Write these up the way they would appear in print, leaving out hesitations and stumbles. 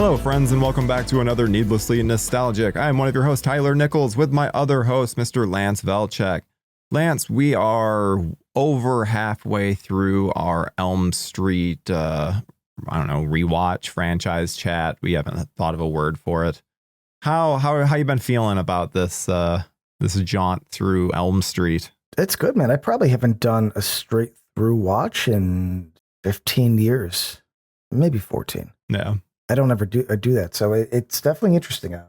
Hello, friends, and welcome back to another Needlessly Nostalgic. I am one of your hosts, Tyler Nichols, with my other host, Mr. Lance Velchek. Lance, we are over halfway through our Elm Street, rewatch franchise chat. We haven't thought of a word for it. How you been feeling about this jaunt through Elm Street? It's good, man. I probably haven't done a straight through watch in 15 years, maybe 14. Yeah. I don't ever do that. So it's definitely interesting.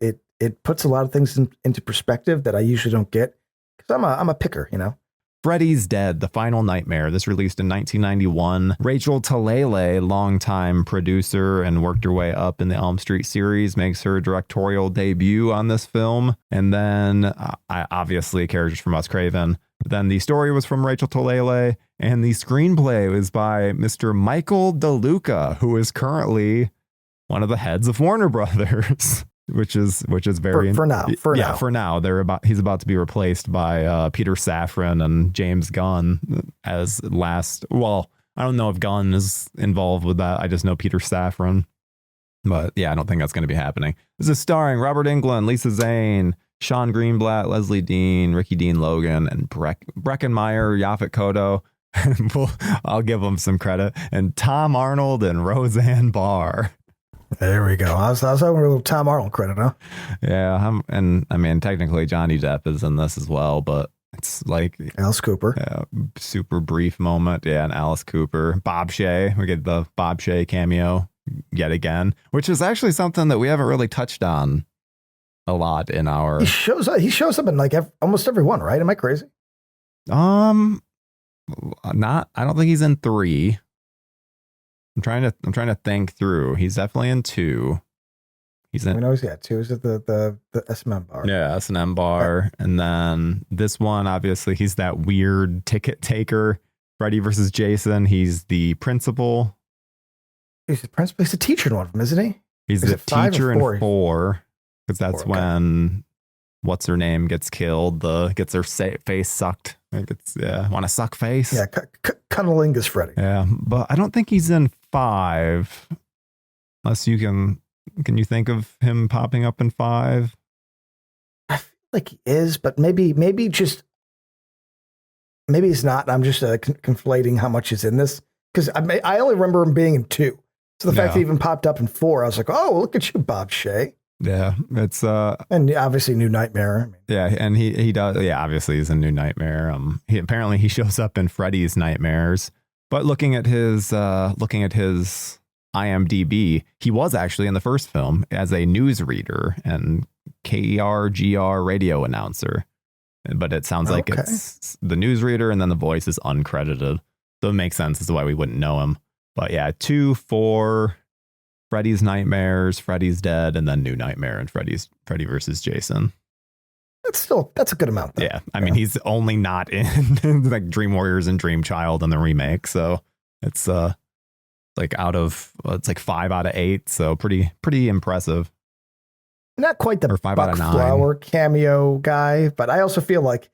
It puts a lot of things into perspective that I usually don't get because I'm a picker, you know. Freddy's Dead, The Final Nightmare. This released in 1991. Rachel Talalay, longtime producer and worked her way up in the Elm Street series, makes her directorial debut on this film. And then, obviously, characters from Wes Craven. Then the story was from Rachel Talalay, and the screenplay was by Mr. Michael DeLuca, who is currently one of the heads of Warner Brothers. Which is very for now. He's about to be replaced by Peter Safran and James Gunn as last. Well, I don't know if Gunn is involved with that. I just know Peter Safran, but yeah, I don't think that's going to be happening. This is starring Robert Englund, Lisa Zane, Sean Greenblatt, Leslie Dean, Ricky Dean Logan, and Breckenmeyer, Yaphet Kotto. I'll give them some credit, and Tom Arnold and Roseanne Barr. There we go. I was having a little Tom Arnold credit, huh? Yeah, technically Johnny Depp is in this as well, but it's like Alice Cooper. Yeah, super brief moment. Yeah, and Alice Cooper, Bob Shea. We get the Bob Shea cameo yet again, which is actually something that we haven't really touched on a lot in our. He shows up in like almost every one, right? Am I crazy? Not. I don't think he's in 3. I'm trying to think through. He's definitely in 2. He's in. We know he's got 2. Is it the S&M bar? Yeah, S&M bar, and then this one. Obviously, he's that weird ticket taker. Freddy versus Jason. He's the principal. He's the principal. He's the teacher in one of them, isn't he? He's the teacher in 4, because that's when what's her name gets killed. Gets her face sucked. Want to suck face? Yeah, cunnilingus Freddy. Yeah, but I don't think he's in 5. Unless you can you think of him popping up in 5? I feel like he is, but maybe he's not. I'm just conflating how much is in this because I only remember him being in 2. So the fact that he even popped up in 4, I was like, oh, look at you, Bob Shea. Yeah, it's and obviously New Nightmare. Yeah, and he does. Yeah, obviously he's a New Nightmare. He shows up in Freddy's Nightmares. But looking at his IMDb, he was actually in the first film as a newsreader and KERGR radio announcer. But it sounds like it's the newsreader and then the voice is uncredited. So it makes sense as to why we wouldn't know him. But yeah, 2, 4. Freddy's Nightmares, Freddy's Dead, and then New Nightmare and Freddy versus Jason. That's a good amount, though. Yeah, I mean, he's only not in like Dream Warriors and Dream Child in the remake, so it's like it's like 5 out of 8, so pretty impressive. Not quite the 5 out of 9 flower cameo guy, but I also feel like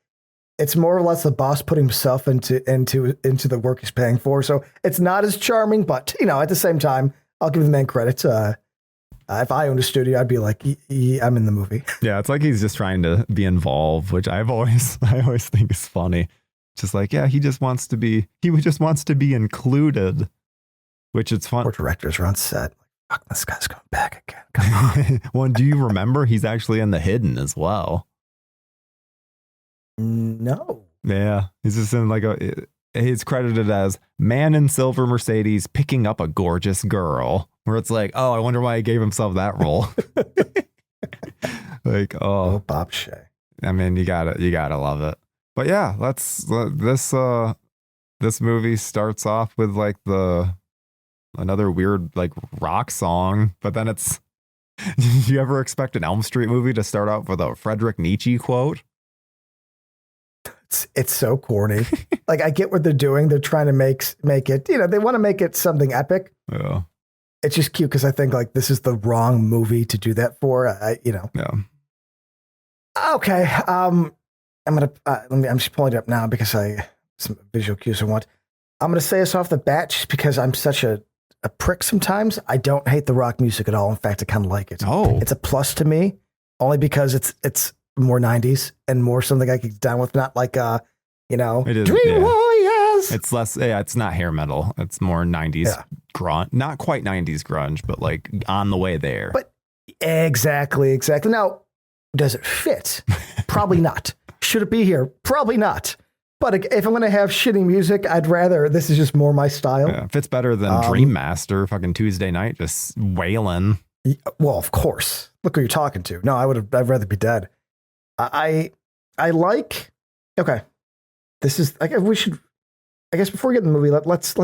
it's more or less the boss putting himself into the work he's paying for. So it's not as charming, but at the same time, I'll give the man credit. If I owned a studio, I'd be like, I'm in the movie. Yeah, it's like he's just trying to be involved, which I always think is funny. Just like, yeah, he just wants to be included, which it's fun. Poor directors are on set. Fuck, this guy's coming back again. Come on. Well, do you remember he's actually in The Hidden as well? No. Yeah, he's just in he's credited as man in silver Mercedes picking up a gorgeous girl, where it's like, oh, I wonder why he gave himself that role. Like, oh, Bob Shea. I mean, you gotta love it. But yeah, this movie starts off with like another weird like rock song, but then it's. Did you ever expect an Elm Street movie to start out with a Friedrich Nietzsche quote? It's so corny. Like, I get what they're doing. They're trying to make it, they want to make it something epic. Yeah. It's just cute because I think like this is the wrong movie to do that for. Yeah. Okay. I'm just pulling it up now because some visual cues I want. I'm going to say this off the bat just because I'm such a a prick sometimes. I don't hate the rock music at all. In fact, I kind of like it. Oh, It's a plus to me, only because it's more 90s and more something I can get down with. Not like it is, Dream Warriors. it's less. Yeah, it's not hair metal. It's more 90s grunge. Not quite 90s grunge, but like on the way there. But exactly. Now, does it fit? Probably not. Should it be here? Probably not. But if I'm going to have shitty music, I'd rather, this is just more my style. Yeah, fits better than Dream Master fucking Tuesday night, just wailing. Well, of course. Look who you're talking to. No, I'd rather be dead. I like, okay. This is, I guess before we get in the movie, let's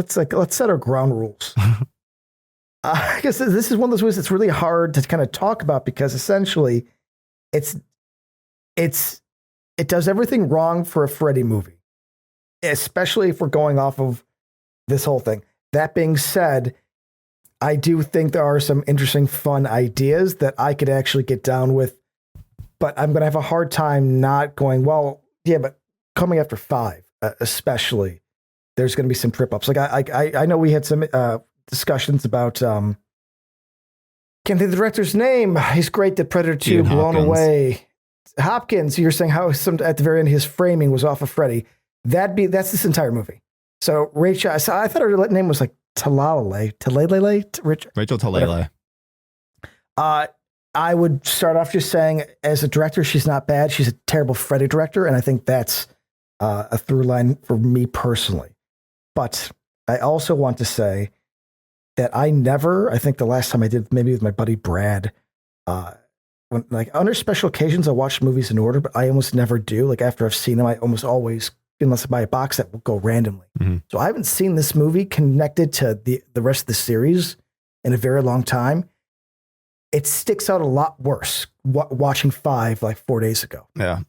set our ground rules. I guess this is one of those movies that's really hard to kind of talk about because essentially it does everything wrong for a Freddy movie, especially if we're going off of this whole thing. That being said, I do think there are some interesting, fun ideas that I could actually get down with, but I'm going to have a hard time not going, well, yeah, but coming after 5, especially, there's going to be some trip ups. Like I know we had some discussions about, can't think of the director's name. He's great at Predator 2, Blown Away. Hopkins, you're saying how at the very end his framing was off of Freddy. That's this entire movie. So Rachel, I thought her name was like Talalele, Rachel Talalay. I would start off just saying, as a director, she's not bad. She's a terrible Freddy director, and I think that's a through line for me personally. But I also want to say that I think the last time I did, maybe with my buddy Brad, when, like, under special occasions, I watch movies in order, but I almost never do. Like, after I've seen them, I almost always, unless I buy a box set, will go randomly. Mm-hmm. So I haven't seen this movie connected to the rest of the series in a very long time. It sticks out a lot worse watching 5 like 4 days ago. Yeah.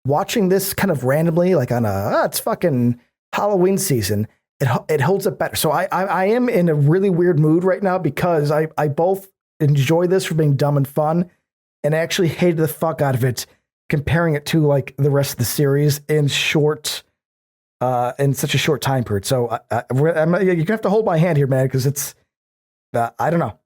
Watching this kind of randomly, like on it's fucking Halloween season, it holds up better. So I am in a really weird mood right now because I both enjoy this for being dumb and fun, and actually hated the fuck out of it, comparing it to like the rest of the series in such a short time period. So you're gonna have to hold my hand here, man, because it's I don't know.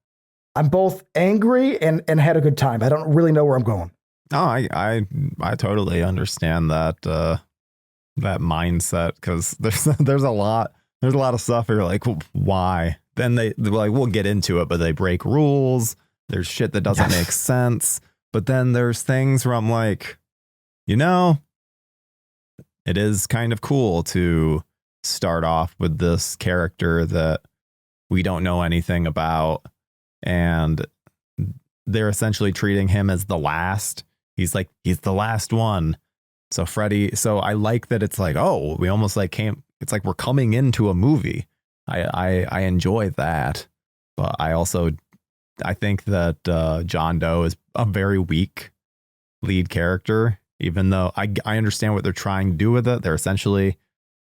I'm both angry and had a good time. I don't really know where I'm going. No, I totally understand that that mindset, because there's a lot of stuff where you're like, why? Then they're like, we'll get into it, but they break rules. There's shit that doesn't make sense. But then there's things where I'm like, it is kind of cool to start off with this character that we don't know anything about, and they're essentially treating him as the last. He's the last one. So Freddy. So I like that it's like, oh, we almost like it's like we're coming into a movie. I enjoy that, but I think that John Doe is a very weak lead character, even though I understand what they're trying to do with it. They're essentially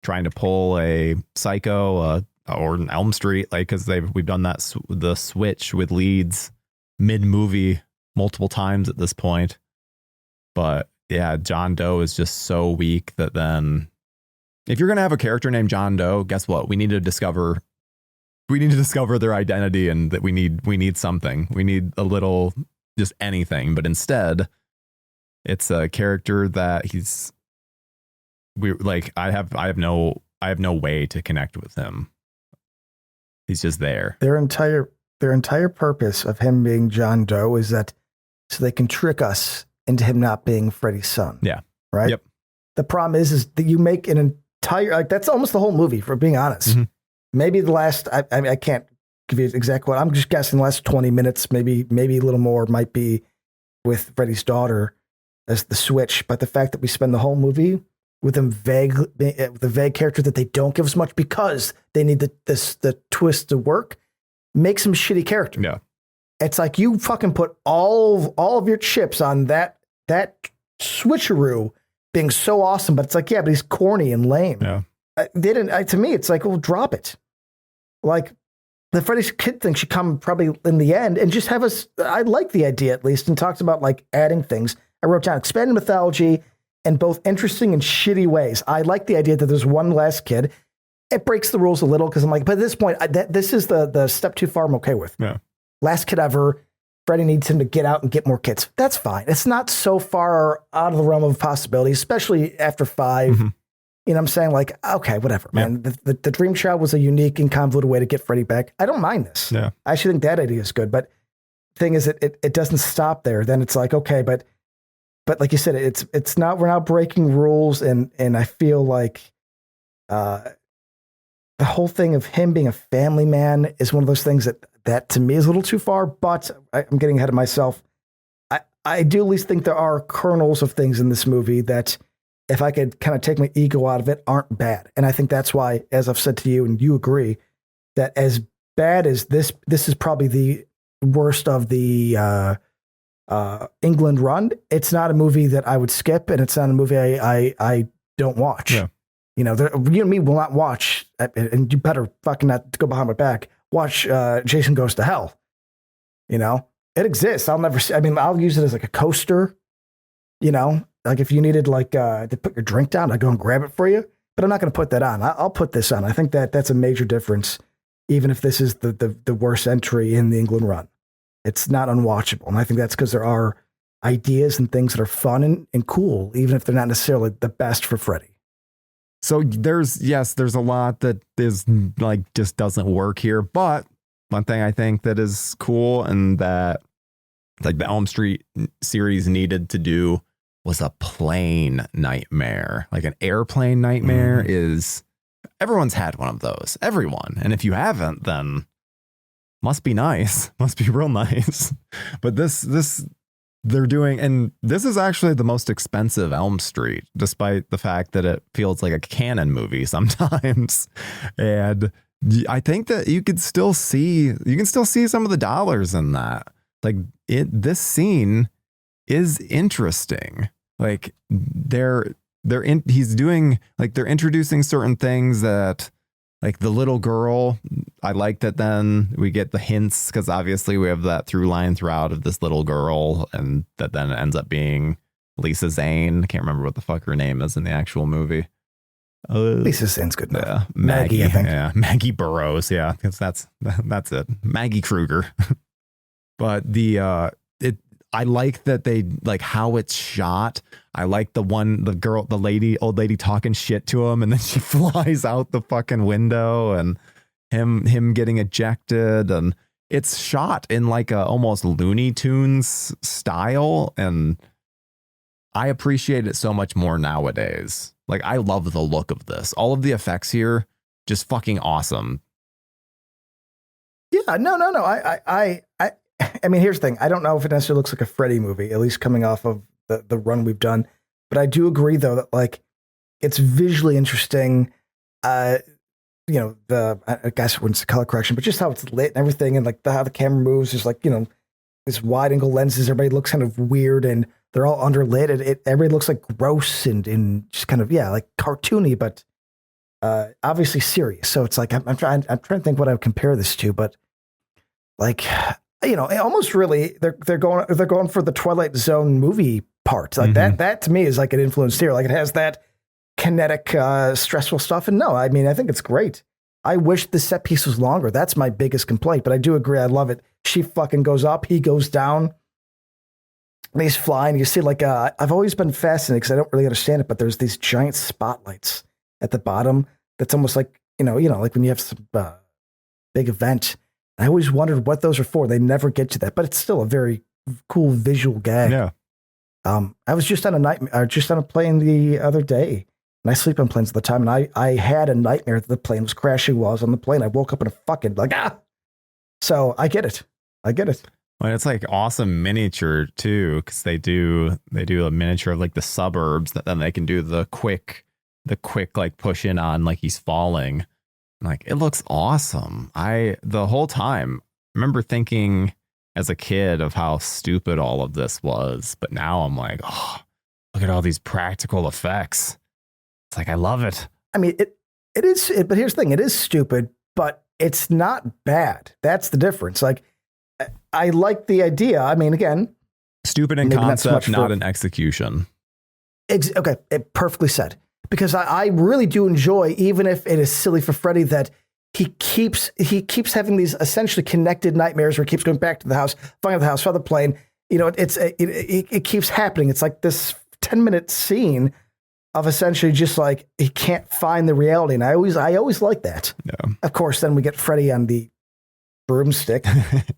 trying to pull a Psycho or an Elm Street, like, because we've done the switch with leads mid-movie multiple times at this point. But yeah, John Doe is just so weak that then if you're going to have a character named John Doe, guess what? We need to discover their identity, and that we need something. We need a little, just anything. But instead, it's a character that I have no way to connect with him. He's just there. Their entire purpose of him being John Doe is that so they can trick us into him not being Freddy's son. Yeah. Right. Yep. The problem is that you make an entire, like, that's almost the whole movie, for being honest. Mm-hmm. Maybe the last, I can't give you exact what, I'm just guessing the last 20 minutes, maybe a little more might be with Freddy's daughter as the switch. But the fact that we spend the whole movie with the vague character that they don't give us much because they need the twist to work, makes him shitty character. Yeah. It's like you fucking put all of your chips on that switcheroo being so awesome, but it's like, yeah, but he's corny and lame. Yeah. To me, it's like, well, drop it. Like, the Freddy's kid thing should come probably in the end and just have us. I like the idea, at least, and talks about like adding things. I wrote down expanded mythology in both interesting and shitty ways. I like the idea that there's one last kid. it breaks the rules a little because I'm like, but at this point, this is the step too far I'm okay with. Yeah. Last kid ever. Freddy needs him to get out and get more kids. That's fine. It's not so far out of the realm of possibility, especially after 5. Mm-hmm. You know what I'm saying? Like, okay, whatever, man. The Dream Child was a unique and convoluted way to get Freddy back. I don't mind this. Yeah. I actually think that idea is good. But the thing is, it doesn't stop there. Then it's like, okay, but like you said, it's not, we're not breaking rules. And I feel like the whole thing of him being a family man is one of those things that to me is a little too far, but I'm getting ahead of myself. I do at least think there are kernels of things in this movie that, if I could kind of take my ego out of it, aren't bad. And I think that's why, as I've said to you, and you agree, that as bad as this is probably the worst of the England run. It's not a movie that I would skip, and it's not a movie I don't watch. Yeah. You know, you and me will not watch, and you better fucking not go behind my back, watch Jason Goes to Hell. You know, it exists. I'll never see, I mean, I'll use it as like a coaster, you know, like if you needed like to put your drink down, I'd go and grab it for you, but I'm not going to put that on. I'll put this on. I think that's a major difference, even if this is the worst entry in the England run. It's not unwatchable. And I think that's because there are ideas and things that are fun and cool, even if they're not necessarily the best for Freddy. So there's a lot that is like just doesn't work here. But one thing I think that is cool and that like the Elm Street series needed to do was a plane nightmare. Like an airplane nightmare is, everyone's had one of those. Everyone. And if you haven't, then must be nice. Must be real nice. But this they're doing, and this is actually the most expensive Elm Street, despite the fact that it feels like a canon movie sometimes. And I think that you can still see some of the dollars in that. Like this scene is interesting. Like he's doing, like, they're introducing certain things that, like the little girl, I like that then we get the hints, because obviously we have that through line throughout of this little girl, and that then ends up being Lisa Zane. I can't remember what the fuck her name is in the actual movie. Lisa Zane's good enough. Yeah, Maggie, I think. Yeah, Maggie Burroughs. Yeah, because that's it. Maggie Kruger. But I like that they like how it's shot. I like old lady talking shit to him, and then she flies out the fucking window, and him getting ejected, and it's shot in like a almost Looney Tunes style, and I appreciate it so much more nowadays. Like, I love the look of this. All of the effects here, just fucking awesome. Yeah, no. I mean, here's the thing. I don't know if it necessarily looks like a Freddy movie, at least coming off of the run we've done. But I do agree, though, that like it's visually interesting. I guess it wasn't color correction, but just how it's lit and everything, and like how the camera moves. There's like, you know, this wide angle lenses. Everybody looks kind of weird, and they're all underlit. Everybody looks like gross and just kind of, yeah, like cartoony, but obviously serious. So it's like I'm trying to think what I would compare this to, but like, you know, almost really they're going for the Twilight Zone movie part. Like that to me is like an influence here. Like it has that kinetic, stressful stuff. And no, I mean, I think it's great. I wish the set piece was longer. That's my biggest complaint, but I do agree. I love it. She fucking goes up, he goes down, and he's flying. You see, like, I've always been fascinated because I don't really understand it, but there's these giant spotlights at the bottom. That's almost like, you know, like when you have some big event. I always wondered what those are for. They never get to that, but it's still a very cool visual gag. Yeah. I was just on a plane the other day, and I sleep on planes all the time. And I had a nightmare that the plane was crashing while I was on the plane. I woke up in a fucking like, So I get it. Well, it's like awesome miniature too, because they do a miniature of like the suburbs that then they can do the quick like push in on like he's falling. Like, it looks awesome. The whole time remember thinking as a kid of how stupid all of this was, but now I'm like, oh, look at all these practical effects. It's like, I love it. I mean, it is, but here's the thing, it is stupid, but it's not bad. That's the difference. Like, I like the idea. I mean, again, stupid in concept, not in execution. Okay, perfectly said. because I really do enjoy, even if it is silly for Freddy, that he keeps having these essentially connected nightmares where he keeps going back to the house, finding the house, found the plane. You know, it keeps happening. It's like this 10-minute scene of essentially just like he can't find the reality, and I always like that. Yeah. Of course, then we get Freddy on the broomstick,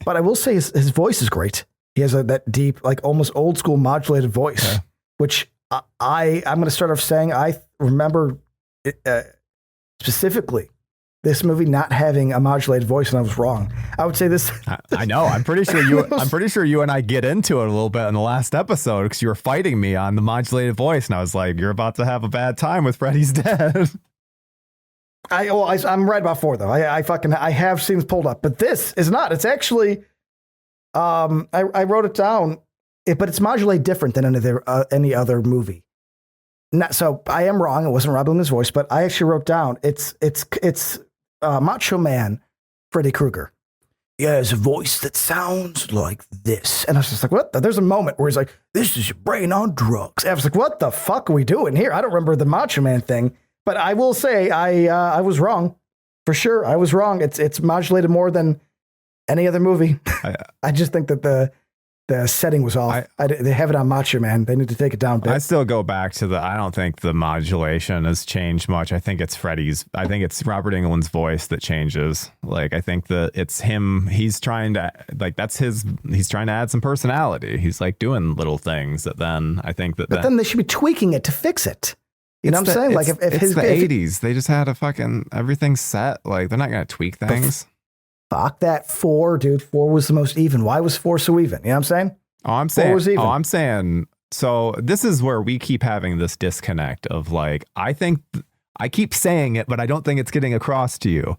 but I will say his voice is great. He has that deep, like almost old school modulated voice, which I'm going to start off saying I remember specifically this movie not having a modulated voice, and I was wrong. I would say this. I know. I'm pretty sure you and I get into it a little bit in the last episode because you were fighting me on the modulated voice, and I was like, "You're about to have a bad time with Freddy's Dead." I'm right about 4 though. I have scenes pulled up, but this is not. It's actually, I wrote it down, but it's modulated different than any other movie. Not so. I am wrong. It wasn't Robin Williams' voice, but I actually wrote down it's Macho Man Freddy Krueger. He has a voice that sounds like this. And I was just like, what? There's a moment where he's like, this is your brain on drugs. And I was like, what the fuck are we doing here? I don't remember the Macho Man thing, but I will say I was wrong. For sure, I was wrong. It's modulated more than any other movie. I just think that the setting was off. They have it on Macho Man. They need to take it down a bit. I still go back to I don't think the modulation has changed much. I think it's Robert Englund's voice that changes. Like, I think that it's him. He's trying to, like, he's trying to add some personality. He's like doing little things that then I think that. But then they should be tweaking it to fix it. You know what I'm saying? Like, if it's the 80s, they just had everything set. Like, they're not going to tweak things. Fuck that 4, dude. 4 was the most even. Why was 4 so even? You know what I'm saying? I'm saying. So this is where we keep having this disconnect of like, I think I keep saying it, but I don't think it's getting across to you.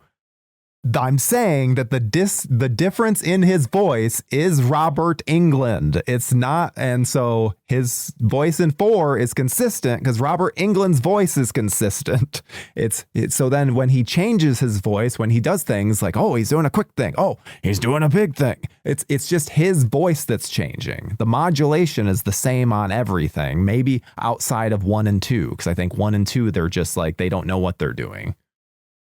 I'm saying that the difference in his voice is Robert Englund. It's not. And so his voice in 4 is consistent because Robert Englund's voice is consistent. It's so then when he changes his voice, when he does things like, oh, he's doing a quick thing. Oh, he's doing a big thing. It's just his voice that's changing. The modulation is the same on everything, maybe outside of 1 and 2. Because I think 1 and 2, they're just like, they don't know what they're doing.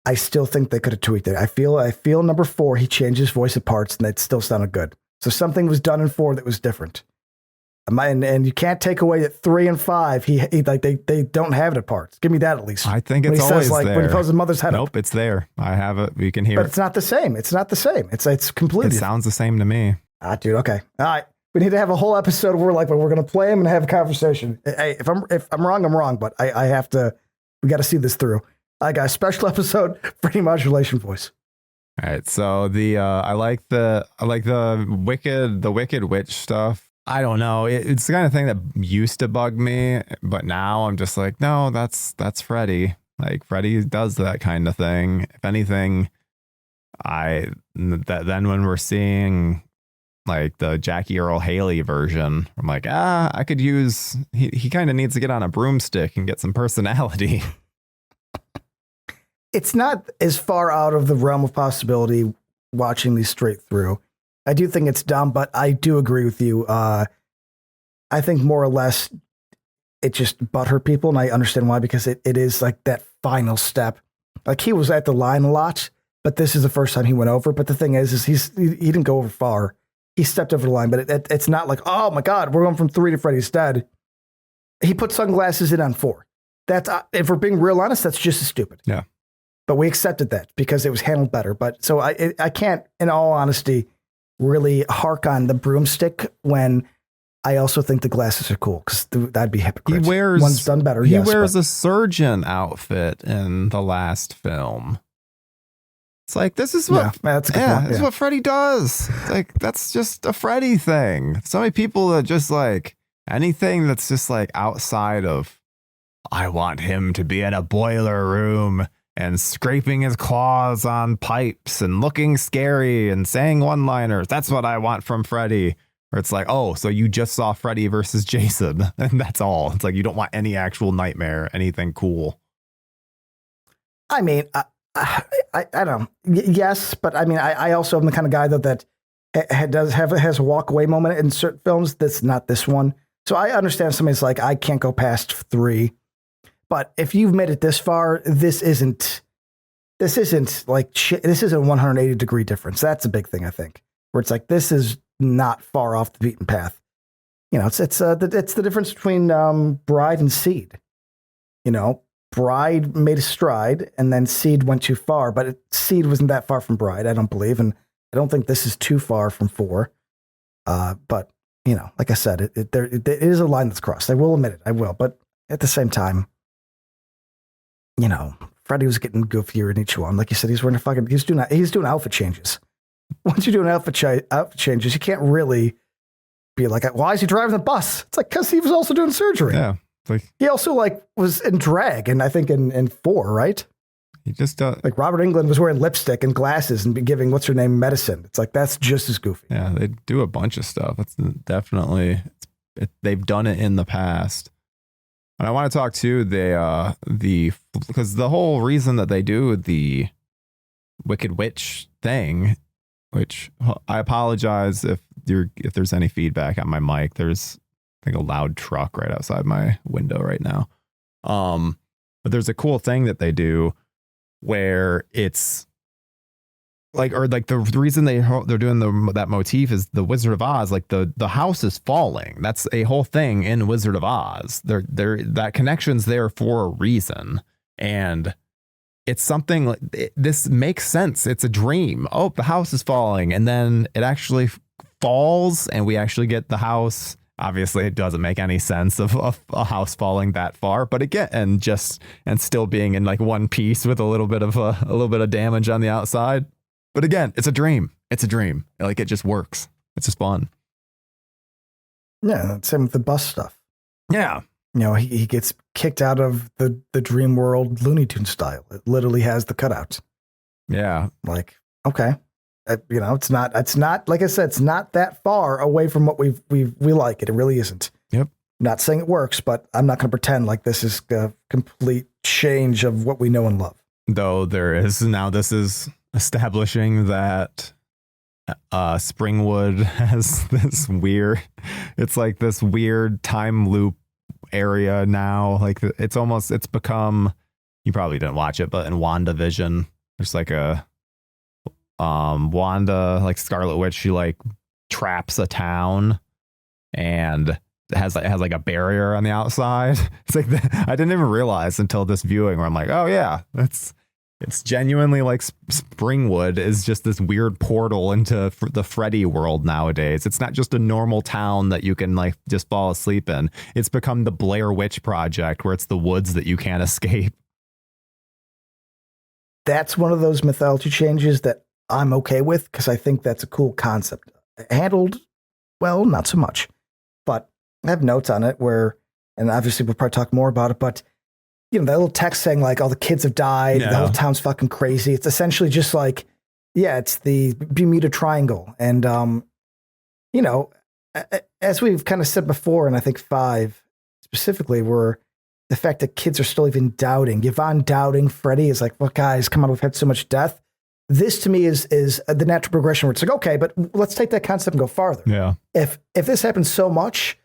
I still think they could have tweaked it. I feel number 4, he changed his voice at parts and it still sounded good. So something was done in 4 that was different. And you can't take away that 3 and 5, they don't have it at parts. Give me that at least. I think it's always there. When he pulls his mother's head up. Nope, it's there. I have it. You can hear it. But it's not the same. It's completely. It sounds the same to me. Dude. Okay. All right. We need to have a whole episode where we're going to play him and have a conversation. Hey, if I'm wrong, I'm wrong. But I have to. We got to see this through. I got a special episode for any modulation voice. All right, so I like the wicked witch stuff. I don't know. It's the kind of thing that used to bug me, but now I'm just like, no, that's Freddy. Like, Freddy does that kind of thing. If anything, then when we're seeing like the Jackie Earl Haley version, I'm like, I could use. He kind of needs to get on a broomstick and get some personality. It's not as far out of the realm of possibility watching these straight through. I do think it's dumb, but I do agree with you. I think more or less it just butthurt people, and I understand why, because it is like that final step. Like, he was at the line a lot, but this is the first time he went over. But the thing is he didn't go over far. He stepped over the line, but it's not like, oh my God, we're going from 3 to Freddy's Dead. He put sunglasses in on 4. That's, if we're being real honest, that's just as stupid. Yeah. But we accepted that because it was handled better. But so I can't, in all honesty, really hark on the broomstick when I also think the glasses are cool, because that'd be hypocrite. One's done better. He wears a surgeon outfit in the last film. It's like, this is what, that's a good point. This is what Freddy does. It's like, that's just a Freddy thing. So many people that just like anything that's just like outside of, I want him to be in a boiler room and scraping his claws on pipes and looking scary and saying one-liners. That's what I want from Freddy. Or it's like, oh, so you just saw Freddy versus Jason, and that's all. It's like, you don't want any actual nightmare, anything cool. I mean, I don't know. Yes, but I mean, I also am the kind of guy that has a walk away moment in certain films. That's not this one. So I understand somebody's like, I can't go past 3. But if you've made it this far, this isn't this isn't 180 degree difference. That's a big thing, I think, where it's like, this is not far off the beaten path. You know, it's the difference between Bride and Seed. You know, Bride made a stride and then Seed went too far, but Seed wasn't that far from Bride, I don't believe. And I don't think this is too far from 4. But, you know, like I said, it is a line that's crossed. I will admit it. I will. But at the same time, you know, Freddy was getting goofier in each one. Like you said, he's doing outfit changes. Once you do an outfit changes, you can't really be like, why is he driving the bus? It's like, because he was also doing surgery. Yeah. He also was in drag, and I think in 4, right? He just like Robert Englund was wearing lipstick and glasses and be giving what's her name medicine. It's like, that's just as goofy. Yeah, they do a bunch of stuff. It's definitely they've done it in the past. And I want to talk to because the whole reason that they do the Wicked Witch thing, which I apologize if there's any feedback on my mic. There's, I think, a loud truck right outside my window right now. But there's a cool thing that they do where it's the reason they're doing that motif is the Wizard of Oz. Like the house is falling. That's a whole thing in Wizard of Oz. That connection's there for a reason, and it's something like this makes sense. It's a dream. Oh, the house is falling, and then it actually falls, and we actually get the house. Obviously, it doesn't make any sense of a house falling that far, but again, and still being in like one piece with a little bit of damage on the outside. But again, it's a dream. It's a dream. Like, it just works. It's just fun. Yeah, same with the bus stuff. Yeah. You know, he gets kicked out of the dream world Looney Tunes style. It literally has the cutout. Yeah. Like, okay. You know, it's not, like I said, it's not that far away from what we like it. It really isn't. Yep. Not saying it works, but I'm not going to pretend like this is a complete change of what we know and love. Though this is establishing that Springwood has this weird, it's like this weird time loop area now. Like, it's become, you probably didn't watch it, but in WandaVision, there's like a Wanda, like Scarlet Witch, she like traps a town and it has like a barrier on the outside. It's like I didn't even realize until this viewing where I'm like, oh yeah, it's genuinely like Springwood is just this weird portal into the Freddy world nowadays. It's not just a normal town that you can like just fall asleep in. It's become the Blair Witch Project, where it's the woods that you can't escape. That's one of those mythology changes that I'm okay with, because I think that's a cool concept. Handled well, not so much. But I have notes on it where, and obviously we'll probably talk more about it, but you know, that little text saying like all the kids have died, the whole town's fucking crazy. It's essentially just like, yeah, it's the Bermuda Triangle. And, you know, as we've kind of said before, and I think 5 specifically, were the fact that kids are still even doubting. Yvonne doubting Freddy is like, well, guys, come on, we've had so much death. This to me is the natural progression where it's like, okay, but let's take that concept and go farther. Yeah. If this happens so much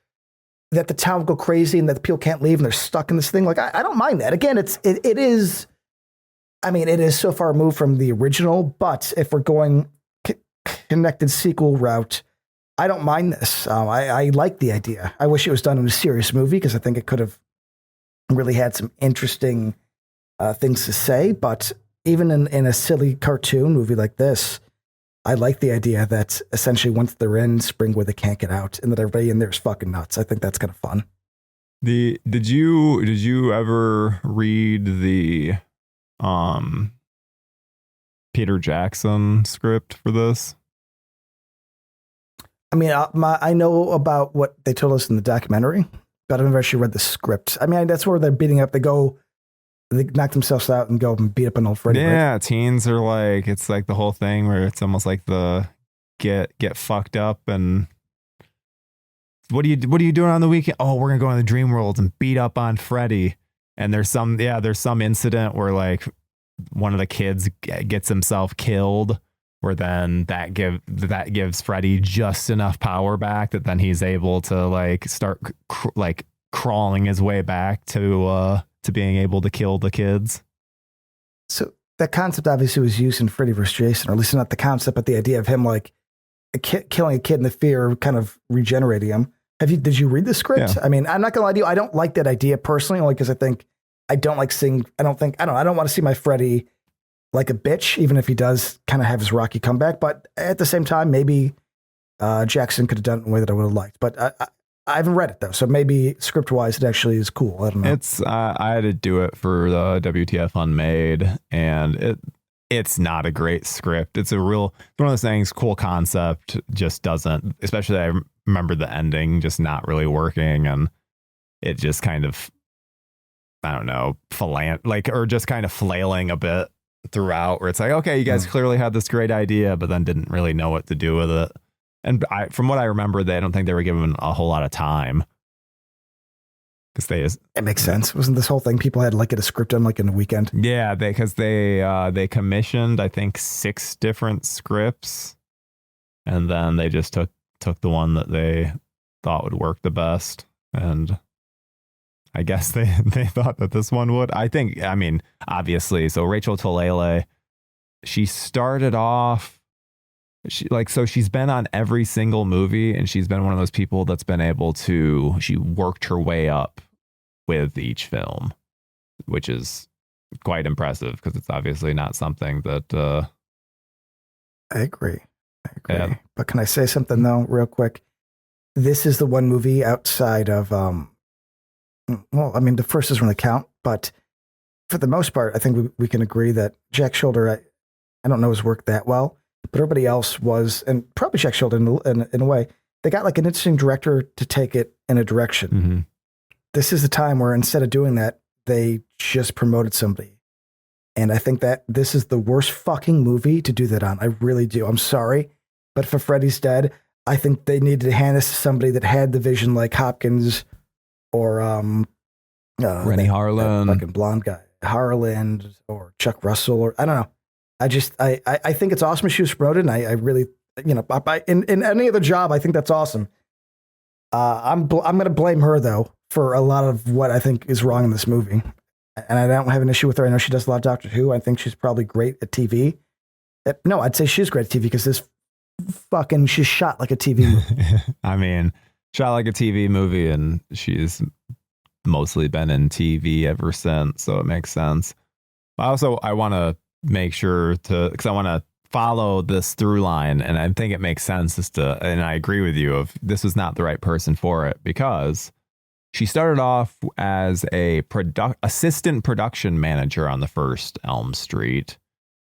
that the town will go crazy and that the people can't leave and they're stuck in this thing, like I don't mind that. Again, it is. I mean, it is so far removed from the original, but if we're going connected sequel route, I don't mind this. I like the idea. I wish it was done in a serious movie, because I think it could have really had some interesting things to say. But even in a silly cartoon movie like this, I like the idea that essentially once they're in Springwood, they can't get out, and that everybody in there is fucking nuts. I think that's kind of fun. Did you ever read the Peter Jackson script for this? I mean, I know about what they told us in the documentary, but I've never actually read the script. I mean, that's where they're beating up. They knock themselves out and go and beat up an old Freddy. Yeah, right? Teens are like, it's like the whole thing where it's almost like the get fucked up and what are you doing on the weekend? Oh, we're gonna go in the dream world and beat up on Freddy. And there's some incident where like one of the kids gets himself killed, where then that gives Freddy just enough power back that then he's able to like start like crawling his way back to being able to kill the kids. So that concept obviously was used in Freddy vs. Jason, or at least not the concept, but the idea of him like killing a kid in the fear, kind of regenerating him. Did you read the script? Yeah. I mean, I'm not gonna lie to you. I don't like that idea personally, only because I don't want to see my Freddy like a bitch, even if he does kind of have his Rocky comeback. But at the same time, maybe Jackson could have done it in a way that I would have liked. But I haven't read it though, so maybe script wise, it actually is cool. I don't know. It's I had to do it for the WTF Unmade, and it's not a great script. It's one of those things, cool concept, just doesn't. Especially, I remember the ending just not really working, and it just kind of, I don't know, or just kind of flailing a bit throughout, where it's like, okay, you guys clearly had this great idea, but then didn't really know what to do with it. And from what I remember, I don't think they were given a whole lot of time. Because it makes sense. Wasn't this whole thing people had like get a script done like in a weekend? Yeah, because they commissioned, I think, 6 different scripts, and then they just took the one that they thought would work the best. And I guess they thought that this one would. I mean, obviously. So Rachel Talalay, she started off. She's been on every single movie, and she's been one of those people that's been able to. She worked her way up with each film, which is quite impressive because it's obviously not something that. I agree. Yeah. But can I say something though, real quick? This is the one movie outside of well, I mean, the first doesn't really count, but for the most part, I think we can agree that Jack Shoulder, I don't know his work that well, but everybody else was, and probably Jack Shoulder in a way, they got like an interesting director to take it in a direction. Mm-hmm. This is the time where instead of doing that, they just promoted somebody. And I think that this is the worst fucking movie to do that on. I really do. I'm sorry. But for Freddy's Dead, I think they needed to hand this to somebody that had the vision like Hopkins or Rennie Harlan, that fucking blonde guy, Harlan, or Chuck Russell, or I don't know. I think it's awesome she was promoted, and I really, in any other job, I think that's awesome. I'm going to blame her though for a lot of what I think is wrong in this movie, and I don't have an issue with her. I know she does a lot of Doctor Who. I think she's probably great at TV. No, I'd say she's great at TV because she's shot like a TV movie. I mean, shot like a TV movie, and she's mostly been in TV ever since, so it makes sense. I want to make sure because I want to follow this through line, and I think it makes sense and I agree with you, if this was not the right person for it, because she started off as a assistant production manager on the first Elm Street,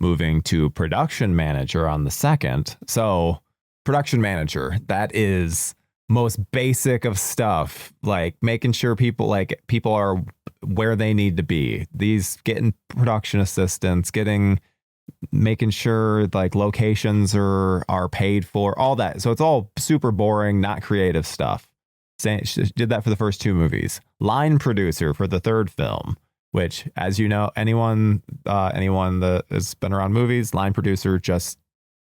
moving to production manager on the second. So production manager, that is most basic of stuff, like making sure people are where they need to be. These getting production assistants, making sure like locations are paid for, all that. So it's all super boring, not creative stuff. She did that for the first 2 movies. Line producer for the third film, which, as you know, anyone that has been around movies, line producer, just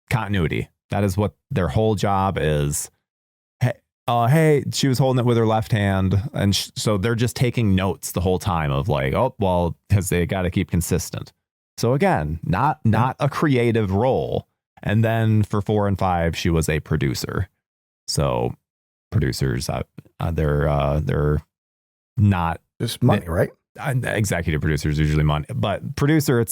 continuity. That is what their whole job is. Hey, she was holding it with her left hand, and so they're just taking notes the whole time of like, oh, well, because they got to keep consistent. So again, not a creative role. And then for 4 and 5, she was a producer. So producers, they're not just money, right? Executive producers usually money, but producer,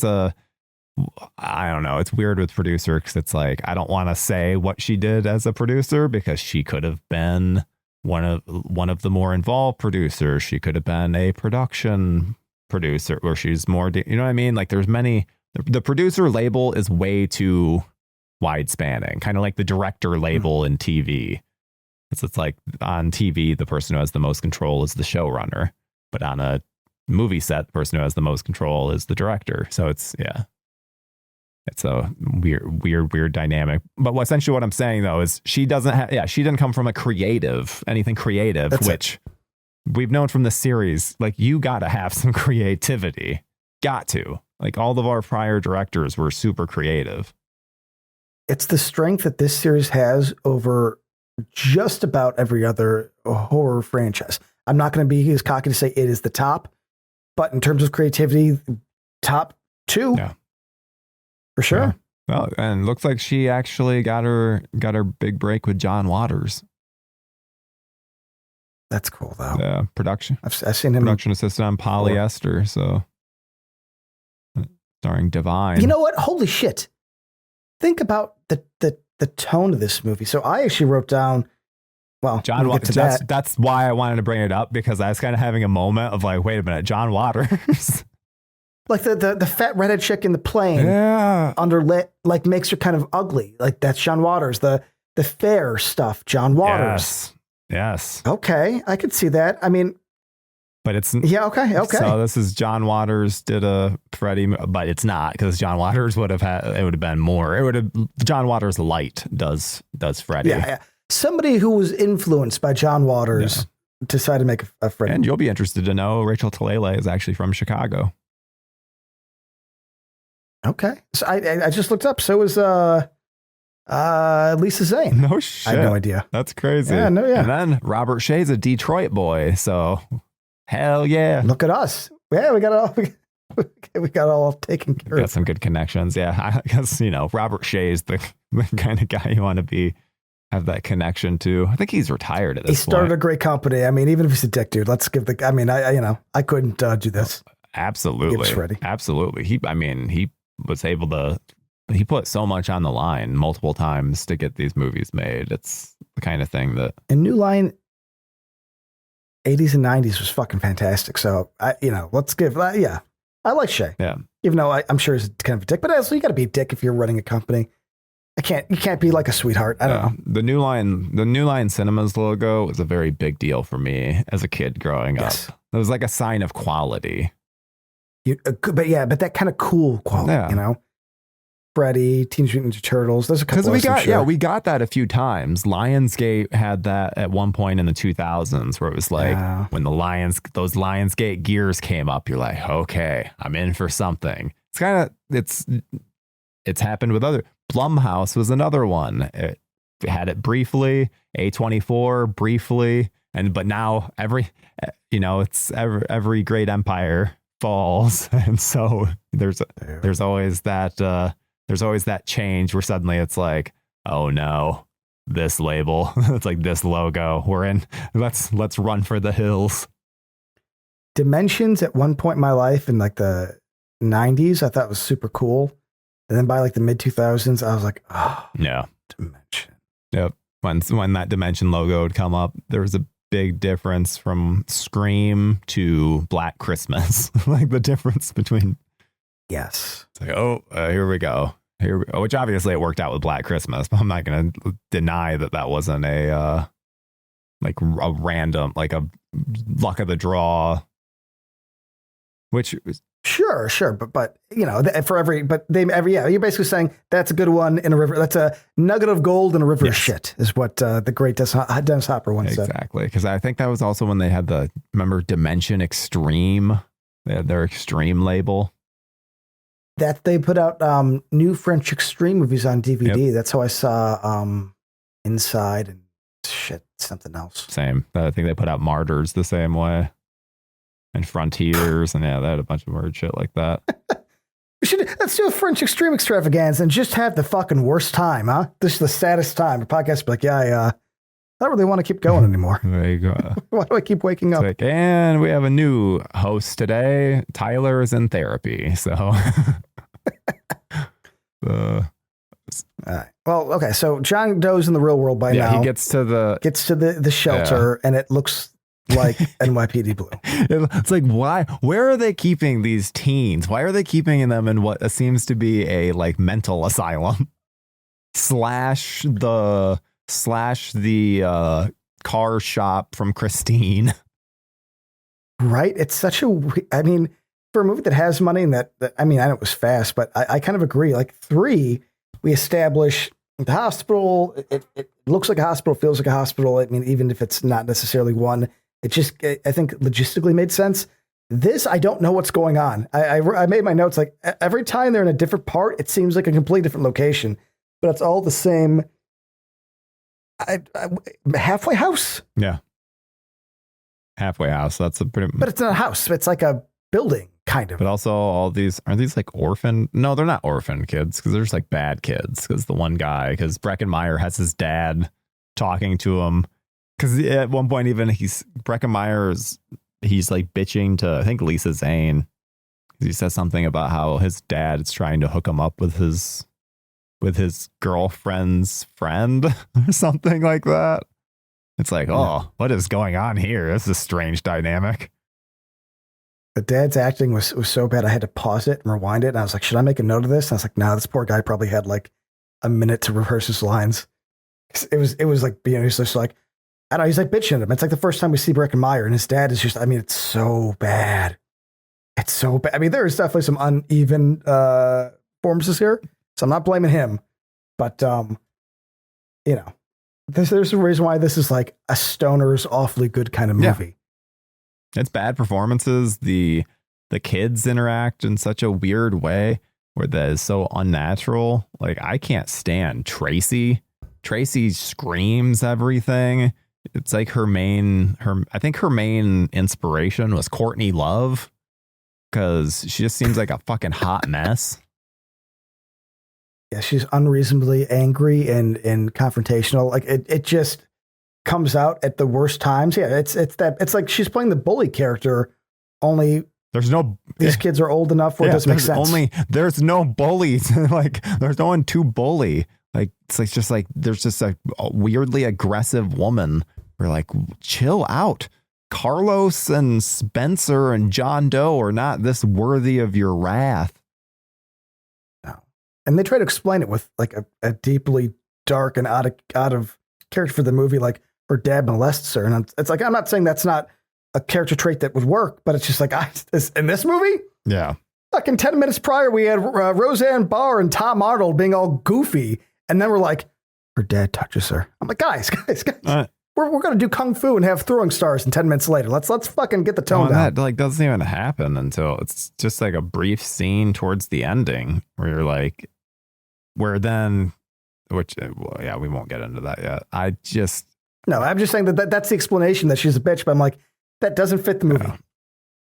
I don't know. It's weird with producer because it's like, I don't want to say what she did as a producer because she could have been one of the more involved producers. She could have been a production producer, or she's more, you know what I mean? Like there's many, the producer label is way too wide spanning, kind of like the director label in TV. It's like on TV, the person who has the most control is the showrunner, but on a movie set, the person who has the most control is the director. So it's a weird dynamic. But essentially what I'm saying though is she didn't come from anything creative, which we've known from the series. Like, you got to have some creativity. Got to. Like, all of our prior directors were super creative. It's the strength that this series has over just about every other horror franchise. I'm not going to be as cocky to say it is the top, but in terms of creativity, top 2 Yeah. for sure. Yeah. Well, and looks like she actually got her big break with John Waters. That's cool though. Yeah, production. I've seen him. Production assistant on Polyester. So starring Divine. You know what? Holy shit! Think about the tone of this movie. So I actually wrote down. Well, John Waters. That's why I wanted to bring it up, because I was kind of having a moment of like, wait a minute, John Waters. Like the fat redhead chick in the plane, underlit, like makes her kind of ugly. Like that's John Waters. The fair stuff, John Waters. Yes. Okay, I could see that. I mean, but it's okay. So this is John Waters did a Freddy, but it's not, because John Waters would have been more. It would have John Waters light does Freddy. Yeah. Somebody who was influenced by John Waters decided to make a Freddy. And you'll be interested to know Rachel Talalay is actually from Chicago. Okay, so I just looked up. So is Lisa Zane. No shit. I had no idea. That's crazy. Yeah. And then Robert Shea's a Detroit boy, so hell yeah. Look at us. Yeah, we got it all. We got it all taken care of. Got some good connections. Yeah, I guess Robert Shea's the kind of guy you want to have that connection to. I think he's retired at this point. He started a great company. I mean, even if he's a dick, dude, let's give the. I mean, I couldn't do this. Absolutely. Absolutely. He was able to. He put so much on the line multiple times to get these movies made. It's the kind of thing that. And New Line, 80s and 90s was fucking fantastic. So let's give. I like Shea. Yeah. Even though I'm sure he's kind of a dick, but also you got to be a dick if you're running a company. You can't be like a sweetheart. I don't know. The New Line Cinemas logo was a very big deal for me as a kid growing up. It was like a sign of quality. But that kind of cool quality, Freddy, Teenage Mutant Ninja Turtles. There's a couple. Because we got that a few times. Lionsgate had that at one point in the 2000s, where it was like when those Lionsgate gears came up, you're like, okay, I'm in for something. It's kind of it's happened with other. Blumhouse was another one. It had it briefly. A24 briefly, but now it's every great empire falls, and so there's always that change where suddenly it's like, oh no, this label, it's like this logo, we're in, let's run for the hills. Dimensions at one point in my life in like the 90s I thought was super cool, and then by like the mid 2000s I was like, oh yeah, Dimension. Yep. When that Dimension logo would come up, there was a big difference from Scream to Black Christmas. Like the difference between. Yes. It's like, here we go. Which obviously it worked out with Black Christmas, but I'm not going to deny that wasn't a random, like a luck of the draw. Which sure, but you're basically saying that's a good one in a river. That's a nugget of gold in a river of shit, is what the great Dennis Hopper once said. Exactly, because I think that was also when they had remember Dimension Extreme. They had their Extreme label. That they put out new French Extreme movies on DVD. Yep. That's how I saw Inside and something else. Same. I think they put out Martyrs the same way. And Frontiers, and they had a bunch of weird shit like that. Let's do a French Extreme extravaganza and just have the fucking worst time, huh? This is the saddest time. The podcast be like, I don't really want to keep going anymore. There you go. Why do I keep waking up? Like, and we have a new host today. Tyler is in therapy, so. All right. Well, okay. So John Doe's in the real world by now. Yeah, he gets to the shelter, and it looks like NYPD Blue. It's like, why? Where are they keeping these teens? Why are they keeping them in what seems to be a like mental asylum? slash the car shop from Christine. Right. It's such I mean, for a movie that has money and that I know it was fast, but I kind of agree. Like 3, we establish the hospital. It looks like a hospital, feels like a hospital. I mean, even if it's not necessarily one. It just, I think, logistically made sense. This, I don't know what's going on. I made my notes like every time they're in a different part, it seems like a completely different location, but it's all the same. Halfway house. Yeah. halfway house. That's a pretty. But it's not a house. It's like a building, kind of. But also, all these are these like orphan? No, they're not orphan kids because they're just like bad kids. Because the one guy, because Breckenmeyer has his dad talking to him. Because at one point, even he's like bitching to I think Lisa Zane. He says something about how his dad is trying to hook him up with his girlfriend's friend or something like that. It's like, oh, what is going on here? This is a strange dynamic. The dad's acting was so bad I had to pause it and rewind it. And I was like, should I make a note of this? And I was like, no, this poor guy probably had like a minute to rehearse his lines. It was like, he's just like, I don't know, he's like bitching at him. It's like the first time we see Breckenmeyer and his dad is just, I mean, it's so bad. It's so bad. I mean, there is definitely some uneven performances here. So I'm not blaming him. But, there's a reason why this is like a stoner's awfully good kind of movie. Yeah. It's bad performances. The kids interact in such a weird way where that is so unnatural. Like, I can't stand Tracy. Tracy screams everything. It's like I think her main inspiration was Courtney Love because she just seems like a fucking hot mess. Yeah, she's unreasonably angry and confrontational. Like it just comes out at the worst times. Yeah, it's like she's playing the bully character. Only these kids are old enough where it doesn't make sense. There's no bullies. Like there's no one to bully. Like it's like just like there's just a weirdly aggressive woman. We're like, chill out. Carlos and Spencer and John Doe are not this worthy of your wrath. And they try to explain it with like a deeply dark and out of character for the movie, like her dad molests her. And it's like, I'm not saying that's not a character trait that would work, but it's just like, in this movie? Yeah. Fucking 10 minutes prior, we had Roseanne Barr and Tom Arnold being all goofy. And then we're like, her dad touches her. I'm like, guys. We're going to do Kung Fu and have throwing stars. And 10 minutes later, let's fucking get the tone down. That like doesn't even happen until it's just like a brief scene towards the ending where you're like, we won't get into that yet. I'm just saying that's the explanation that she's a bitch, but I'm like, that doesn't fit the movie. Yeah.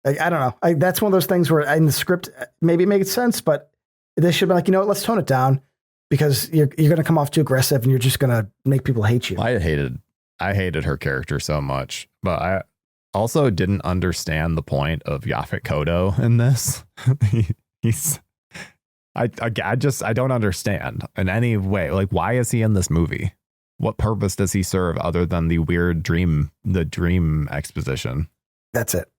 Like, I don't know. That's one of those things where in the script, maybe it makes sense, but they should be like, you know what, let's tone it down because you're going to come off too aggressive and you're just going to make people hate you. I hated her character so much, but I also didn't understand the point of Yaphet Kotto in this. I don't understand in any way. Like, why is he in this movie? What purpose does he serve other than the weird dream exposition? That's it.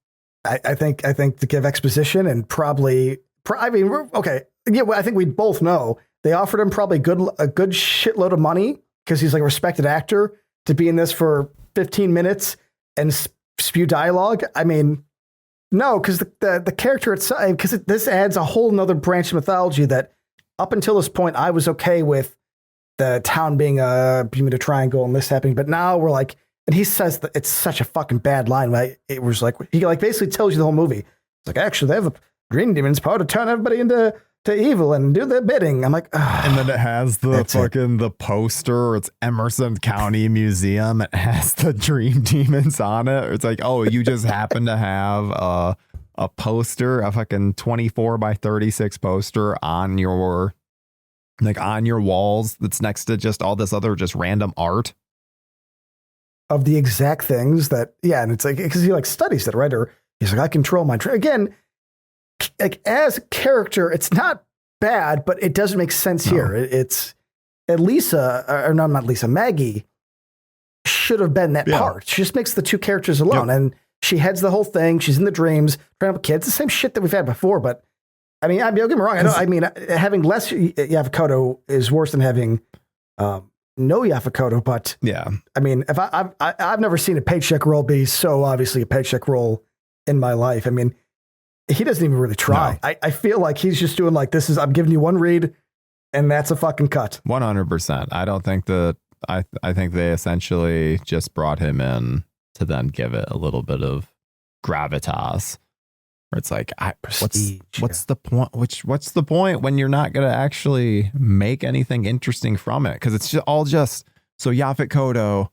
I think to give exposition and probably, okay. Yeah. Well, I think we both know they offered him probably a good shitload of money because he's like a respected actor to be in this for 15 minutes and spew dialogue. I mean, no, because the character itself, because this adds a whole nother branch of mythology that up until this point, I was okay with the town being a Bermuda Triangle and this happening. But now we're like, and he says that it's such a fucking bad line. Right? It was like, he like basically tells you the whole movie. It's like, actually, they have the green demon's power to turn everybody into evil and do their bidding. I'm like, ugh. And then it has the poster. It's Emerson County Museum. It has the dream demons on it. It's like, oh, you just happen to have a poster, a fucking 24 by 36 poster on your walls. That's next to just all this other just random art of the exact things that, yeah. And it's like, because he like studies it, right? Or he's like, I control my again. Like as a character, it's not bad, but it doesn't make sense here. It's Maggie should have been that part. She just makes the two characters alone, and she heads the whole thing. She's in the dreams, trying to have kids. The same shit that we've had before. But I mean, don't get me wrong. Having less Yaphet Kotto is worse than having no Yaphet Kotto. But yeah, I mean, if I've never seen a paycheck role be so obviously a paycheck role in my life. I mean. He doesn't even really try. No. I feel like he's just doing like, I'm giving you one read and that's a fucking cut. 100%. I don't think that, I think they essentially just brought him in to then give it a little bit of gravitas where it's like, what's the point? What's the point when you're not going to actually make anything interesting from it? Cause it's just so Yaphet Kotto,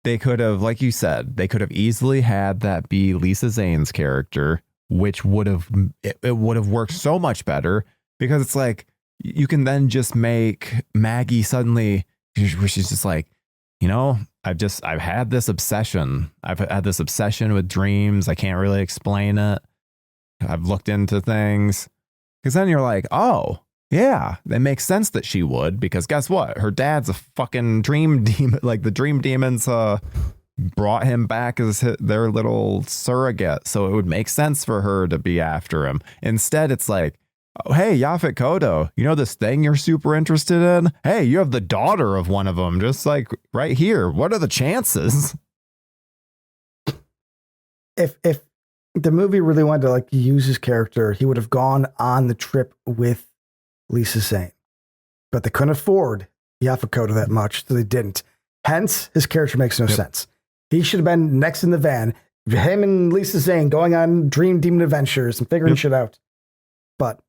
they could have, like you said, they could have easily had that be Lisa Zane's character, which would have, it would have worked so much better, because it's like, you can then just make Maggie suddenly, where she's just like, you know, I've had this obsession. I've had this obsession with dreams. I can't really explain it. I've looked into things. Because then you're like, oh, yeah, it makes sense that she would, because guess what? Her dad's a fucking dream demon. Like, the dream demons brought him back as their little surrogate. So it would make sense for her to be after him. Instead, it's like, oh, hey, Yaphet Kotto, you know this thing you're super interested in? Hey, you have the daughter of one of them, just like right here. What are the chances? If the movie really wanted to like use his character, he would have gone on the trip with Lisa Zane. But they couldn't afford Yaphet Kotto that much, so they didn't. Hence, his character makes no sense. He should have been next in the van, him and Lisa Zane going on dream demon adventures and figuring shit out. But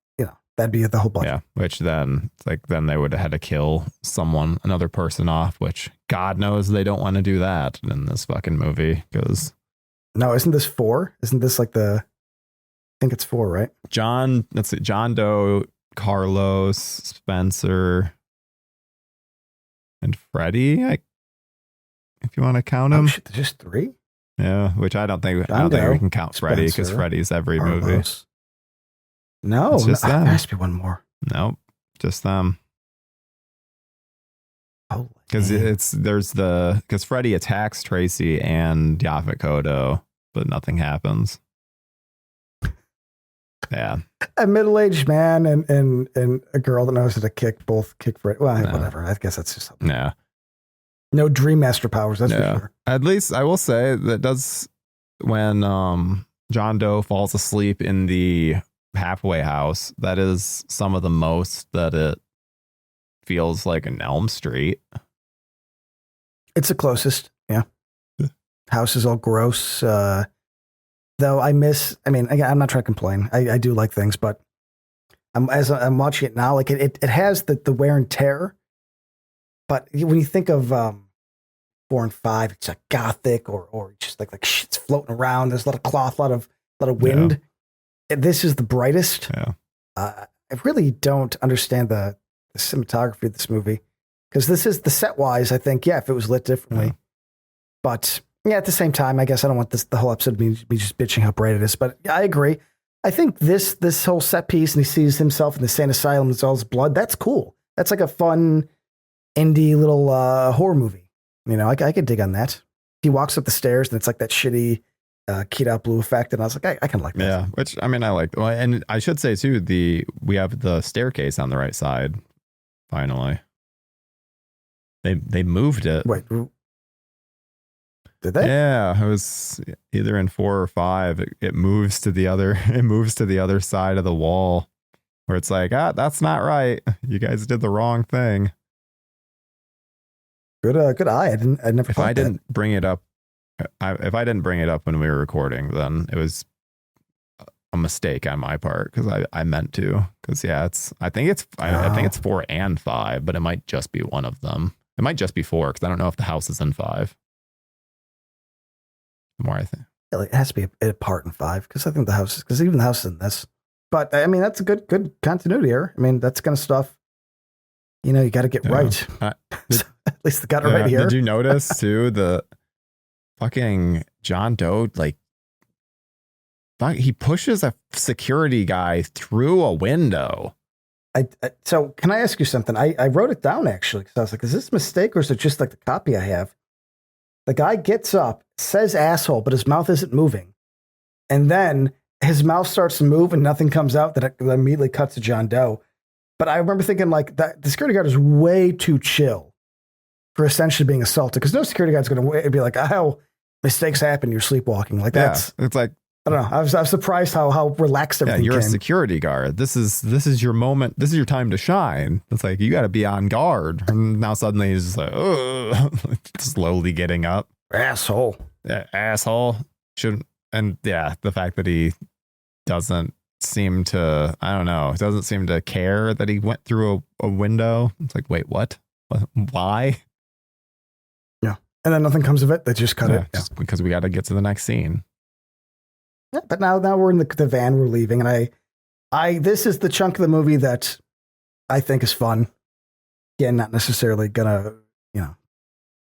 that'd be the whole budget. Yeah, which then, it's like, then they would have had to kill another person off, which God knows they don't want to do that in this fucking movie, because... No, isn't this 4? Isn't this like I think it's 4, right? Let's see, John Doe, Carlos, Spencer, and Freddy, if you want to count him. Oh, shit, there's just 3? Yeah, which I don't think we can count Freddy, because Freddy's every movie. No, it's just them. There has to be one more. Nope, just them. Because because Freddy attacks Tracy and Yaphet Kotto, but nothing happens. Yeah, a middle-aged man and a girl that knows how to kick Freddy. Well, whatever. I guess that's just something. Yeah. No Dream Master powers. That's for sure. At least I will say that does when John Doe falls asleep in the halfway house, that is some of the most that it feels like an Elm Street. It's the closest. Yeah. House is all gross. Though again, I'm not trying to complain. I do like things, but as I'm watching it now, like it has the wear and tear. But when you think of 4 and 5, it's like gothic or just like shit's floating around. There's a lot of cloth, a lot of wind. Yeah. This is the brightest. Yeah. I really don't understand the cinematography of this movie, because this is the set wise. I think, if it was lit differently, but at the same time, I guess I don't want the whole episode to be just bitching how bright it is. But I agree. I think this whole set piece, and he sees himself in the sane asylum with all his blood. That's cool. That's like a fun indie little horror movie. I could dig on that. He walks up the stairs and it's like that shitty keyed out blue effect, and I was like, I can like that. Yeah, which I like. Well, and I should say too, we have the staircase on the right side. Finally, they moved it. Wait, did they? Yeah, it was either in 4 or 5. It moves to the other. It moves to the other side of the wall, where it's like, that's not right. You guys did the wrong thing. Good eye. I never. If I didn't bring it up when we were recording, then it was a mistake on my part, because I meant to. Because I think it's 4 and 5, but it might just be one of them. It might just be 4, because I don't know if the house is in 5. The more I think, it has to be a part in 5, because I think even the house is in this. But that's a good continuity error. That's kind of stuff. You got to get right. At least they got it right here. Did you notice too the fucking John Doe, he pushes a security guy through a window. So can I ask you something? I wrote it down actually, because I was like, is this a mistake or is it just like the copy I have? The guy gets up, says asshole, but his mouth isn't moving. And then his mouth starts to move and nothing comes out. That immediately cuts to John Doe. But I remember thinking that the security guard is way too chill for essentially being assaulted, because no security guard's going to be like, oh, mistakes happen, you're sleepwalking. It's like, I don't know. I was surprised how relaxed everything you're came. A security guard. This is your moment. This is your time to shine. It's like, you got to be on guard. And now suddenly he's just like, oh, slowly getting up. Asshole. Yeah, asshole. Shouldn't. And the fact that he doesn't seem to, I don't know, doesn't seem to care that he went through a window. It's like, wait, what? Why? Yeah. And then nothing comes of it. They just cut it. Just because we got to get to the next scene. Yeah, but now we're in the van, we're leaving, and this is the chunk of the movie that I think is fun. Again, not necessarily gonna,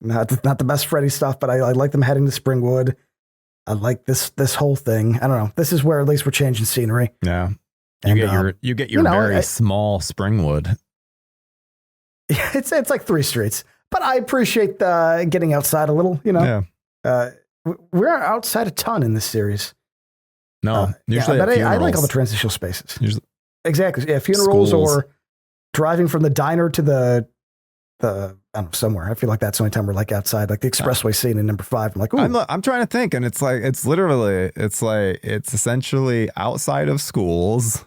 not the best Freddy stuff, but I like them heading to Springwood. I like this whole thing. I don't know. This is where at least we're changing scenery. Yeah, you get your very small Springwood. It's like 3 streets, but I appreciate getting outside a little. Yeah. We're outside a ton in this series. No, usually, but I like all the transitional spaces. Usually, exactly. Yeah, funerals schools. Or driving from the diner to the I don't know, somewhere. I feel like that's the only time we're like outside, like the expressway scene in number 5. I'm like, ooh. I'm trying to think, and it's essentially outside of schools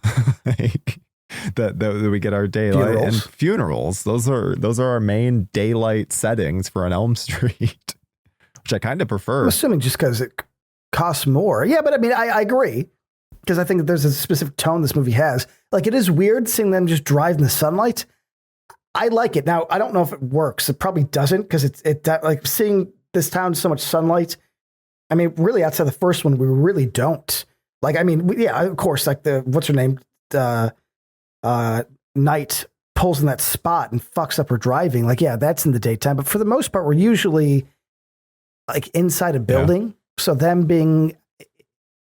that we get our daylight and funerals. Those are our main daylight settings for an Elm Street, which I kind of prefer. I'm assuming just because it costs more. Yeah, but I mean, I agree, because I think that there's a specific tone this movie has. Like, it is weird seeing them just drive in the sunlight. I like it. Now, I don't know if it works. It probably doesn't, because it like seeing this town so much sunlight. I mean, really, outside the first one, we really don't. Like, I mean, yeah, of course, like what's her name? Night pulls in that spot and fucks up her driving. Like, yeah, that's in the daytime. But for the most part, we're usually like inside a building. Yeah. So them being,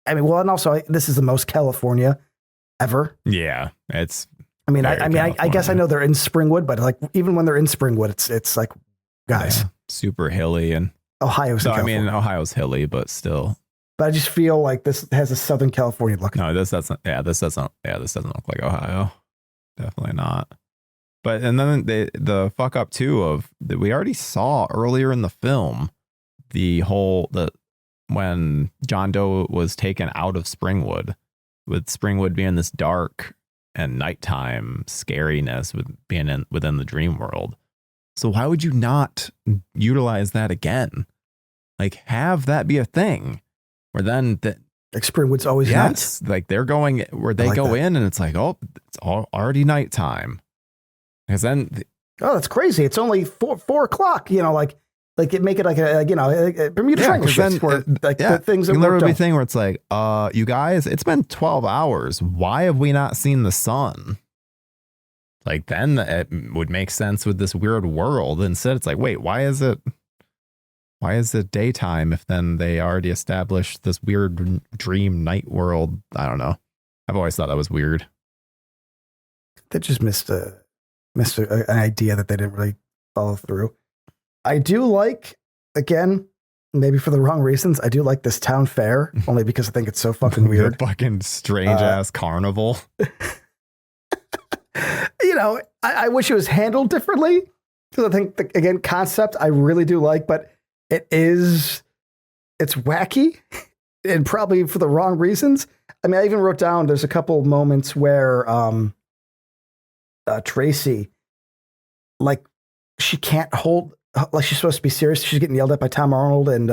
I mean, well, and also this is the most California ever. Yeah, it's. I mean, I guess I know they're in Springwood, but like even when they're in Springwood, it's like, guys, super hilly and Ohio's. So I mean, Ohio's hilly, but still. But I just feel like this has a Southern California look. No, this doesn't. Yeah, this doesn't look like Ohio. Definitely not. But and then the fuck up too of that we already saw earlier in the film, when John Doe was taken out of Springwood, with Springwood being this dark and nighttime scariness with being within the dream world. So why would you not utilize that again? Like, have that be a thing where then like Springwood's always night. Like they're going where they go in and it's like, oh, it's already nighttime. Because then that's crazy. It's only 4 o'clock, like it make it like a Bermuda Triangle shift where the things that literally be thing where it's like, you guys, it's been 12 hours. Why have we not seen the sun? Like, then it would make sense with this weird world. Instead, it's like, wait, why is it daytime if then they already established this weird dream night world? I don't know. I've always thought that was weird. They just missed an idea that they didn't really follow through. I do like, again, maybe for the wrong reasons, I do like this town fair, only because I think it's so fucking weird. Fucking strange ass carnival. I wish it was handled differently, because I think, again, concept I really do like, but it's wacky and probably for the wrong reasons. I mean, I even wrote down, there's a couple moments where Tracy, like, she can't hold, like she's supposed to be serious. She's getting yelled at by Tom Arnold and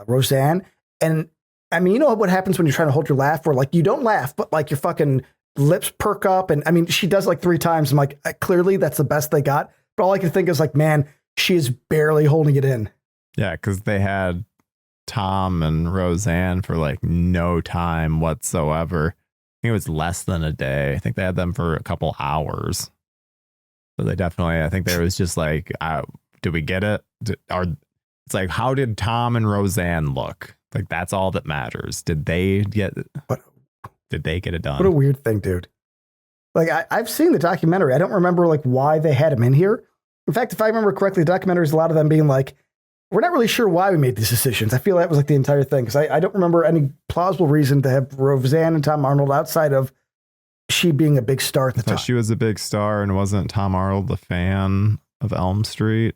Roseanne. And I mean, you know what happens when you're trying to hold your laugh, where like you don't laugh, but like your fucking lips perk up. And I mean, she does like 3 times. I'm like, clearly that's the best they got. But all I can think is like, man, she's barely holding it in. Yeah, because they had Tom and Roseanne for like no time whatsoever. I think it was less than a day. I think they had them for a couple hours. So they definitely, I think there was just like, did we get it? It's like, how did Tom and Roseanne look? Like, that's all that matters. Did they get it? Did they get it done? What a weird thing, dude. Like, I've seen the documentary. I don't remember like why they had him in here. In fact, if I remember correctly, the documentary is a lot of them being like, we're not really sure why we made these decisions. I feel that was like the entire thing, because I don't remember any plausible reason to have Roseanne and Tom Arnold outside of she being a big star at the time. She was a big star, and wasn't Tom Arnold the fan of Elm Street?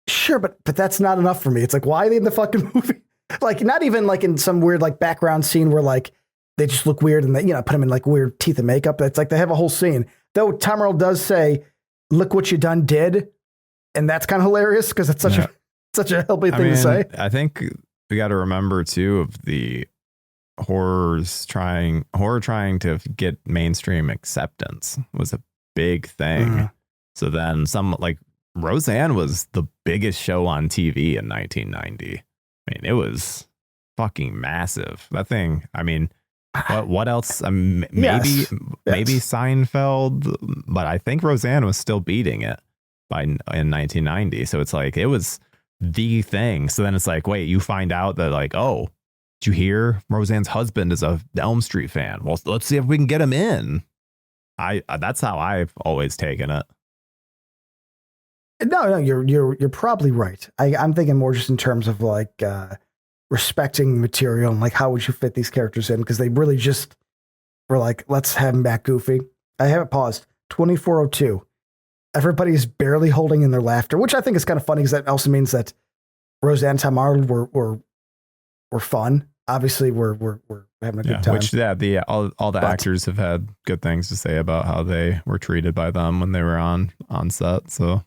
Sure, but that's not enough for me. It's like, why are they in the fucking movie? Like, not even like in some weird like background scene where like they just look weird and they, put them in like weird teeth and makeup. It's like they have a whole scene. Though Tom Arnold does say, "Look what you done did," and that's kind of hilarious because it's such a hillbilly thing to say. I think we got to remember too of the horror trying to get mainstream acceptance was a big thing. So then some like Roseanne was the biggest show on TV in 1990. I mean, it was fucking massive. That thing. I mean, what else? Maybe Seinfeld, but I think Roseanne was still beating it in 1990. So it's like it was the thing. So then it's like, wait, you find out that like, oh, did you hear Roseanne's husband is a Elm Street fan? Well, let's see if we can get him in. That's how I've always taken it. No, you're probably right. I'm thinking more just in terms of like respecting material and like how would you fit these characters in, because they really just were like, let's have them back goofy. I have it paused. 2402. Everybody's barely holding in their laughter, which I think is kind of funny because that also means that Roseanne and Tom Arnold were fun. Obviously, we're having a good time. Which all the actors have had good things to say about how they were treated by them when they were on set. So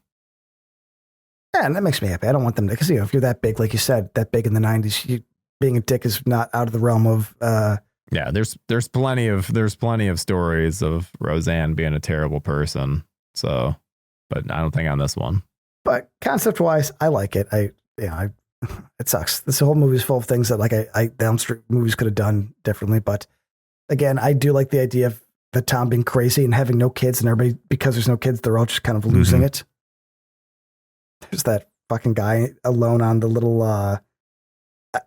yeah, and that makes me happy. I don't want them to, because if you're that big, like you said, that big in the 90s, being a dick is not out of the realm of. Yeah, there's plenty of stories of Roseanne being a terrible person. So, but I don't think on this one. But concept wise, I like it. It sucks. This whole movie is full of things that like the Elm Street movies could have done differently. But again, I do like the idea of the Tom being crazy and having no kids, and everybody, because there's no kids, they're all just kind of losing it. There's that fucking guy alone on the little, I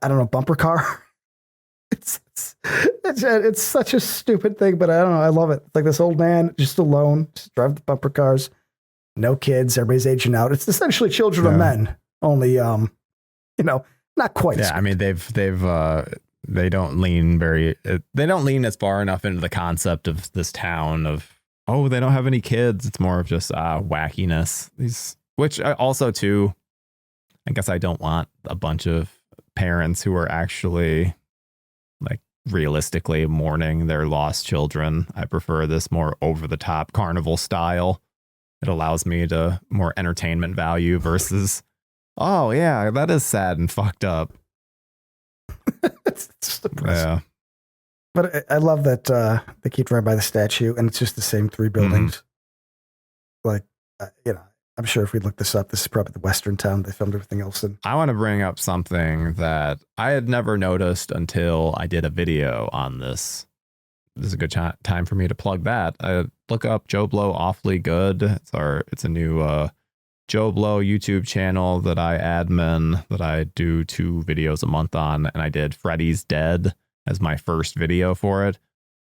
don't know, bumper car. It's such a stupid thing, but I don't know. I love it. Like this old man just alone, just drive the bumper cars, no kids. Everybody's aging out. It's essentially Children of Men, only, not quite. Yeah, I mean, they don't lean as far enough into the concept of this town of, oh, they don't have any kids. It's more of just wackiness. Which also too, I guess I don't want a bunch of parents who are actually like realistically mourning their lost children. I prefer this more over the top carnival style. It allows me to more entertainment value versus, oh yeah, that is sad and fucked up. It's just depressing. Yeah. But I love that they keep driving by the statue and it's just the same three buildings. Like, I'm sure if we look this up, this is probably the Western town they filmed everything else in. I want to bring up something that I had never noticed until I did a video on this. This is a good time for me to plug that. Look up Joe Blow Awfully Good. It's a new Joe Blow YouTube channel that I admin, that I do 2 videos a month on, and I did Freddy's Dead as my first video for it.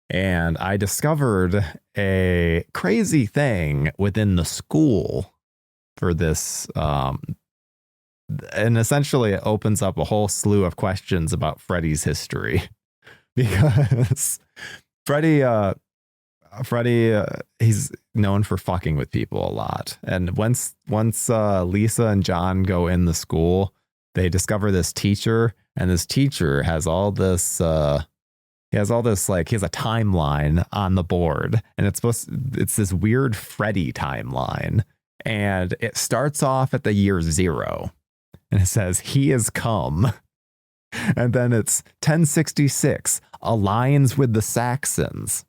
And I discovered a crazy thing within the school for this, and essentially it opens up a whole slew of questions about Freddy's history, because Freddy, he's known for fucking with people a lot. And once Lisa and John go in the school, they discover this teacher, and this teacher has all this, like, he has a timeline on the board, and it's this weird Freddy timeline. And it starts off at the year 0, and it says, "He has come." And then it's 1066, aligns with the Saxons.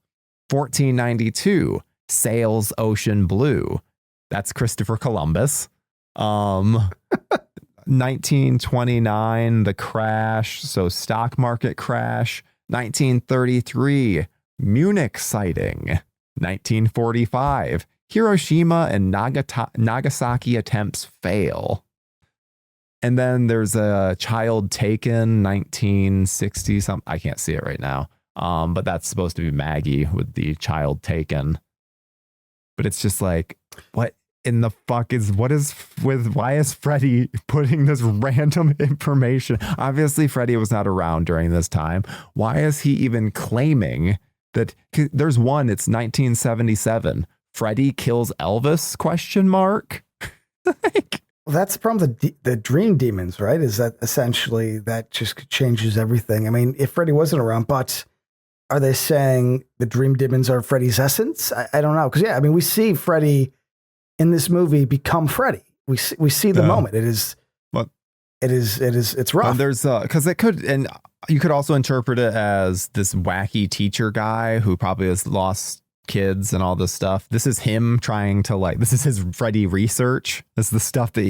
1492, sails ocean blue. That's Christopher Columbus. 1929, the crash. So stock market crash. 1933, Munich sighting. 1945, Hiroshima and Nagasaki attempts fail. And then there's a child taken, 1960 something. I can't see it right now. But that's supposed to be Maggie with the child taken. But it's just like, what in the fuck why is Freddy putting this random information? Obviously, Freddy was not around during this time. Why is he even claiming that? There's one, it's 1977. Freddy kills Elvis, ? Like, well, that's the problem. The dream demons, right? Is that essentially that just changes everything? I mean, if Freddy wasn't around, but are they saying the dream demons are Freddy's essence? I don't know. Because yeah, I mean, we see Freddy in this movie become Freddy. We see the moment. It's rough. There's because it could, and you could also interpret it as this wacky teacher guy who probably has lost kids and all this stuff. This is him trying to this is his Freddy research. This is the stuff that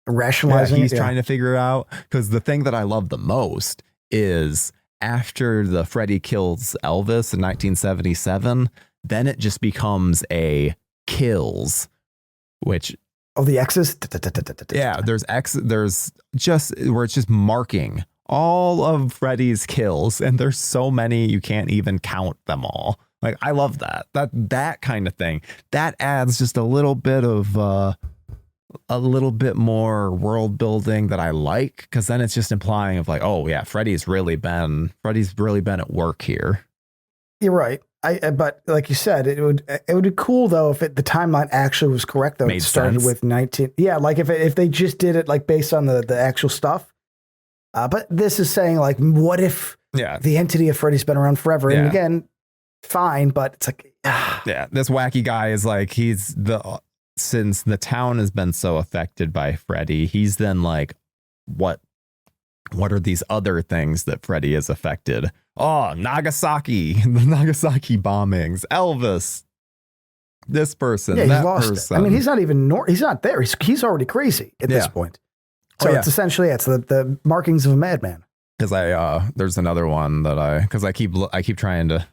rationalizing. He's trying to figure out. Because the thing that I love the most is after the Freddy kills Elvis in 1977, then it just becomes a kills, which the X's. Yeah, there's just where it's just marking all of Freddy's kills, and there's so many you can't even count them all. Like, I love that kind of thing. That adds just a little bit more world building that I like, because then it's just implying of oh yeah, Freddy's really been at work here. You're right. But like you said, it would be cool though if the timeline actually was correct though. It started with 19. Yeah, like if they just did it based on the actual stuff. But this is saying what if the entity of Freddy's been around forever? And again, fine, but it's yeah, this wacky guy is since the town has been so affected by Freddy, he's then what are these other things that Freddy has affected? Oh, Nagasaki, the Nagasaki bombings, Elvis, this person, that person. I mean, he's not even he's not there. He's already crazy at this point. So it's essentially it's the markings of a madman. Because there's another one that I keep trying to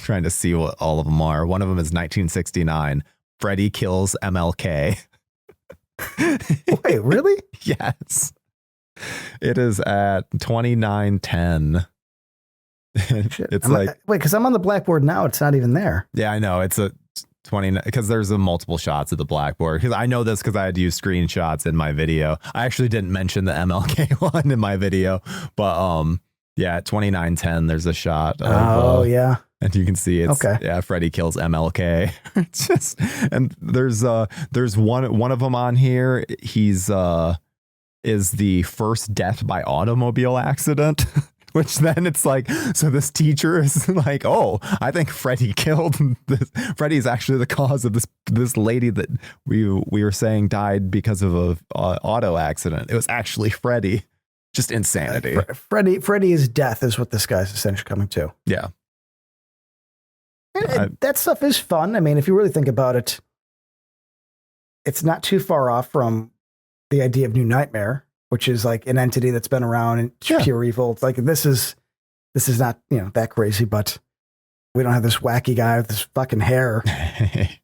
trying to see what all of them are. One of them is 1969. Freddy kills MLK. Wait, really? Yes. It is at 2910. It's wait, because I'm on the blackboard now. It's not even there. Yeah, I know. It's a 29 because there's multiple shots of the blackboard. Because I know this because I had to use screenshots in my video. I actually didn't mention the MLK one in my video, but yeah, at 2910, there's a shot. Yeah. And you can see it's Freddy kills MLK. It's just, and there's one of them on here. He's is the first death by automobile accident, which then it's so this teacher is oh, I think Freddy killed this. Freddy's actually the cause of this lady that we were saying died because of a auto accident. It was actually Freddy. Just insanity. Freddy's death is what this guy's essentially coming to. Yeah. That stuff is fun. I mean, if you really think about it, it's not too far off from the idea of New Nightmare, which is an entity that's been around and pure evil. It's this is not that crazy, but we don't have this wacky guy with this fucking hair. I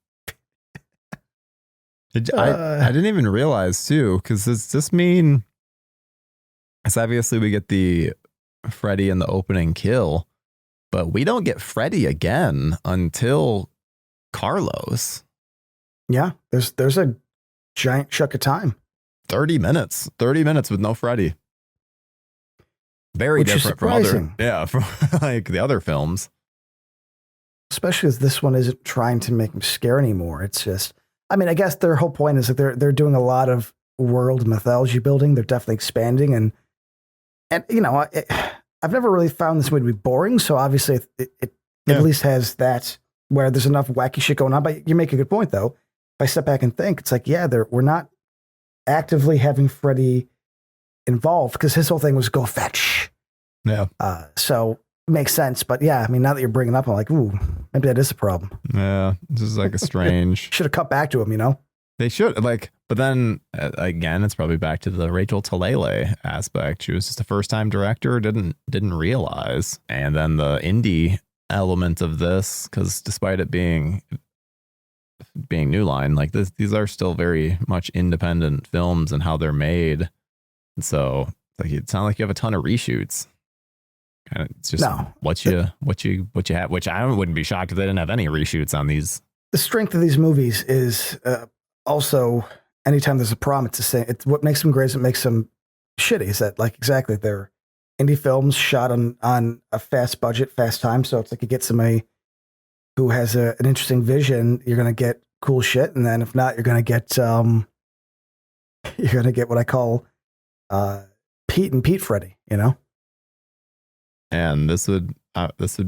didn't even realize too, because does this mean? Because obviously we get the Freddy in the opening kill, but we don't get Freddy again until Carlos. Yeah, there's a giant chunk of time. 30 minutes with no Freddy. Very different from the other films. Especially as this one isn't trying to make him scare anymore. It's just, I mean, I guess their whole point is they're doing a lot of world mythology building. They're definitely expanding and I've never really found this movie to be boring. So obviously it at least has that where there's enough wacky shit going on. But you make a good point though. If I step back and think, it's we're not actively having Freddy involved because his whole thing was go fetch. Yeah. So it makes sense. But yeah, I mean, now that you're bringing it up, I'm ooh, maybe that is a problem. Yeah. This is a strange. Should have cut back to him, They should but then again, it's probably back to the Rachel Talalay aspect. She was just a first time director, didn't realize. And then the indie element of this, because despite it being New Line, these are still very much independent films and how they're made. And so it's not like you have a ton of reshoots. Kind of, it's just what you have, which I wouldn't be shocked if they didn't have any reshoots on these. The strength of these movies is also anytime there's a problem, it's the same. It's what makes them great is it makes them shitty. Is that exactly they're indie films shot on a fast budget, fast time. So it's you get somebody who has an interesting vision, you're going to get cool shit. And then if not, you're going to get what I call Pete and Pete Freddy, And this would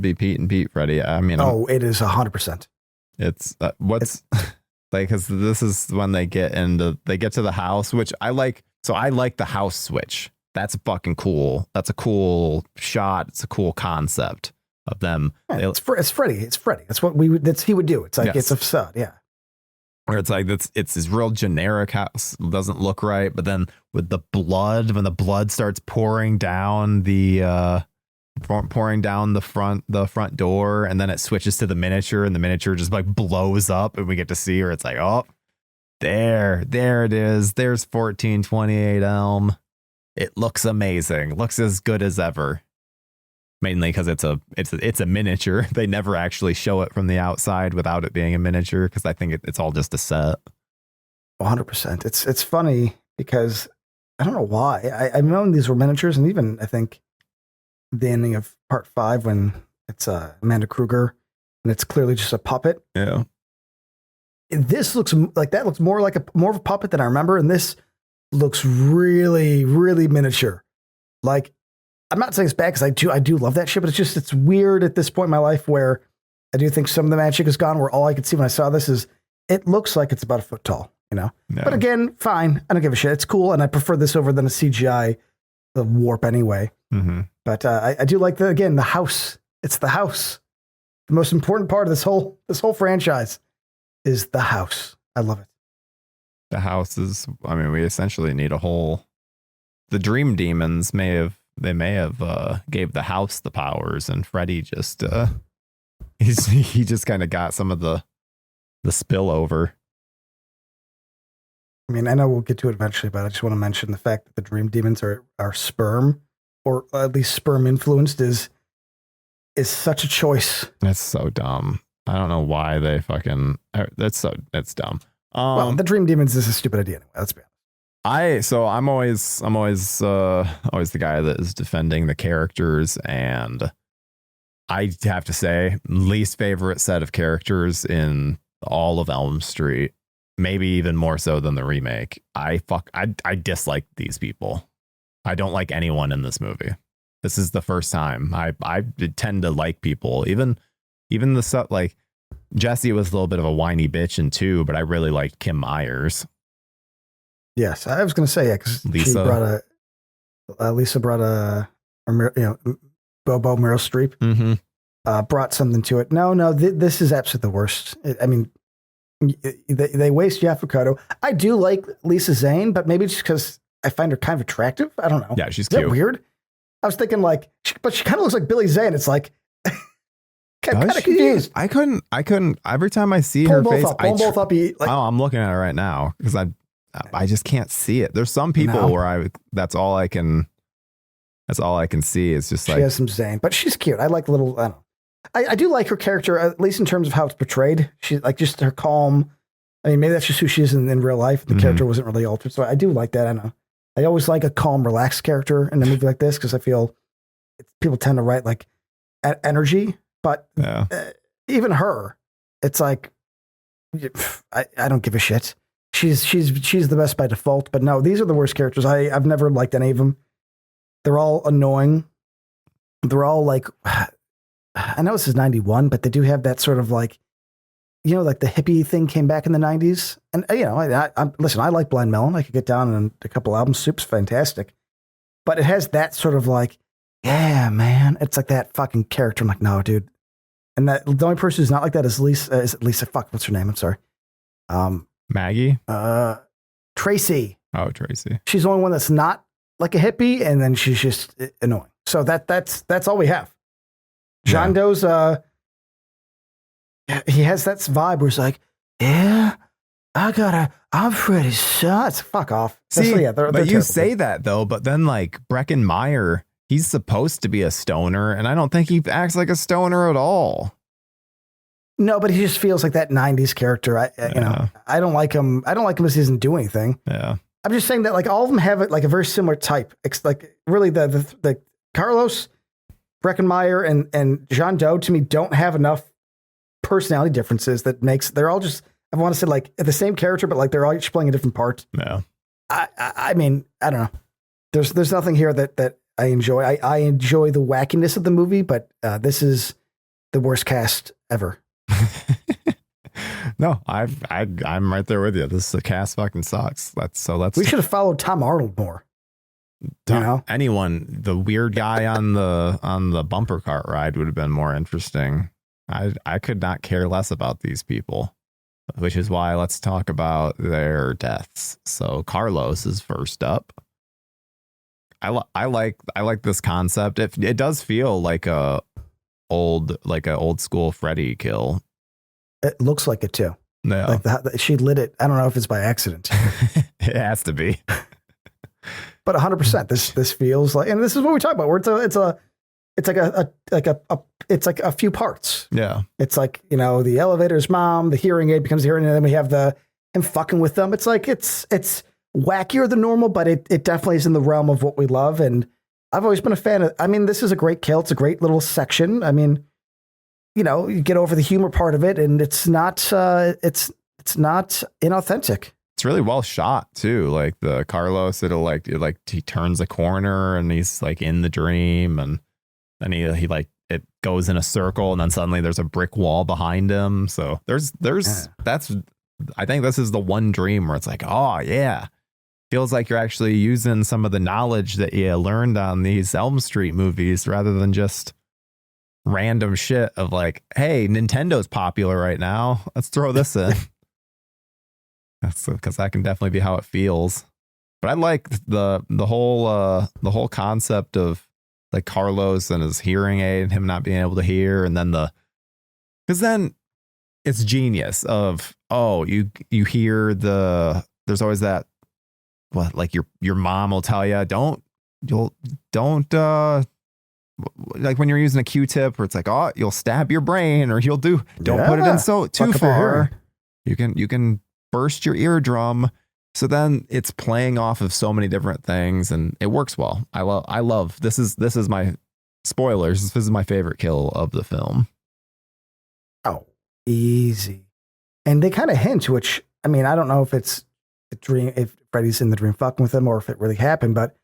be Pete and Pete Freddy. I mean, it is 100%. It's because this is when they get to the house, which I like. So I like the house switch. That's fucking cool. That's a cool shot. It's a cool concept. of them. Yeah, it's Freddy. It's Freddy. That's what he would do. It's like, Yes. it's a facade. Yeah. Where it's like, it's this real generic house. It doesn't look right. But then with the blood, when the blood starts pouring down the front door, and then it switches to the miniature, and the miniature just like blows up, and we get to see her. It's like, oh, there it is. There's 1428 Elm. It looks amazing. Looks as good as ever. Mainly because it's a miniature. They never actually show it from the outside without it being a miniature, because I think it's all just a set. 100%. It's funny because I don't know why. I've known these were miniatures, and even I think the ending of part 5 when it's Amanda Kruger and it's clearly just a puppet. Yeah. This looks like that looks more of a puppet than I remember, and this looks really, really miniature. Like, I'm not saying it's bad, because I do love that shit, but it's weird at this point in my life where I do think some of the magic is gone, where all I could see when I saw this is it looks like it's about a foot tall, you know? Yeah. But again, fine. I don't give a shit. It's cool. And I prefer this over than a CGI, the warp anyway. Mm-hmm. But I do like the house. It's the house. The most important part of this whole franchise is the house. I love it. The house is, I mean, we essentially need the Dream Demons may have gave the house the powers, and Freddy just he just kind of got some of the spillover. I mean, I know we'll get to it eventually, but I just want to mention the fact that the Dream Demons are sperm, or at least sperm influenced, is such a choice. That's so dumb. I don't know why they fucking. That's dumb. Well, the Dream Demons is a stupid idea anyway. Let's be honest. I'm always the guy that is defending the characters, and I have to say, least favorite set of characters in all of Elm Street, maybe even more so than the remake. I dislike these people. I don't like anyone in this movie. This is the first time I tend to like people, even the stuff like Jesse was a little bit of a whiny bitch in 2, but I really liked Kim Myers. Yes, I was going to say, yeah, because Lisa brought Bobo Meryl Streep, brought something to it. No, this is absolutely the worst. I mean, they waste Yaphet Kotto. I do like Lisa Zane, but maybe just because I find her kind of attractive. I don't know. Yeah, she's cute. Is that weird? I was thinking but she kind of looks like Billy Zane. It's like, kind of confused. I couldn't. Every time I see her face, pull both up. I'm looking at it right now because I just can't see it. There's some people where that's all I can see. It's just like, she has some Zane, but she's cute. I like I don't know. I do like her character, at least in terms of how it's portrayed. She's like just her calm. I mean, maybe that's just who she is in real life. The character wasn't really altered. So I do like that. I know. I always like a calm, relaxed character in a movie like this, because I feel people tend to write like energy, but even her, it's like, I don't give a shit. She's the best by default, but no, these are the worst characters. I've never liked any of them. They're all annoying. They're all like, I know this is 91, but they do have that sort of like, like the hippie thing came back in the 90s. And, listen, I like Blind Melon. I could get down on a couple albums. Soup's fantastic. But it has that sort of like, yeah, man. It's like that fucking character. I'm like, no, dude. And the only person who's not like that is Lisa. Is it Lisa? Fuck, what's her name? I'm sorry. Maggie? Tracy. Oh, Tracy. She's the only one that's not like a hippie, and then she's just annoying. So that's all we have. John Doe's he has that vibe where he's like, yeah, I'm Freddy Shots. Fuck off. See, they're but you terrible. say that though, but then like Breckin Meyer, he's supposed to be a stoner, and I don't think he acts like a stoner at all. No, but he just feels like that 90s character. I don't like him. I don't like him as he doesn't do anything. Yeah. I'm just saying that like all of them have like a very similar type. It's like really the Carlos, Breckin Meyer, and John Doe to me don't have enough personality differences that they're all just, I want to say like the same character, but like they're all each playing a different part. Yeah. I mean, I don't know. There's nothing here that I enjoy. I enjoy the wackiness of the movie, but this is the worst cast ever. No, I'm right there with you. The cast fucking sucks. We should have followed Tom Arnold more. Anyone, the weird guy on the bumper cart ride would have been more interesting. I could not care less about these people, which is why let's talk about their deaths. So Carlos is first up. I like this concept. It does feel like a old school Freddy kill. It looks like it too. Yeah. Like she lit it. I don't know if it's by accident. It has to be. But 100%, this feels like, and this is what we talk about. Where it's like a few parts. Yeah. It's like, the elevator's mom, the hearing aid becomes the hearing aid, and then we have him fucking with them. It's like, it's wackier than normal, but it definitely is in the realm of what we love. And I've always been a fan of, this is a great kill. It's a great little section. You get over the humor part of it, and it's not inauthentic. It's really well shot too. Like the Carlos, he turns a corner and he's like in the dream, and then he it goes in a circle, and then suddenly there's a brick wall behind him. So I think this is the one dream where it's like, oh yeah, feels like you're actually using some of the knowledge that you learned on these Elm Street movies rather than just random shit of like, hey, Nintendo's popular right now, let's throw this in. That's because that can definitely be how it feels. But I like the whole concept of like Carlos and his hearing aid and him not being able to hear, and then because then it's genius of, oh, you hear there's always that, what, like your mom will tell you, don't like when you're using a Q-tip where it's like, oh, you'll stab your brain, or don't put it in too far. You can burst your eardrum. So then it's playing off of so many different things, and it works well. I love this is my spoilers. This is my favorite kill of the film. Oh, easy. And they kind of hint, which, I don't know if it's a dream, if Freddy's in the dream fucking with him, or if it really happened, but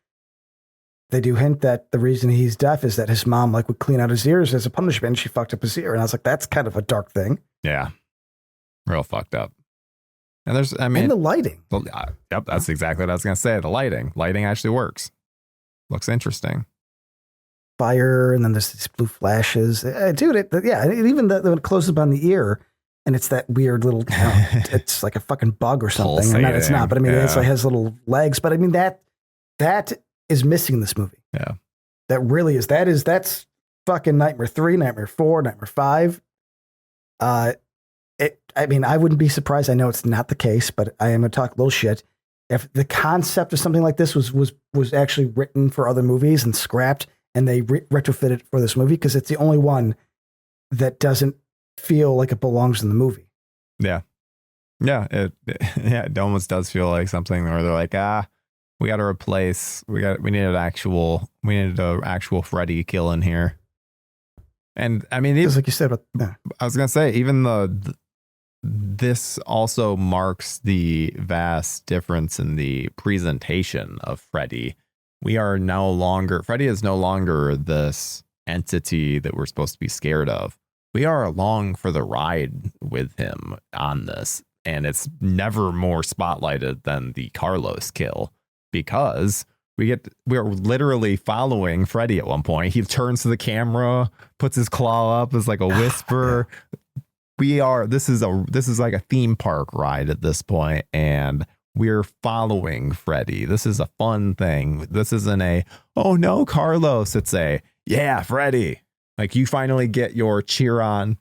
they do hint that the reason he's deaf is that his mom would clean out his ears as a punishment. And she fucked up his ear. And I was like, that's kind of a dark thing. Yeah. Real fucked up. And and the lighting. Yep. That's exactly what I was going to say. The lighting actually works. Looks interesting. Fire. And then there's these blue flashes. Dude, even when it closes up on the ear, and it's that weird little, it's like a fucking bug or something. It's not, but it's like has little legs. But that is missing in this movie. Yeah. That really is. That's fucking Nightmare 3, Nightmare 4, Nightmare 5. I wouldn't be surprised. I know it's not the case, but I am going to talk a little shit. If the concept of something like this was actually written for other movies and scrapped, and they retrofitted it for this movie, because it's the only one that doesn't feel like it belongs in the movie. Yeah. Yeah. It almost does feel like something where they're like, we got to replace, we needed an actual Freddy kill in here. And it's like you said, I was going to say, even this also marks the vast difference in the presentation of Freddy. Freddy is no longer this entity that we're supposed to be scared of. We are along for the ride with him on this, and it's never more spotlighted than the Carlos kill, because we're literally following Freddy at one point. He turns to the camera, puts his claw up as like a whisper. This is like a theme park ride at this point, and we're following Freddy. This is a fun thing. This isn't oh no, Carlos. It's yeah, Freddy. Like, you finally get your cheer on.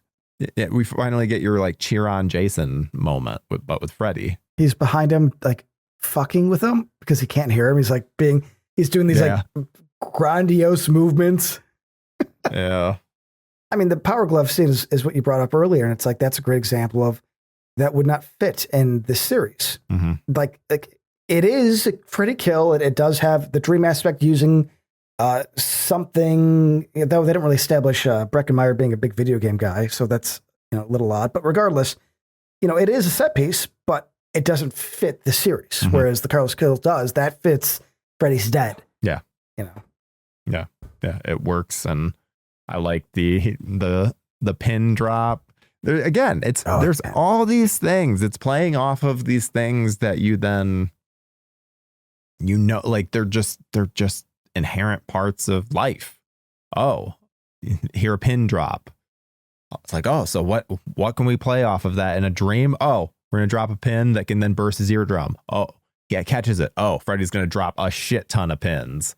We finally get your like cheer on Jason moment, but with Freddy. He's behind him, like fucking with him because he can't hear him. He's doing these like grandiose movements. Yeah. The Power Glove scene is what you brought up earlier. And it's like, that's a great example of that would not fit in this series. Mm-hmm. Like it is a pretty kill. It does have the dream aspect using something, though they didn't really establish Breckenmeyer being a big video game guy. So that's a little odd. But regardless, it is a set piece, but it doesn't fit the series. Mm-hmm. Whereas the Carlos kill does. That fits Freddy's dead. Yeah. Yeah. It works. And I like the pin drop. There's all these things. It's playing off of these things that you then like they're just inherent parts of life. Oh, hear a pin drop. It's like, oh, so what can we play off of that in a dream? Oh, we're going to drop a pin that can then burst his eardrum. Oh, yeah, catches it. Oh, Freddy's going to drop a shit ton of pins.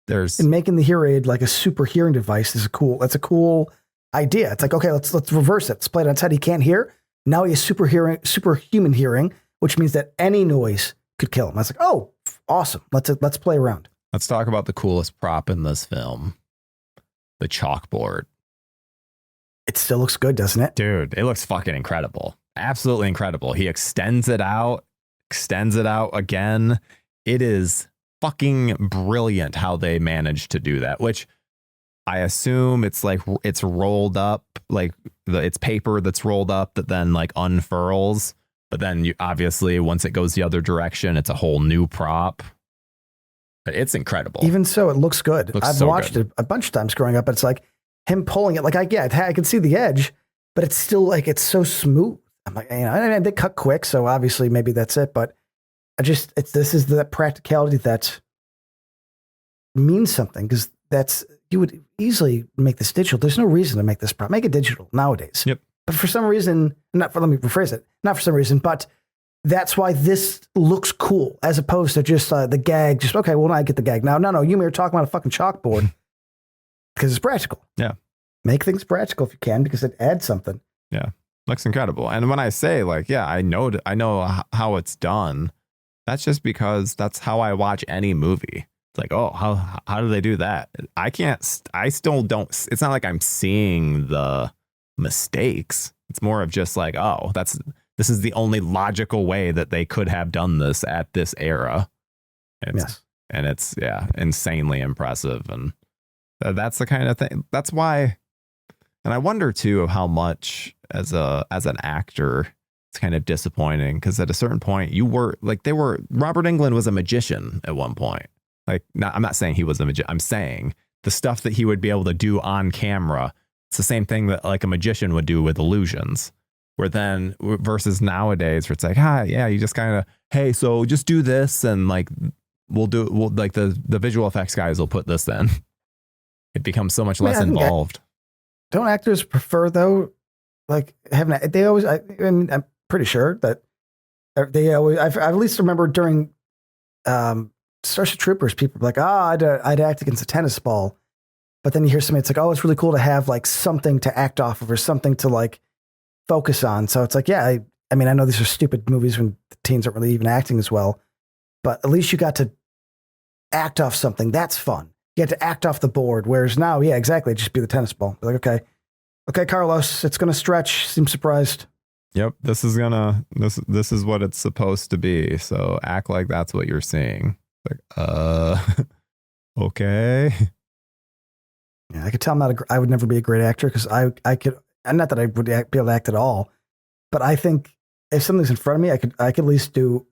And making the hearing aid like a super hearing device is that's a cool idea. It's like, okay, let's reverse it. Let's play it on its head. He can't hear. Now he has superhuman hearing, which means that any noise could kill him. I was like, oh, awesome. Let's play around. Let's talk about the coolest prop in this film. The chalkboard. It still looks good, doesn't it? Dude, it looks fucking incredible. Absolutely incredible. He extends it out again. It is fucking brilliant how they managed to do that, which I assume it's like it's rolled up, like it's paper that's rolled up that then like unfurls. But then you obviously once it goes the other direction, it's a whole new prop. But it's incredible. Even so, it looks good. I've watched it a bunch of times growing up. It's like him pulling it. Like I can see the edge, but it's still like it's so smooth. I'm like, they cut quick, so obviously maybe that's it. But this is the practicality that means something, because you would easily make this digital. There's no reason to make this prop. Make it digital nowadays. Yep. But for some reason, let me rephrase it. Not for some reason, but that's why this looks cool, as opposed to just the gag. Just, okay, well, now I get the gag. Now, no, you may be talking about a fucking chalkboard because it's practical. Yeah. Make things practical if you can, because it adds something. Yeah. Looks incredible. And when I say like, yeah, I know how it's done. That's just because that's how I watch any movie. It's like, oh, how do they do that? I still don't. It's not like I'm seeing the mistakes. It's more of just like, oh, this is the only logical way that they could have done this at this era. And it's insanely impressive. And that's the kind of thing. That's why. And I wonder too of how much as an actor, it's kind of disappointing, because at a certain point Robert Englund was a magician at one point. Like, I'm not saying he was a magician. I'm saying the stuff that he would be able to do on camera. It's the same thing that like a magician would do with illusions. Where then versus nowadays, where it's like, you just kind of, hey, so just do this, and like we'll like the visual effects guys will put this in. It becomes so much less involved. Don't actors prefer though, like having they always? I'm pretty sure that they always. I at least remember during Starship Troopers, people were like, I'd act against a tennis ball, but then you hear somebody, it's like, oh, it's really cool to have like something to act off of or something to like focus on. So it's like, yeah, I mean, I know these are stupid movies when the teens aren't really even acting as well, but at least you got to act off something. That's fun. You get to act off the board. Whereas now, yeah, exactly. Just be the tennis ball. Be like, okay, Carlos, it's going to stretch. Seem surprised. Yep. This is what it's supposed to be. So act like that's what you're seeing. Like, okay. Yeah, I could tell I would never be a great actor, because I could, and not that I would be able to act at all, but I think if something's in front of me, I could at least do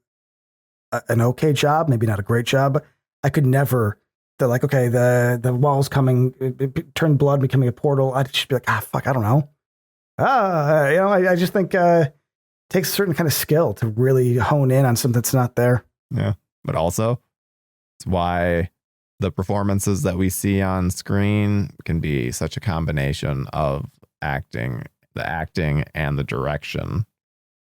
an okay job, maybe not a great job. I could never. They're like, okay, the wall's coming, it turned blood, becoming a portal. I'd just be like, fuck, I don't know. I just think it takes a certain kind of skill to really hone in on something that's not there. Yeah, but also it's why the performances that we see on screen can be such a combination of the acting and the direction.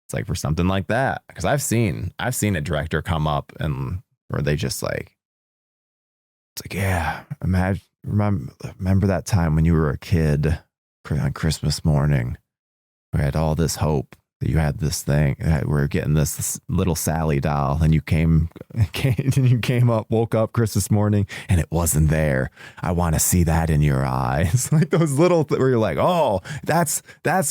It's like for something like that, because I've seen a director come up and where they just like, it's like, yeah, remember that time when you were a kid on Christmas morning, we had all this hope that you had this thing, we're getting this little Sally doll, and you came up, woke up Christmas morning and it wasn't there. I want to see that in your eyes. Like those little where you're like, oh, that's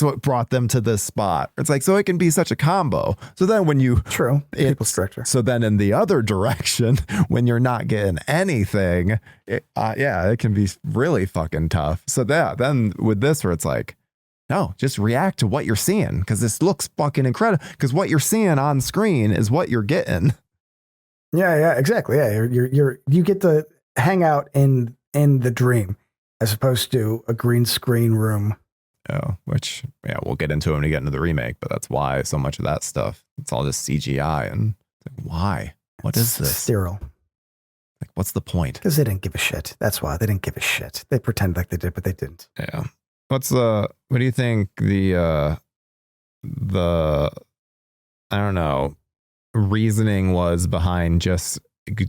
what brought them to this spot. It's like, so it can be such a combo. So then when you people's director. So then in the other direction, when you're not getting anything, it can be really fucking tough. So then with this, where it's like, no, just react to what you're seeing, because this looks fucking incredible. Because what you're seeing on screen is what you're getting. Yeah, exactly. Yeah, you get to hang out in the dream as opposed to a green screen room. Oh, which we'll get into when we get into the remake. But that's why so much of that stuff, it's all just CGI, and why? What is this? Sterile. Like, what's the point? Because they didn't give a shit. That's why they didn't give a shit. They pretended like they did, but they didn't. Yeah. What do you think the I don't know, reasoning was behind just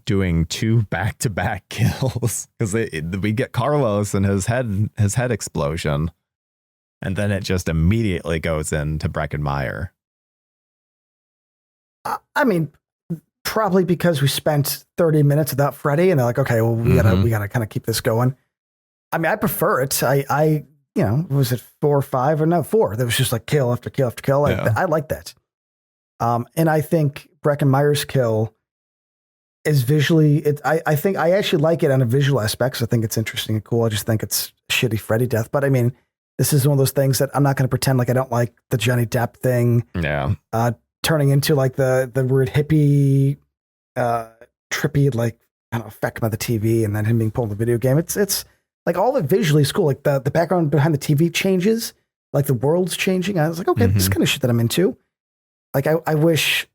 doing 2 back-to-back kills? Because we get Carlos and his head explosion, and then it just immediately goes into Breckenmeyer. I mean, probably because we spent 30 minutes without Freddy, and they're like, okay, well, we gotta kind of keep this going. I mean, I prefer it. I was it 4 or 5 or no 4? That was just like kill after kill after kill. I like that. And I think Breckenmeyer's kill is visually. I think I actually like it on a visual aspect. So I think it's interesting and cool. I just think it's shitty Freddy death. But I mean, this is one of those things that I'm not going to pretend like I don't like the Johnny Depp thing. Yeah. Turning into like the weird hippie, trippy, like, I don't know, effect by the TV, and then him being pulled in the video game. It's like all the visually is cool. Like the background behind the TV changes, like the world's changing. I was like, okay, this kind of shit that I'm into. Like I wish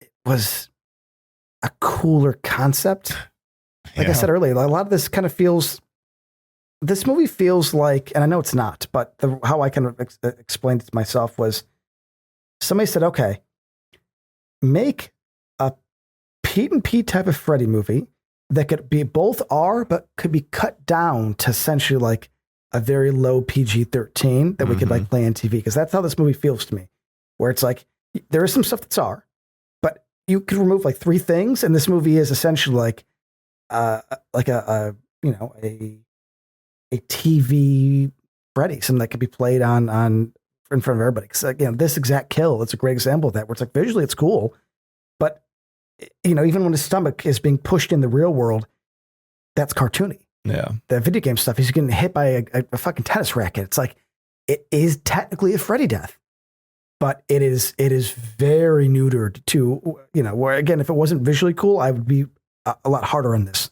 it was a cooler concept. Like I said earlier, a lot of this kind of feels. This movie feels like, and I know it's not, but how I kind of explained it to myself was, somebody said, okay, make a Pete and Pete type of Freddy movie that could be both R, but could be cut down to essentially like a very low PG-13 that we could like play on TV. Because that's how this movie feels to me, where it's like, there is some stuff that's R, but you could remove like 3 things. And this movie is essentially like a TV Freddy, something that could be played on in front of everybody. Because again, this exact kill, it's a great example of that, where it's like visually it's cool, but even when his stomach is being pushed in the real world, that's cartoony. Yeah. The video game stuff, he's getting hit by a fucking tennis racket. It's like, it is technically a Freddy death, but it is very neutered to, where again, if it wasn't visually cool, I would be a lot harder on this.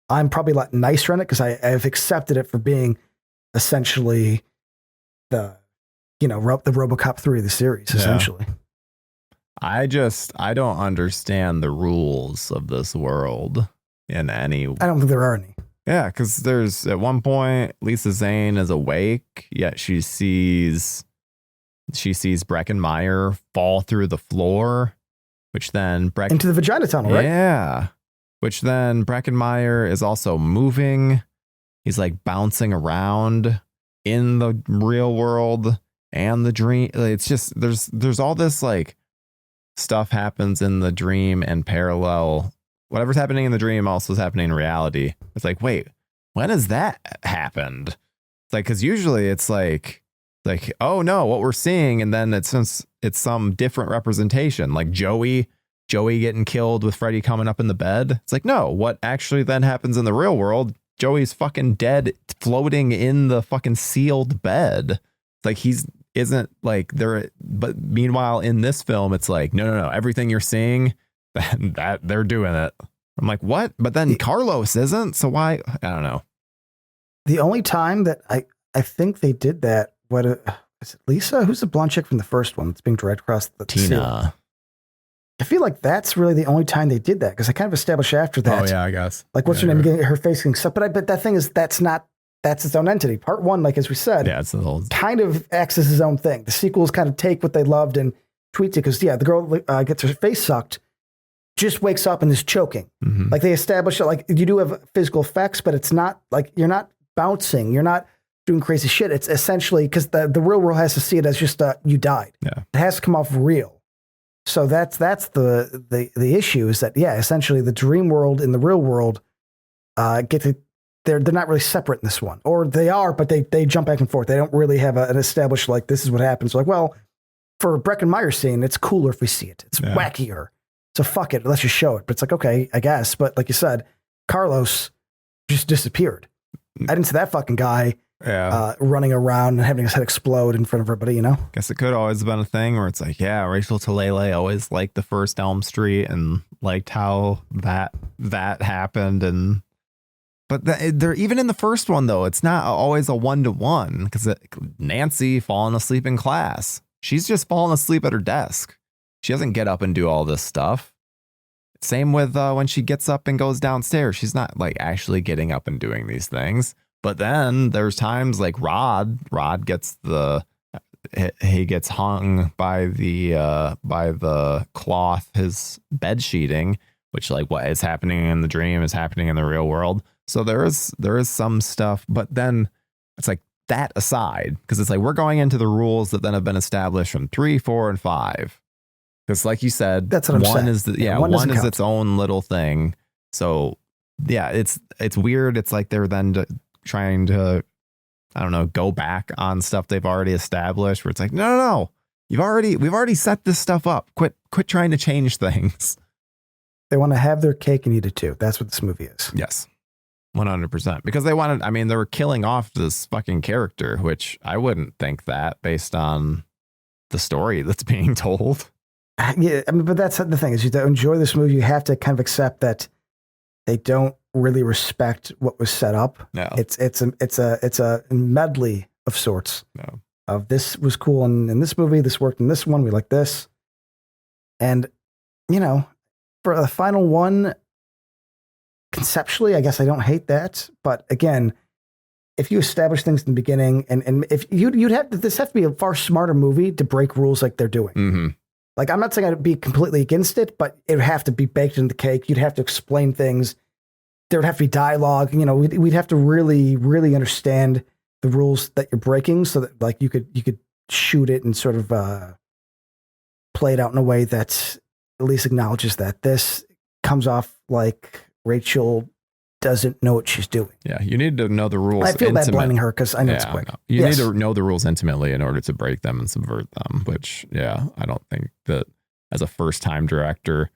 I'm probably a lot nicer on it because I've accepted it for being essentially the RoboCop 3 of the series, essentially. I don't understand the rules of this world in any. I don't think there are any. Yeah, because there's at one point Lisa Zane is awake, yet she sees Breckenmeyer fall through the floor, which then into the vagina tunnel, right? Yeah, which then Breckenmeyer is also moving. He's like bouncing around in the real world and the dream. It's just there's all this like stuff happens in the dream and parallel. Whatever's happening in the dream also is happening in reality. It's like, wait, when has that happened? It's like, because usually it's like, oh no, what we're seeing, and then it's some different representation, like Joey getting killed with Freddy coming up in the bed. It's like, no, what actually then happens in the real world? Joey's fucking dead, floating in the fucking sealed bed. Like isn't like there, but meanwhile in this film, it's like, no, everything you're seeing, that they're doing it. I'm like, what? But then Carlos isn't, so why? I don't know. The only time that I think they did that, what is it, Lisa? Who's the blonde chick from the first one that's being dragged across the Tina? Ceiling? I feel like that's really the only time they did that, because I kind of established after that. Oh yeah, I guess. Like, what's her name? Getting her face getting stuck. But that thing is, that's its own entity. Part 1, like as we said, it's the whole kind of acts as his own thing. The sequels kind of take what they loved and tweet it, because the girl gets her face sucked, just wakes up and is choking. Mm-hmm. Like they establish it, like you do have physical effects, but it's not like you're not bouncing, you're not doing crazy shit. It's essentially because the real world has to see it as just you died. Yeah, it has to come off real. So that's the issue, is that essentially the dream world and the real world they're not really separate in this one, or they are, but they jump back and forth. They don't really have an established like this is what happens. Like, well, for a Breckenmeyer scene, it's cooler if we see it. It's wackier. So fuck it, let's just show it. But it's like, okay, I guess. But like you said, Carlos just disappeared. I didn't see that fucking guy running around and having his head explode in front of everybody, Guess it could always have been a thing where it's like, Rachel Talalay always liked the first Elm Street and liked how that happened. But they're even in the first one, though, it's not always a 1-to-1, because Nancy falling asleep in class. She's just falling asleep at her desk. She doesn't get up and do all this stuff. Same with when she gets up and goes downstairs. She's not like actually getting up and doing these things. But then there's times like Rod gets he gets hung by the cloth, his bed sheeting, which like what is happening in the dream is happening in the real world. So there is some stuff, but then it's like that aside, because it's like we're going into the rules that then have been established from 3, 4, and 5. Because like you said, that's what I'm saying. One is its own little thing. So yeah, it's weird. It's like they're then trying to, I don't know, go back on stuff they've already established, where it's like, no, we've already set this stuff up. Quit trying to change things. They want to have their cake and eat it too. That's what this movie is. Yes. 100%. Because they were killing off this fucking character, which I wouldn't think that based on the story that's being told. Yeah, I mean, but that's the thing is, you to enjoy this movie, you have to kind of accept that they don't really respect what was set up. No. It's a medley of sorts. No. Of this was cool in this movie, this worked in this one, we like this. And, you know, for the final one, conceptually, I guess I don't hate that. But again, if you establish things in the beginning, and if this have to be a far smarter movie to break rules like they're doing. Mm-hmm. Like, I'm not saying I'd be completely against it, but it would have to be baked into the cake. You'd have to explain things. There would have to be dialogue. You know, we'd have to really, really understand the rules that you're breaking, so that like you could shoot it and sort of play it out in a way that at least acknowledges that this comes off like Rachel doesn't know what she's doing. Yeah, you need to know the rules. I feel bad blaming her because I know it's quick. No. You need to know the rules intimately in order to break them and subvert them, which, yeah, I don't think that as a first-time director,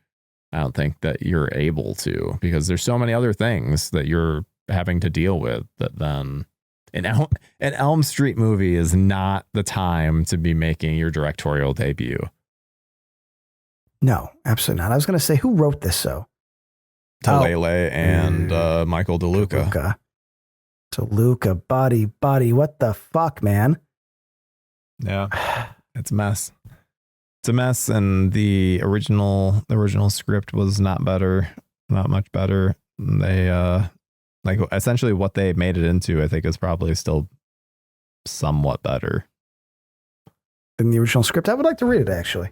I don't think that you're able to, because there's so many other things that you're having to deal with that then an Elm Street movie is not the time to be making your directorial debut. No, absolutely not. I was going to say, who wrote this, though? Talele and Michael DeLuca. DeLuca, buddy, what the fuck, man? Yeah, it's a mess. It's a mess, and the original script was not much better. They like essentially what they made it into, I think, is probably still somewhat better than the original script. I would like to read it, actually.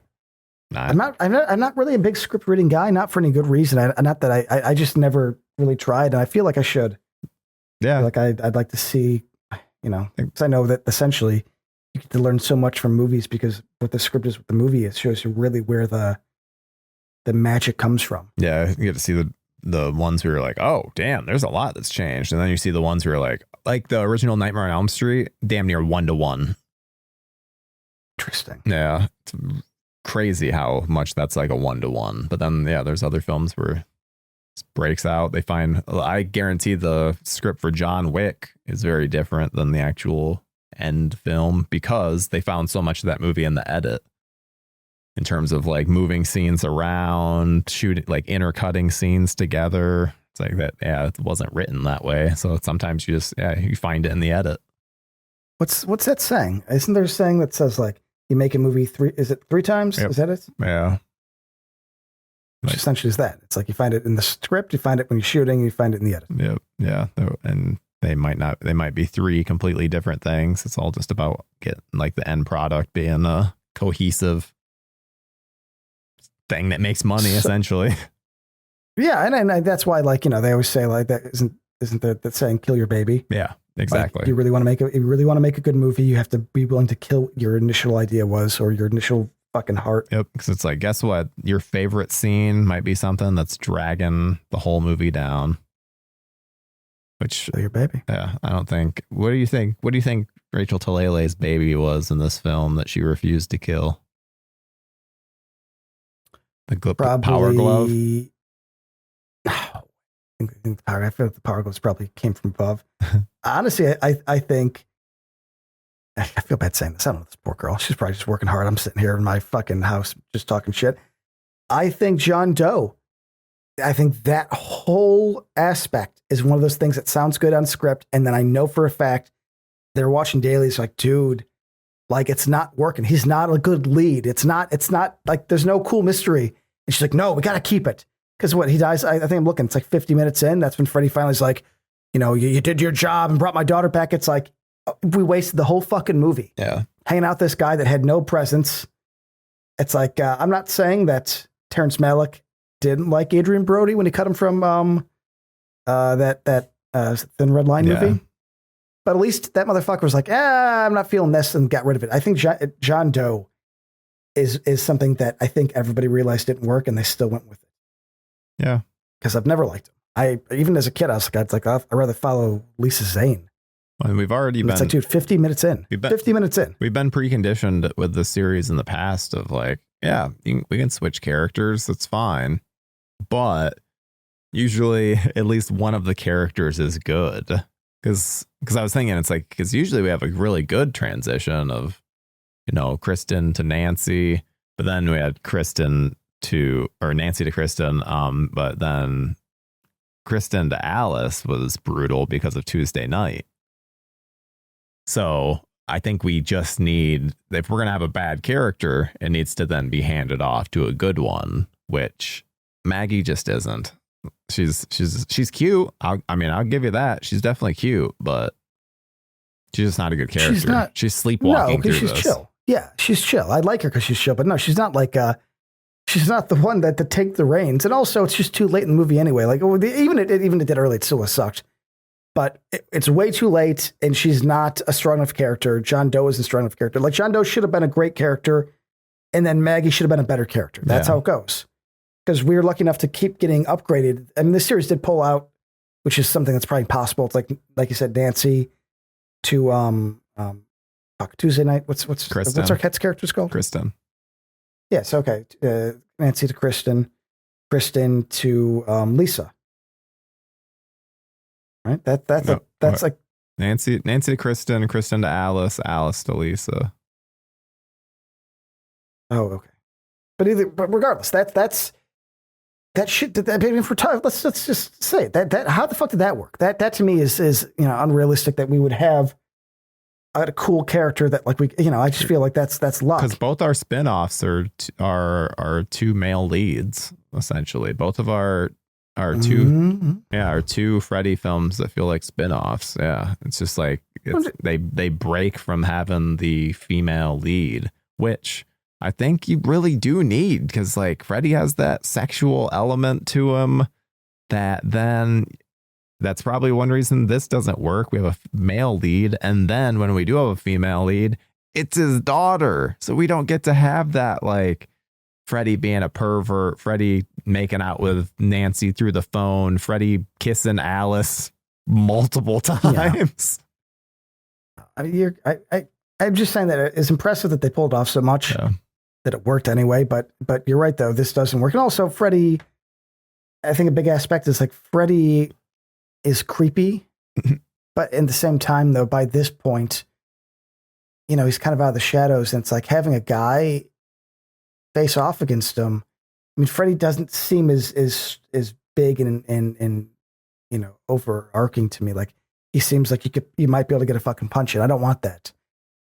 I'm not really a big script reading guy, not for any good reason. I just never really tried, and I feel like I should. Yeah. Like I'd like to see, you know, because I know that essentially you get to learn so much from movies, because what the script is with the movie, it shows you really where the magic comes from. Yeah, you get to see the ones who are like, oh, damn, there's a lot that's changed. And then you see the ones who are like the original Nightmare on Elm Street, damn near 1-to-1. Interesting. Yeah. It's crazy how much that's like a 1-to-1. But then, yeah, there's other films where it breaks out. I guarantee the script for John Wick is very different than the actual end film, because they found so much of that movie in the edit, in terms of like moving scenes around, shooting, like intercutting scenes together. It's like that. Yeah, it wasn't written that way. So sometimes you find it in the edit. What's that saying? Isn't there a saying that says like you make a movie three times? Yep. Is that it? Yeah. Which essentially is that. It's like you find it in the script, you find it when you're shooting, you find it in the edit. Yep. Yeah. And they might be 3 completely different things. It's all just about getting like the end product being a cohesive thing that makes money, essentially. Yeah, and that's why, like, you know, they always say like that isn't that saying kill your baby? Yeah, exactly. Like, you really want to make a good movie, you have to be willing to kill what your initial idea was, or your initial fucking heart. Yep, because it's like, guess what? Your favorite scene might be something that's dragging the whole movie down. Which kill your baby. Yeah, I don't think. What do you think? What do you think Rachel Talele's baby was in this film that she refused to kill? The power glove. I feel like the power gloves probably came from above. Honestly, I think, I feel bad saying this. I don't know this poor girl. She's probably just working hard. I'm sitting here in my fucking house just talking shit. I think John Doe. I think that whole aspect is one of those things that sounds good on script, and then I know for a fact they're watching daily. It's like, dude, like, it's not working. He's not a good lead. It's not like there's no cool mystery. And she's like, no, we got to keep it. Because what he dies, I think I'm looking, it's like 50 minutes in. That's when Freddy finally's like, you did your job and brought my daughter back. It's like, we wasted the whole fucking movie. Yeah. Hanging out this guy that had no presence. It's like, I'm not saying that Terrence Malick didn't like Adrian Brody when he cut him from that Thin Red Line movie. But at least that motherfucker was like, I'm not feeling this, and got rid of it. I think John Doe is something that I think everybody realized didn't work, and they still went with it. Yeah. Because I've never liked him. Even as a kid, I was like, I'd rather follow Lisa Zane. Well, we've already been. It's like, dude, 50 minutes in. 50 minutes in. We've been preconditioned with the series in the past of like, yeah, we can switch characters. That's fine. But usually at least one of the characters is good. Because I was thinking, it's like, because usually we have a really good transition of, Kristen to Nancy, but then we had Nancy to Kristen, but then Kristen to Alice was brutal because of Tuesday Night. So I think we just need, if we're going to have a bad character, it needs to then be handed off to a good one, which Maggie just isn't. She's cute. I'll give you that. She's definitely cute, but she's just not a good character. She's sleepwalking through she's this. Chill. Yeah, she's chill. I like her because she's chill, but no, she's not like she's not the one that to take the reins. And also, it's just too late in the movie anyway. Like even it did early, it still was sucked. But it's way too late, and she's not a strong enough character. John Doe isn't a strong enough character. Like John Doe should have been a great character, and then Maggie should have been a better character. That's how it goes. Because we were lucky enough to keep getting upgraded. I mean, this series did pull out, which is something that's probably possible. It's like you said, Nancy to Tuesday Night. What's Arquette's character's called? Kristen. Yes, okay. Nancy to Kristen to Lisa. Right? That's like Nancy to Kristen to Alice to Lisa. Oh, okay. But regardless, that shit. Let's just say that how the fuck did that work? That to me is unrealistic that we would have a cool character that like I just feel like that's luck. Because both our spinoffs are two male leads essentially. Both of our two Freddy films that feel like spinoffs. Yeah, it's just like they break from having the female lead, which I think you really do need, because like Freddy has that sexual element to him that's probably one reason this doesn't work. We have a male lead, and then when we do have a female lead, it's his daughter. So we don't get to have that like Freddy being a pervert, Freddy making out with Nancy through the phone, Freddy kissing Alice multiple times. Yeah. I'm just saying that it's impressive that they pulled off so much that it worked anyway. But you're right, though. This doesn't work. And also, Freddy, I think a big aspect is like Freddy is creepy. But at the same time, though, by this point, he's kind of out of the shadows. And it's like having a guy face off against him. I mean, Freddy doesn't seem as big and overarching to me. Like he seems like you might be able to get a fucking punch in. I don't want that.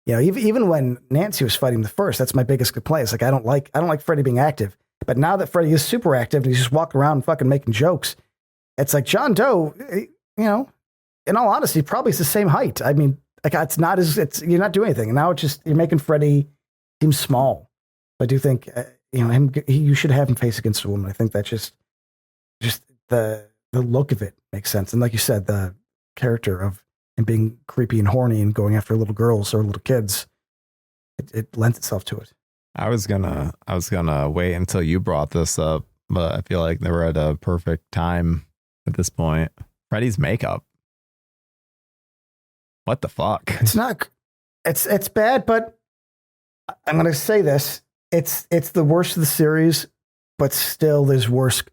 Even when Nancy was fighting the first, that's my biggest complaint. It's like I don't like Freddy being active. But now that Freddy is super active and he's just walking around fucking making jokes, it's like John Doe. In all honesty, probably is the same height. I mean, like you're not doing anything. And now it's just you're making Freddy seem small. I do think you should have him face against a woman. I think that's just the look of it makes sense. And like you said, the character of him being creepy and horny and going after little girls or little kids, it lends itself to it. I was gonna wait until you brought this up, but I feel like they were at a perfect time at this point. Freddy's makeup. What the fuck? It's not. It's bad, but I'm gonna say this. It's the worst of the series, but still there's worse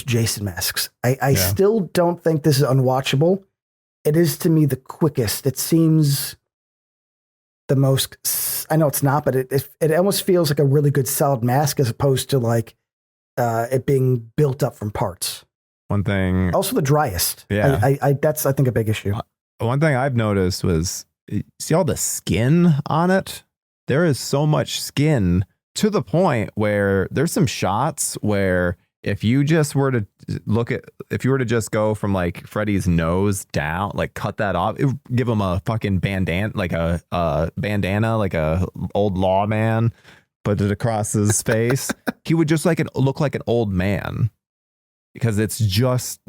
Jason masks. I still don't think this is unwatchable. It is to me the quickest. It seems the most. I know it's not, but it almost feels like a really good solid mask as opposed to like it being built up from parts. One thing. Also the driest. Yeah. That's I think a big issue. One thing I've noticed was, see all the skin on it? There is so much skin to the point where there's some shots where if you just were to if you were to just go from like Freddy's nose down, like cut that off, it would give him a fucking bandana, like a bandana, like a old lawman, put it across his face. He would just look like an old man, because it's just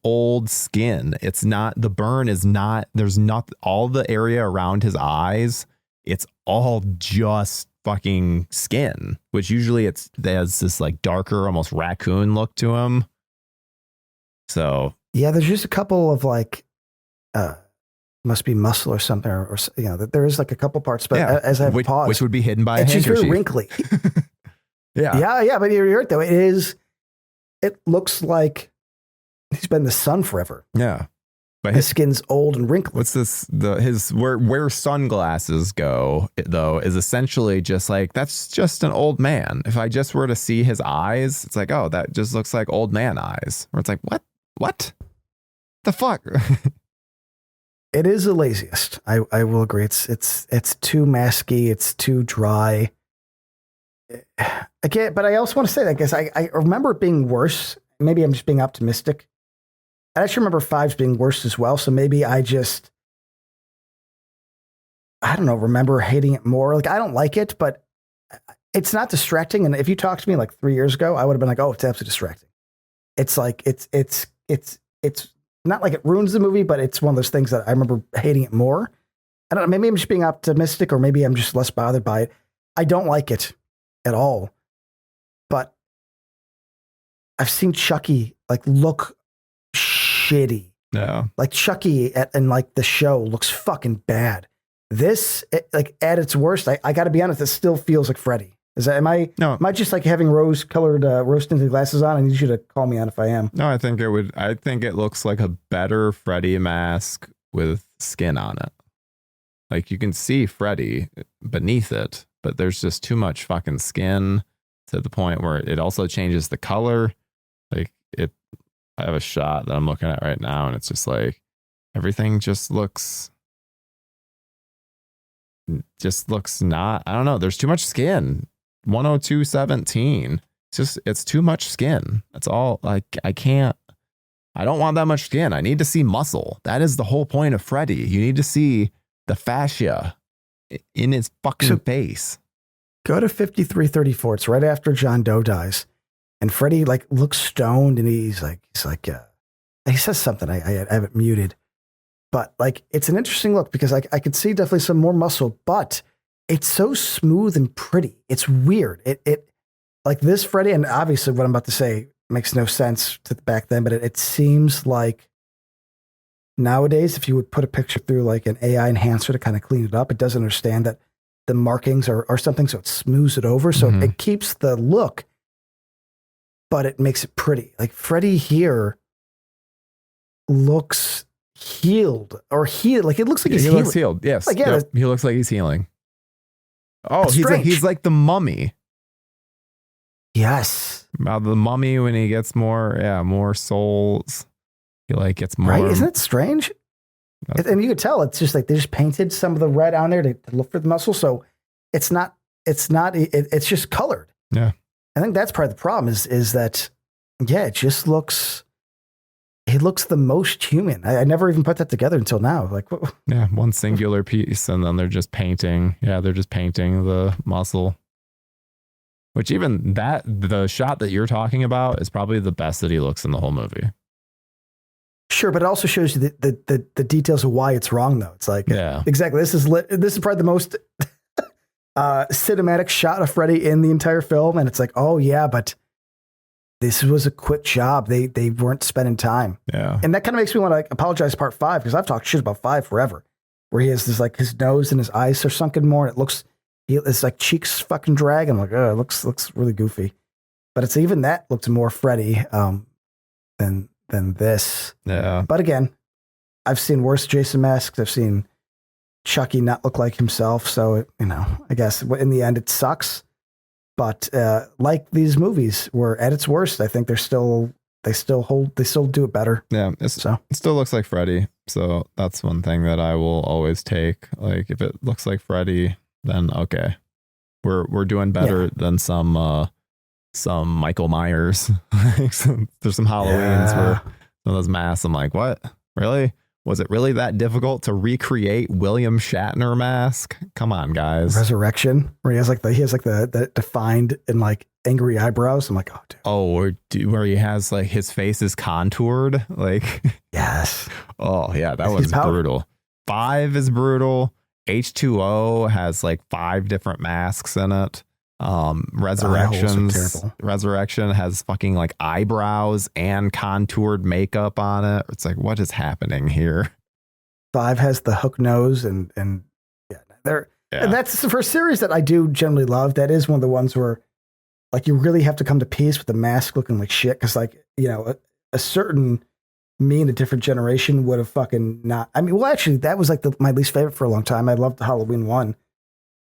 old skin. It's not, the burn is not, there's not all the area around his eyes. It's all just fucking skin, which usually there's this like darker, almost raccoon look to him. So yeah, there's just a couple of like must be muscle or something, or you know, that there is like a couple parts, but as I have paused, which would be hidden by it's a handkerchief. just very wrinkly. yeah, but you're right though. It looks like he's been in the sun forever. Yeah. But his skin's old and wrinkled. What's this? Where sunglasses go, though, is essentially just like, that's just an old man. If I just were to see his eyes, it's like, oh, that just looks like old man eyes. Or it's like, what the fuck? It is the laziest. I will agree. It's too masky. It's too dry. Again, but I also want to say that, because I remember it being worse. Maybe I'm just being optimistic. I actually remember 5's being worse as well. So maybe I don't know, remember hating it more. Like, I don't like it, but it's not distracting. And if you talked to me like 3 years ago, I would have been like, oh, it's absolutely distracting. It's like, it's not like it ruins the movie, but it's one of those things that I remember hating it more. I don't know. Maybe I'm just being optimistic, or maybe I'm just less bothered by it. I don't like it at all, but I've seen Chucky like look shitty. Yeah. Like Chucky and like the show looks fucking bad. This, like at its worst, I got to be honest, it still feels like Freddy. Am I just like having rose-colored, rose-tinted glasses on? I need you to call me on if I am. No, I think it looks like a better Freddy mask with skin on it. Like, you can see Freddy beneath it, but there's just too much fucking skin to the point where it also changes the color. Like, I have a shot that I'm looking at right now, and it's just like, everything just looks not, I don't know. There's too much skin. 102.17. It's too much skin. That's all. Like, I don't want that much skin. I need to see muscle. That is the whole point of Freddy. You need to see the fascia in his fucking face. Go to 5334. It's right after John Doe dies. And Freddy like looks stoned, and he says something. I have it muted, but like, it's an interesting look, because I could see definitely some more muscle, but it's so smooth and pretty. It's weird. It like this Freddy, and obviously what I'm about to say makes no sense to back then, but it seems like nowadays, if you would put a picture through like an AI enhancer to kind of clean it up, it doesn't understand that the markings are something, so it smooths it over. So it keeps the look, but it makes it pretty. Like, Freddy here looks healed. Like, it looks like he's he healing. Looks healed. Yes. Like, he looks like he's healing. Oh, he's like the Mummy. Yes. The Mummy, when he gets more souls, he like gets more. Right? Isn't it strange? And you could tell it's just like they just painted some of the red on there to look for the muscle. So it's just colored. Yeah. I think that's part of the problem is that, it just looks, it looks the most human. I never even put that together until now. Like, yeah, one singular piece, and then they're just painting. Yeah, they're just painting the muscle. Which even the shot that you're talking about is probably the best that he looks in the whole movie. Sure, but it also shows you the details of why it's wrong, though. It's like, exactly. This is probably the most cinematic shot of Freddy in the entire film, and it's like, oh yeah, but this was a quick job. They weren't spending time. Yeah, and that kind of makes me want to apologize part 5, because I've talked shit about 5 forever, where he has this like his nose and his eyes are sunken more, and it's like cheeks fucking drag. I'm like, oh, it looks really goofy. But it's even that looked more Freddy than this. Yeah. But again, I've seen worse Jason masks. I've seen Chucky not look like himself. So, I guess in the end it sucks. But like these movies were at its worst, I think they still do it better. Yeah. It still looks like Freddy. So that's one thing that I will always take. Like, if it looks like Freddy, then okay, we're doing better than some some Michael Myers. There's some Halloweens where some of those masks, I'm like, what? Really? Was it really that difficult to recreate William Shatner mask? Come on, guys. Resurrection, where he has like the defined and like angry eyebrows. I'm like, oh, dude. Oh, where he has like his face is contoured. Like, yes. Oh, yeah, that was brutal. 5 is brutal. H2O has like 5 different masks in it. Resurrection has fucking like eyebrows and contoured makeup on it. It's like, what is happening here? 5 has the hook nose and and that's the first series that I do generally love. That is one of the ones where like you really have to come to peace with the mask looking like shit. Cause like, you know, a certain me in a different generation would have fucking not. I mean, well, actually that was like my least favorite for a long time. I loved the Halloween one.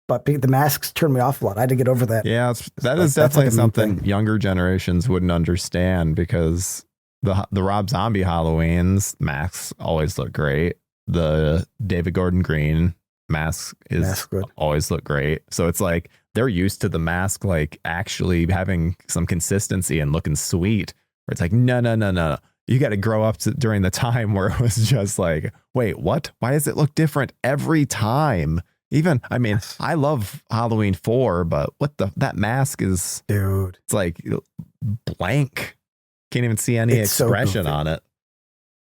But the masks turned me off a lot. I had to get over that. Yeah, that is definitely something younger generations wouldn't understand because the Rob Zombie Halloweens masks always look great. The David Gordon Green mask always look great. So it's like they're used to the mask like actually having some consistency and looking sweet. Where it's like, no. You got to grow up during the time where it was just like, wait, what? Why does it look different every time? Even, I mean, I love Halloween 4, but that mask is, dude, it's like blank. Can't even see any expression on it.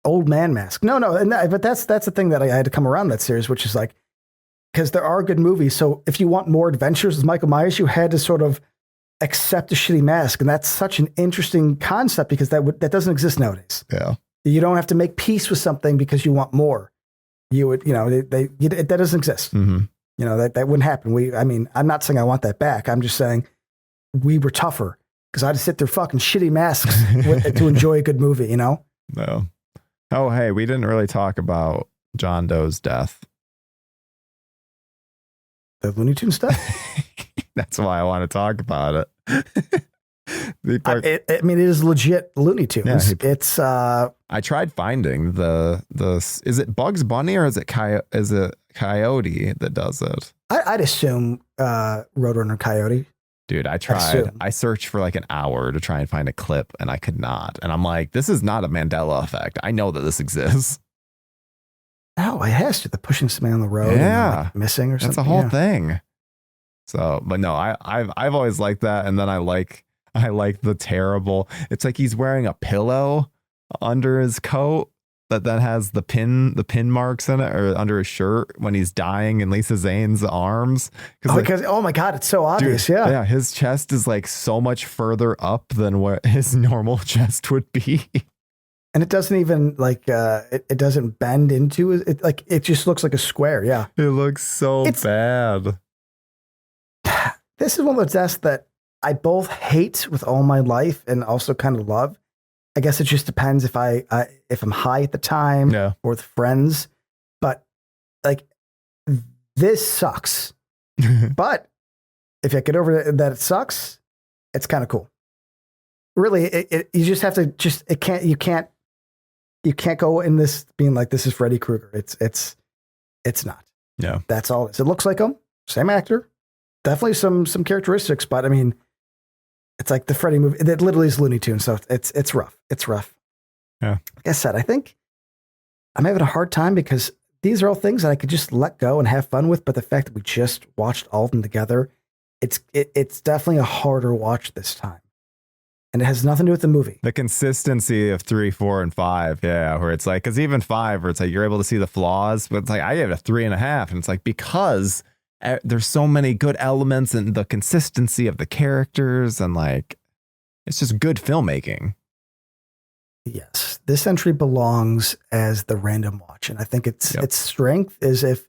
Old man mask. No. But that's the thing that I had to come around that series, which is like, because there are good movies. So if you want more adventures with Michael Myers, you had to sort of accept a shitty mask. And that's such an interesting concept because that doesn't exist nowadays. Yeah. You don't have to make peace with something because you want more. You would, you know, that doesn't exist. Mm-hmm. You know, that wouldn't happen. I'm not saying I want that back. I'm just saying we were tougher because I had to sit through fucking shitty masks to enjoy a good movie, you know? No. Oh, hey, we didn't really talk about John Doe's death. The Looney Tunes stuff? That's why I want to talk about it. I mean, it is legit Looney Tunes. Yeah, I tried finding the is it Bugs Bunny or is it Coyote that does it? I'd assume Roadrunner Coyote. Dude, I tried. I searched for like an hour to try and find a clip and I could not. And I'm like, this is not a Mandela effect. I know that this exists. No, it has to. The pushing somebody on the road. Yeah, and like missing or something. That's a whole thing. So, but no, I've always liked that. And then I like the terrible. It's like he's wearing a pillow under his coat that then has the pin marks in it, or under his shirt when he's dying in Lisa Zane's arms. Because oh my God, it's so obvious. Dude, yeah, his chest is like so much further up than what his normal chest would be. And it doesn't even like it doesn't bend into it. Like it just looks like a square. Yeah, it looks so bad. This is one of those deaths that I both hate with all my life and also kind of love. I guess it just depends if I'm high at the time or with friends. But like this sucks. But if I get over that it sucks, it's kind of cool. Really, you just have to you can't go in this being like this is Freddy Krueger. It's not. Yeah, that's all. It looks like him, same actor, definitely some characteristics, but I mean, it's like the Freddy movie. It literally is Looney Tunes, so it's rough. It's rough. Yeah, like I said, I think I'm having a hard time because these are all things that I could just let go and have fun with. But the fact that we just watched all of them together, it's definitely a harder watch this time. And it has nothing to do with the movie. The consistency of 3, 4, and 5. Yeah. Where it's like, cause even 5, where it's like, you're able to see the flaws, but it's like, I gave it a 3.5. And it's like, because there's so many good elements and the consistency of the characters. And like, it's just good filmmaking. Yes. This entry belongs as the random watch. And I think its strength is if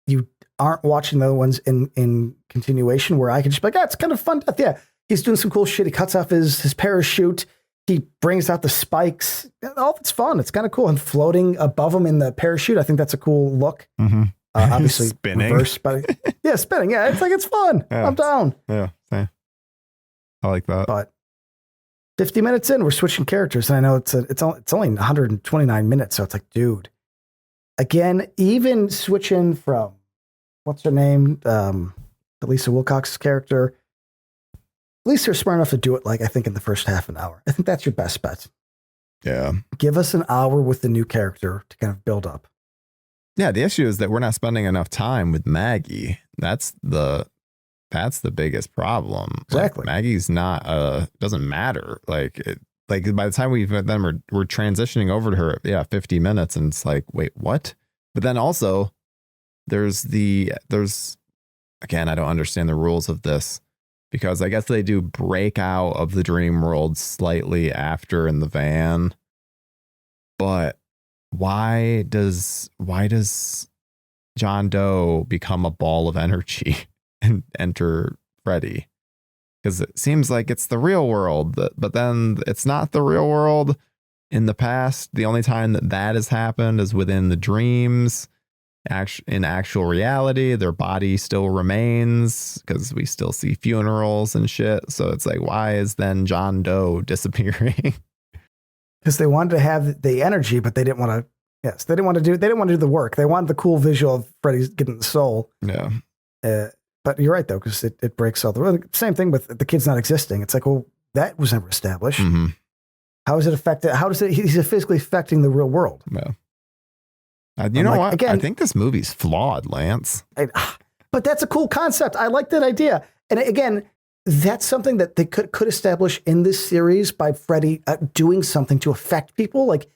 you aren't watching the other ones in continuation, where I can just be like, it's kind of fun. Yeah. He's doing some cool shit. He cuts off his parachute. He brings out the spikes. All of it's fun. It's kind of cool. And floating above him in the parachute, I think that's a cool look. Mm-hmm. Obviously, spinning. Reverse, but yeah, spinning. Yeah, it's like it's fun. Yeah, I'm down. Yeah, I like that. But 50 minutes in, we're switching characters, and I know it's only 129 minutes, so it's like, dude. Again, even switching from what's her name, Lisa Wilcox's character. least they're smart enough to do it, like, I think in the first half an hour. I think that's your best bet. Yeah. Give us an hour with the new character to kind of build up. Yeah, the issue is that we're not spending enough time with Maggie. That's the biggest problem. Exactly. Like, Maggie's not doesn't matter. Like by the time we're transitioning over to her, 50 minutes, and it's like, wait, what? But then also there's again, I don't understand the rules of this, because I guess they do break out of the dream world slightly after in the van. But why does John Doe become a ball of energy and enter Freddy? Because it seems like it's the real world, but then it's not the real world. In the past, the only time that has happened is within the dreams. In actual reality, their body still remains, because we still see funerals and shit. So it's like, why is then John Doe disappearing? Because they wanted to have the energy, but they didn't want to. Yes, they didn't want to do the work. They wanted the cool visual of Freddy's getting the soul. Yeah. But you're right though, because it breaks all the same thing with the kid's not existing. It's like, well, that was never established. Mm-hmm. How is it affected? He's physically affecting the real world. Yeah. You know what? Again, I think this movie's flawed, Lance. But that's a cool concept. I like that idea. And again, that's something that they could establish in this series by Freddy doing something to affect people. Like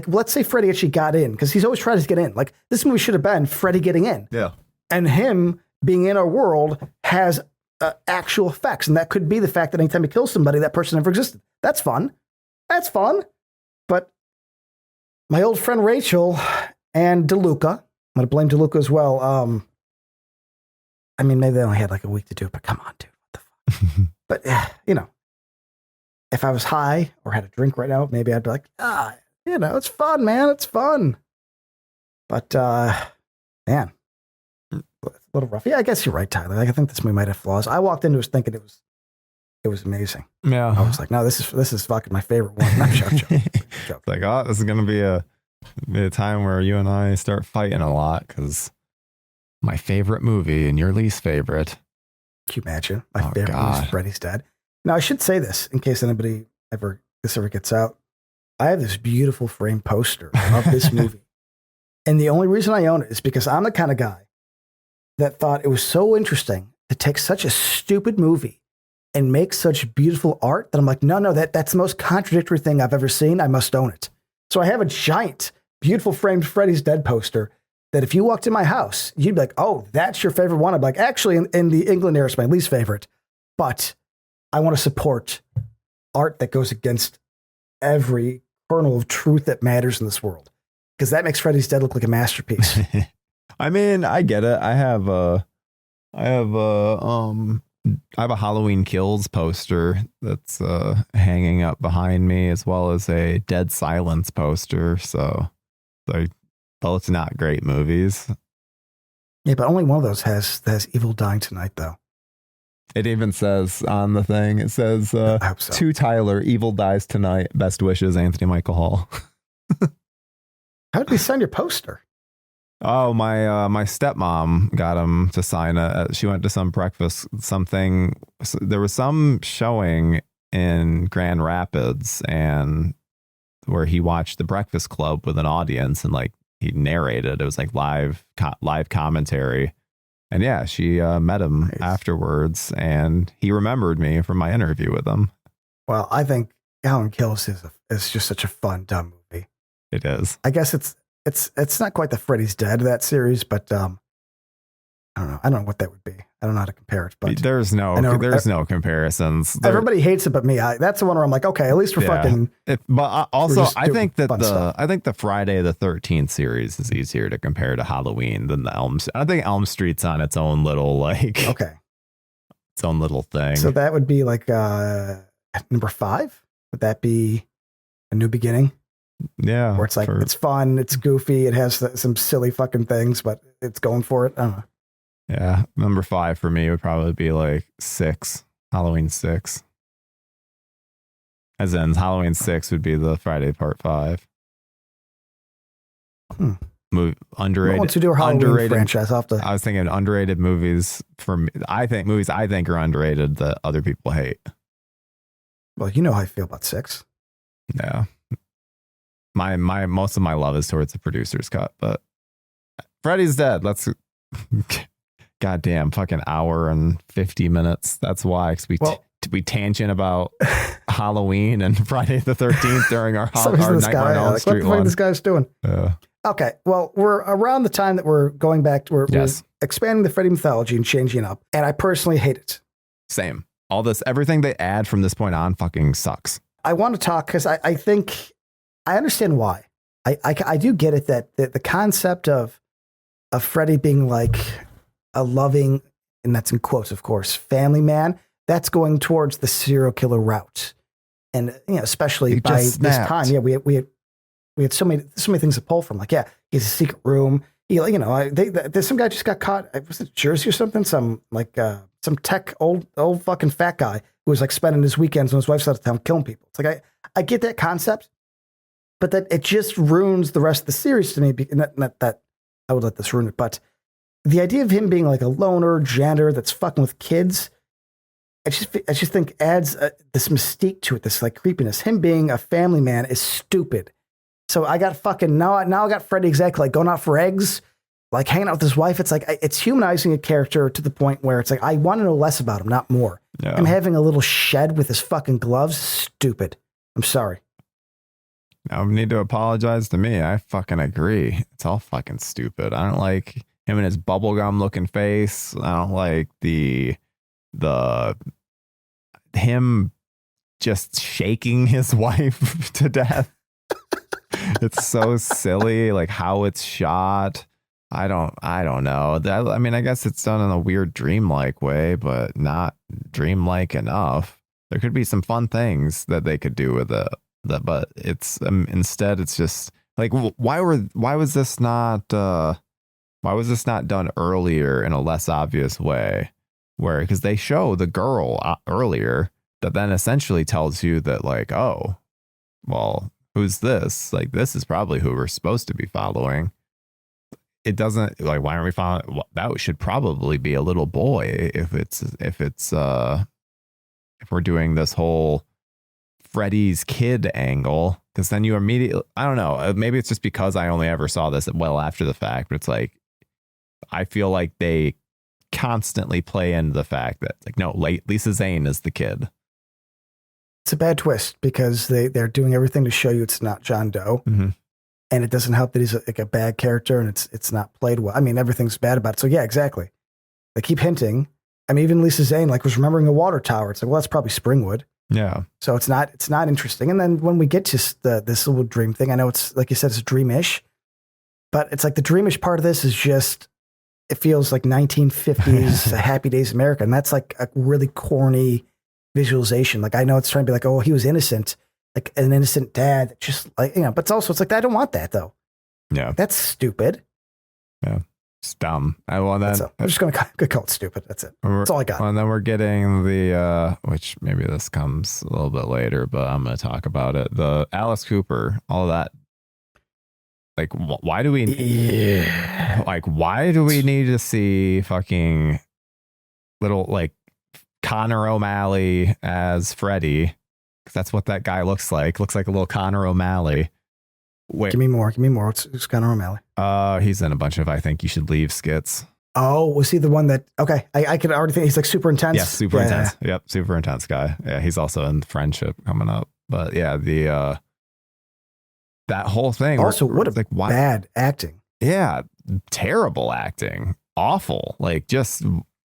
let's say Freddy actually got in, because he's always tried to get in. Like, this movie should have been Freddy getting in. Yeah. And him being in our world has actual effects. And that could be the fact that anytime he kills somebody, that person never existed. That's fun. But my old friend Rachel and DeLuca, I'm going to blame DeLuca as well. I mean, maybe they only had like a week to do it, but come on, dude. What the fuck? But, if I was high or had a drink right now, maybe I'd be like, it's fun, man. It's fun. But, man, a little rough. Yeah, I guess you're right, Tyler. Like, I think this movie might have flaws. I walked into it thinking it was amazing. Yeah. I was like, no, this is fucking my favorite one. No, joke. Like, this is going to be a time where you and I start fighting a lot, because my favorite movie and your least favorite. Can you imagine? My favorite movie is Freddy's Dead. Now, I should say this in case anybody ever gets out. I have this beautiful framed poster of this movie. And the only reason I own it is because I'm the kind of guy that thought it was so interesting to take such a stupid movie and make such beautiful art that I'm like, no, that's the most contradictory thing I've ever seen. I must own it. So I have a giant, beautiful framed Freddy's Dead poster that if you walked in my house, you'd be like, oh, that's your favorite one. I'd be like, actually, in the England era, it's my least favorite. But I want to support art that goes against every kernel of truth that matters in this world, because that makes Freddy's Dead look like a masterpiece. I mean, I get it. I have a Halloween Kills poster that's hanging up behind me, as well as a Dead Silence poster. So they're both not great movies. Yeah, but only one of those has Evil Dying Tonight, though. It even says on the thing, it says, to Tyler, Evil Dies Tonight. Best wishes, Anthony Michael Hall. How did we sign your poster? Oh, my stepmom got him to sign it. She went to some breakfast, something. There was some showing in Grand Rapids, and where he watched The Breakfast Club with an audience, and like he narrated. It was like live commentary. And yeah, she met him afterwards, and he remembered me from my interview with him. Well, I think Halloween Kills is just such a fun, dumb movie. It is. I guess it's not quite the Freddy's Dead, that series, but I don't know. I don't know what that would be. I don't know how to compare it. But there's no comparisons. Everybody hates it, but me. That's the one where I'm like, okay, at least we're fucking. But also, I think that the Friday the 13th series is easier to compare to Halloween than the Elm. I think Elm Street's on its own little its own little thing. So that would be like number 5. Would that be A New Beginning? Yeah, where it's like it's fun, it's goofy, it has some silly fucking things, but it's going for it. I don't know. Yeah, number 5 for me would probably be like 6, Halloween 6. As in, Halloween 6 would be the Friday Part 5. underrated. Once we do a Halloween franchise, I'll have to. I was thinking underrated movies for me. I think movies I think are underrated that other people hate. Well, you know how I feel about 6. Yeah. My most of my love is towards the producer's cut, but Freddy's Dead. Let's goddamn fucking hour and 50 minutes. That's why, because we tangent about Halloween and Friday the 13th during our Nightmare on Elm Street. What the fuck is this guy's doing? Yeah. Okay, well, we're around the time that we're going back to we're expanding the Freddy mythology and changing it up, and I personally hate it. Same. Everything they add from this point on fucking sucks. I want to talk because I think I understand why. I do get it that the concept of Freddy being like a loving, and that's in quotes, of course, family man, that's going towards the serial killer route. And, you know, especially by this time, yeah, we had so many things to pull from. Like, yeah, he has a secret room. You know, there's some guy just got caught. Was it Jersey or something? Some tech old fucking fat guy who was like spending his weekends when his wife's out of town killing people. It's like I get that concept, but that it just ruins the rest of the series to me. Not that I would let this ruin it, but the idea of him being like a loner janitor that's fucking with kids, I just think adds this mystique to it, this like creepiness. Him being a family man is stupid. So I got fucking now I got Freddy exactly like going out for eggs, like hanging out with his wife. It's like it's humanizing a character to the point where it's like I want to know less about him, not more. Yeah. Him having a little shed with his fucking gloves, stupid. I'm sorry. No need to apologize to me. I fucking agree. It's all fucking stupid. I don't like him and his bubblegum looking face. I don't like him just shaking his wife to death. It's so silly, like how it's shot. I don't know. I mean, I guess it's done in a weird dreamlike way, but not dreamlike enough. There could be some fun things that they could do with it. But it's instead it's just like why was this not done earlier in a less obvious way? Because they show the girl earlier that then essentially tells you that like, oh, well, who's this? Like, this is probably who we're supposed to be following. It doesn't like, why aren't we following? That should probably be a little boy if we're doing this whole Freddy's kid angle, because then you immediately, I don't know, maybe it's just because I only ever saw this well after the fact, but it's like, I feel like they constantly play into the fact that like, no, Lisa Zane is the kid. It's a bad twist because they're doing everything to show you it's not John Doe. Mm-hmm. And it doesn't help that he's like a bad character and it's not played well. I mean, everything's bad about it. So yeah, exactly. They keep hinting. I mean, even Lisa Zane like was remembering a water tower. It's like, well, that's probably Springwood. Yeah. So it's not interesting. And then when we get to this little dream thing, I know it's like you said, it's dreamish, but it's like the dreamish part of this is just, it feels like 1950s Happy Days America. And that's like a really corny visualization. Like I know it's trying to be like, oh, he was innocent, like an innocent dad, just like, you know, but it's like, I don't want that though. Yeah. That's stupid. Yeah. It's dumb. I'm just going to call it stupid. That's it. That's all I got. And then we're getting the, which maybe this comes a little bit later, but I'm going to talk about it. The Alice Cooper, all of that. Like, why do we need to see fucking little, like, Connor O'Malley as Freddy? Because that's what that guy looks like. Looks like a little Connor O'Malley. Wait. Give me more. Who's Connor O'Malley? He's in a bunch of I Think You Should Leave skits. Oh, was he the one that, okay, I could already think he's like super intense. Yeah, super intense. Yeah. Yep, super intense guy. Yeah, he's also in Friendship coming up. But yeah, that whole thing. Also, what a like, bad acting. Yeah, terrible acting. Awful. Like, just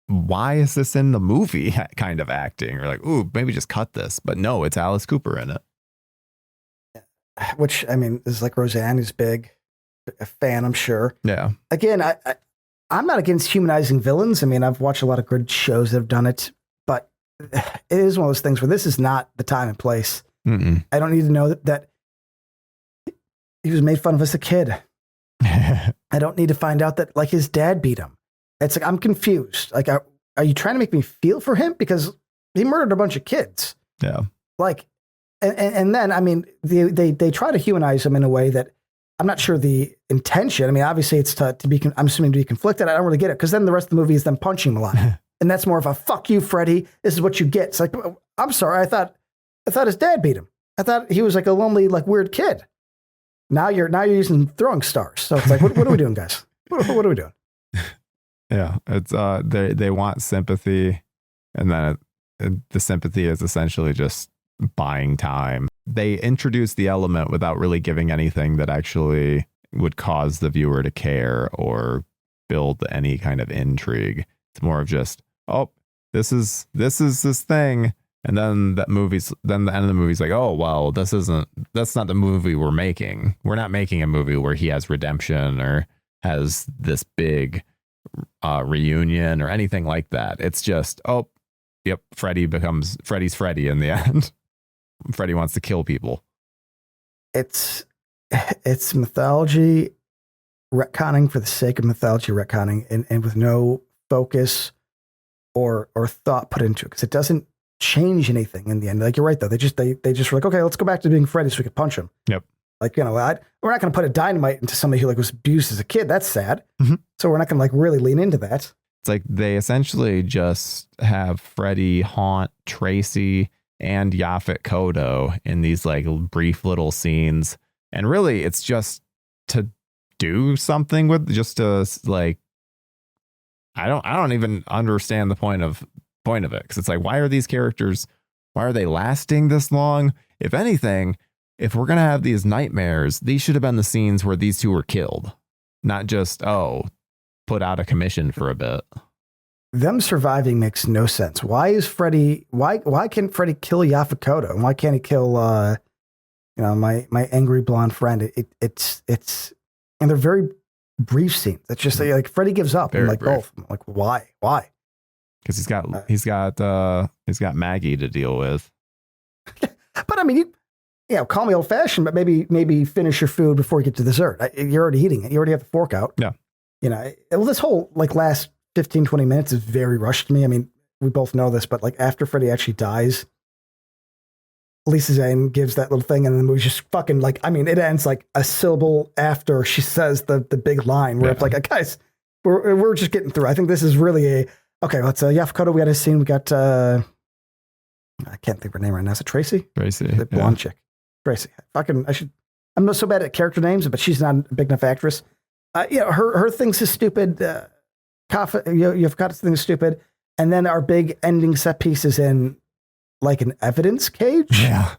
why is this in the movie kind of acting? Or like, ooh, maybe just cut this. But no, it's Alice Cooper in it. Which, I mean, is like Roseanne is big. A fan, I'm sure. Yeah. Again, I'm not against humanizing villains. I mean, I've watched a lot of good shows that have done it. But it is one of those things where this is not the time and place. Mm-mm. I don't need to know that he was made fun of as a kid. I don't need to find out that like his dad beat him. It's like, I'm confused. Like, are you trying to make me feel for him? Because he murdered a bunch of kids. Yeah. Like, and then, I mean, they try to humanize him in a way that I'm not sure the intention. I mean, obviously it's to be, I'm assuming to be conflicted. I don't really get it. Cause then the rest of the movie is them punching him a lot. And that's more of a fuck you, Freddy. This is what you get. It's like, I'm sorry. I thought his dad beat him. I thought he was like a lonely, like weird kid. Now you're using throwing stars. So it's like, what are we doing, guys? What are we doing? Yeah. It's, they want sympathy, and then the sympathy is essentially just buying time. They introduce the element without really giving anything that actually would cause the viewer to care or build any kind of intrigue. It's more of just, oh, this is this thing. And then the end of the movie's like, oh, well, that's not the movie we're making. We're not making a movie where he has redemption or has this big reunion or anything like that. It's just, oh, yep, Freddy's Freddy in the end. Freddy wants to kill people. It's mythology retconning for the sake of mythology retconning, and with no focus or thought put into it, because it doesn't change anything in the end. Like, you're right though. They just were like, okay, let's go back to being Freddy so we could punch him. Yep. Like, we're not going to put a dynamite into somebody who like was abused as a kid. That's sad. Mm-hmm. So we're not going to like really lean into that. It's like they essentially just have Freddy haunt Tracy and Yaphet Kotto in these like brief little scenes. And really it's just to do something with, just to like, I don't even understand the point of it. Cause it's like, why are they lasting this long? If anything, if we're going to have these nightmares, these should have been the scenes where these two were killed, not just, put out a commission for a bit. Them surviving makes no sense. Why can't Freddy kill Yaphet Kotto? And why can't he kill, my angry blonde friend? It's, and they're very brief scenes. It's just like Freddy gives up. Very and like brief. both. I'm like, why? Because he's got Maggie to deal with. But I mean, call me old fashioned, but maybe finish your food before you get to dessert. You're already eating it. You already have the fork out. Yeah. Well, this whole like last 15, 20 minutes is very rushed to me. I mean, we both know this, but like after Freddy actually dies, Lisa Zane gives that little thing, and then the movie just fucking like, I mean, it ends like a syllable after she says the big line where it's like, guys, we're just getting through. I think this is really let's Yaphet Kotto, we got a scene. We got I can't think of her name right now. Is it Tracy? Tracy. The blonde chick. Tracy. I'm not so bad at character names, but she's not a big enough actress. Her thing's is stupid. You've got thing is stupid. And then our big ending set piece is in like an evidence cage. Yeah.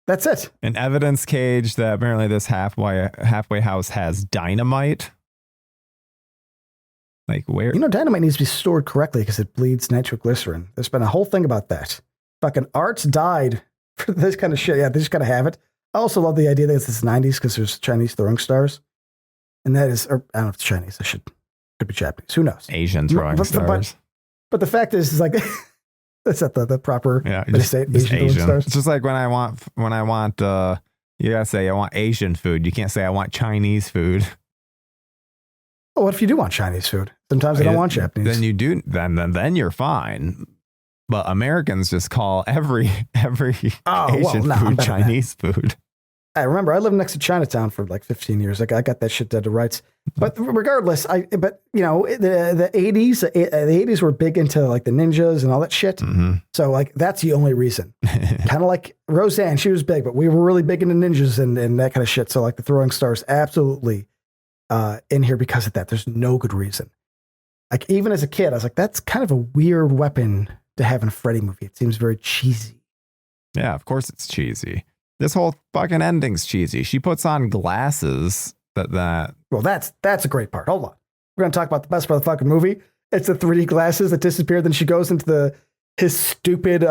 That's it. An evidence cage that apparently this halfway house has dynamite. Like where? Dynamite needs to be stored correctly because it bleeds nitroglycerin. There's been a whole thing about that. Fucking Arts died for this kind of shit. Yeah, they just gotta have it. I also love the idea that it's 90s because there's Chinese throwing stars. And that is, or I don't know if it's Chinese. Could be Japanese. Who knows? Asian throwing stars. But the fact is like, that's not the proper. Yeah, just Asian. Stars. It's just like when I want, you gotta say I want Asian food. You can't say I want Chinese food. Well, what if you do want Chinese food? Sometimes I don't want Japanese. Then you do. Then you're fine. But Americans just call every Asian food Chinese food. I remember I lived next to Chinatown for like 15 years. I got that shit dead to rights. But regardless, the 80s were big into like the ninjas and all that shit. Mm-hmm. So like that's the only reason. Kind of like Roseanne, she was big, but we were really big into ninjas and that kind of shit. So like the throwing stars absolutely in here because of that. There's no good reason. Like even as a kid, I was like, that's kind of a weird weapon to have in a Freddy movie. It seems very cheesy. Yeah, of course it's cheesy. This whole fucking ending's cheesy. She puts on glasses that. Well, that's a great part. Hold on. We're going to talk about the best part of the fucking movie. It's the 3D glasses that disappear. Then she goes into his stupid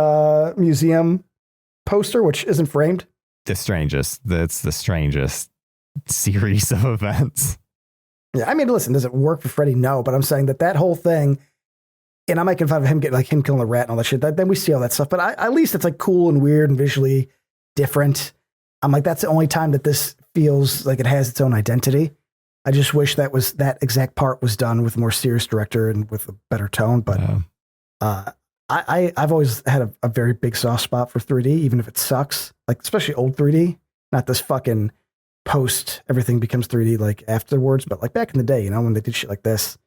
museum poster, which isn't framed. That's the strangest series of events. Yeah, I mean, listen, does it work for Freddy? No, but I'm saying that whole thing, and I'm making fun of him him killing the rat and all that shit. Then we see all that stuff, but at least it's like cool and weird and visually different. I'm like, that's the only time that this feels like it has its own identity. I just wish that exact part was done with a more serious director and with a better tone. But I've always had a very big soft spot for 3D, even if it sucks. Like especially old 3D, not this fucking post everything becomes 3D like afterwards, but like back in the day, when they did shit like this,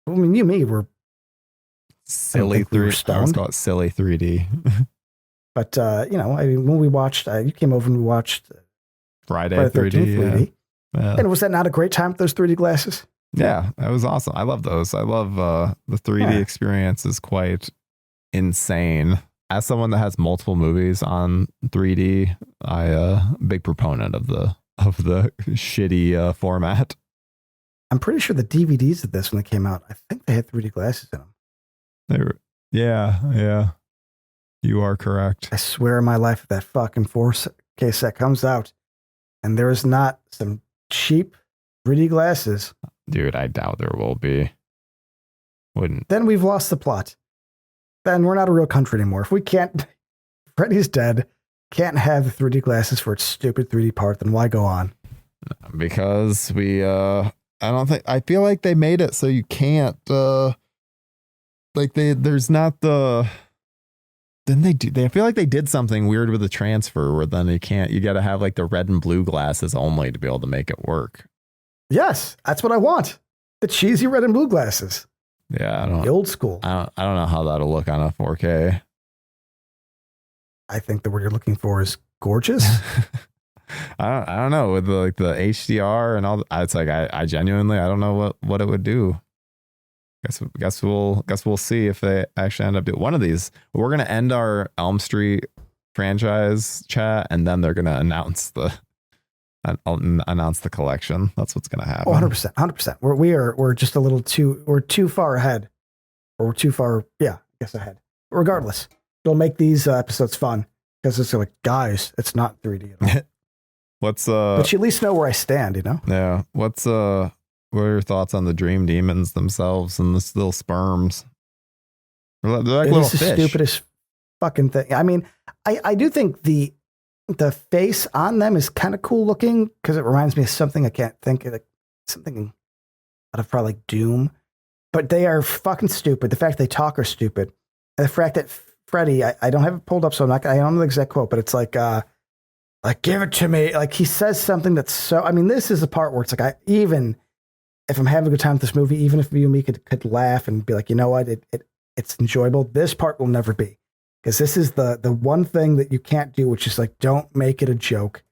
I mean, you and me were silly 3D. I was called silly 3D. But I mean, when we watched, you came over and we watched Friday 3D. 3D. Yeah. And was that not a great time with those 3D glasses? Yeah, that was awesome. I love those. I love the 3D experience is quite insane. As someone that has multiple movies on 3D, I big proponent of the shitty format. I'm pretty sure the DVDs of this when they came out, I think they had 3D glasses in them. They were, yeah. You are correct. I swear on my life, if that fucking 4K set comes out and there is not some cheap 3D glasses, dude, I doubt there will be. Wouldn't. Then we've lost the plot. Then we're not a real country anymore. If we can't, Freddy's dead, can't have the 3D glasses for its stupid 3D part, then why go on? Because I feel like they made it so you can't, there's not the, I feel like they did something weird with the transfer where then you got to have like the red and blue glasses only to be able to make it work. Yes, that's what I want. The cheesy red and blue glasses. Yeah, the old school. I don't know how that'll look on a 4K. I think the word you're looking for is gorgeous. I don't know with the HDR and all. It's like I genuinely I don't know what it would do. Guess we'll see if they actually end up doing one of these. We're gonna end our Elm Street franchise chat, and then they're gonna announce the collection. That's what's gonna happen. 100%. We're just a little too far ahead, or we're too far. Yeah, I guess ahead. Regardless, it'll make these episodes fun because it's like, guys, it's not 3D at all. But you at least know where I stand, Yeah. What are your thoughts on the dream demons themselves and the little sperms? They're like little fish. The stupidest fucking thing. I mean, I do think the face on them is kind of cool looking because it reminds me of something I can't think of, like something out of probably like Doom. But they are fucking stupid. The fact they talk are stupid. And the fact that Freddy, I don't have it pulled up, so I don't know the exact quote, but it's like give it to me. Like he says something that's so. I mean, this is the part where it's like even if I'm having a good time with this movie, even if you and me could laugh and be like, you know what, it's enjoyable. This part will never be. Because this is the one thing that you can't do, which is like, don't make it a joke.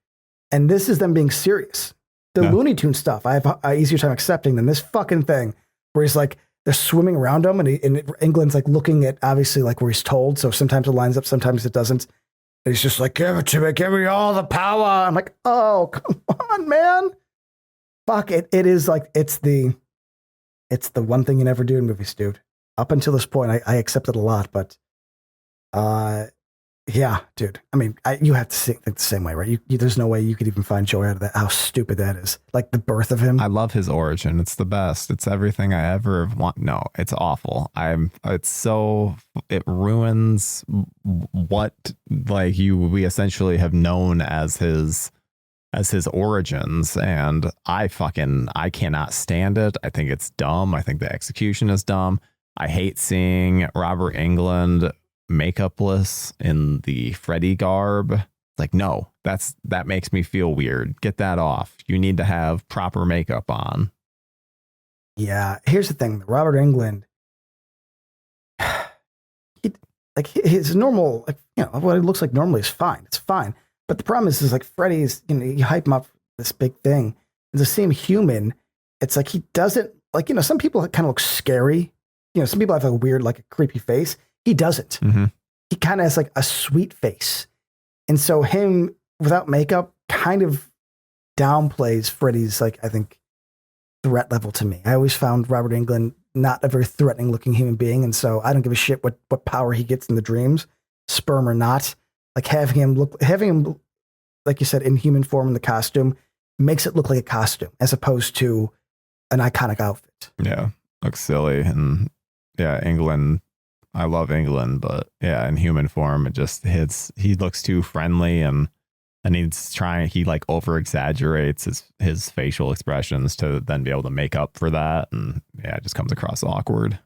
And this is them being serious. The Looney Tunes stuff, I have an easier time accepting than this fucking thing where he's like, they're swimming around him and England's like looking at obviously like where he's told. So sometimes it lines up, sometimes it doesn't. And he's just like, give it to me, give me all the power. I'm like, oh, come on, man. Fuck it. It is like, it's the one thing you never do in movies, dude. Up until this point, I accept it a lot, but yeah, dude. I mean, you have to think the same way, right? There's no way you could even find joy out of that. How stupid that is. Like the birth of him. I love his origin. It's the best. It's everything I ever want. No, it's awful. It ruins what like we essentially have known as his origins. And I cannot stand it. I think it's dumb. I think the execution is dumb. I hate seeing Robert Englund makeupless in the Freddy garb. Like, no, that makes me feel weird. Get that off. You need to have proper makeup on. Yeah, here's the thing. Robert Englund, his normal, what it looks like normally is fine. It's fine. But the problem is like Freddy's, you hype him up for this big thing. And to see him human, it's like he doesn't, some people kind of look scary. Some people have a weird, like a creepy face. He doesn't. Mm-hmm. He kind of has like a sweet face. And so him without makeup kind of downplays Freddy's, I think, threat level to me. I always found Robert Englund not a very threatening looking human being. And so I don't give a shit what power he gets in the dreams, sperm or not. Like having him, like you said, in human form in the costume makes it look like a costume as opposed to an iconic outfit. Yeah. Looks silly. And yeah, England. I love England, but yeah, in human form, it just hits. He looks too friendly, and he like over exaggerates his facial expressions to then be able to make up for that, and yeah, it just comes across awkward,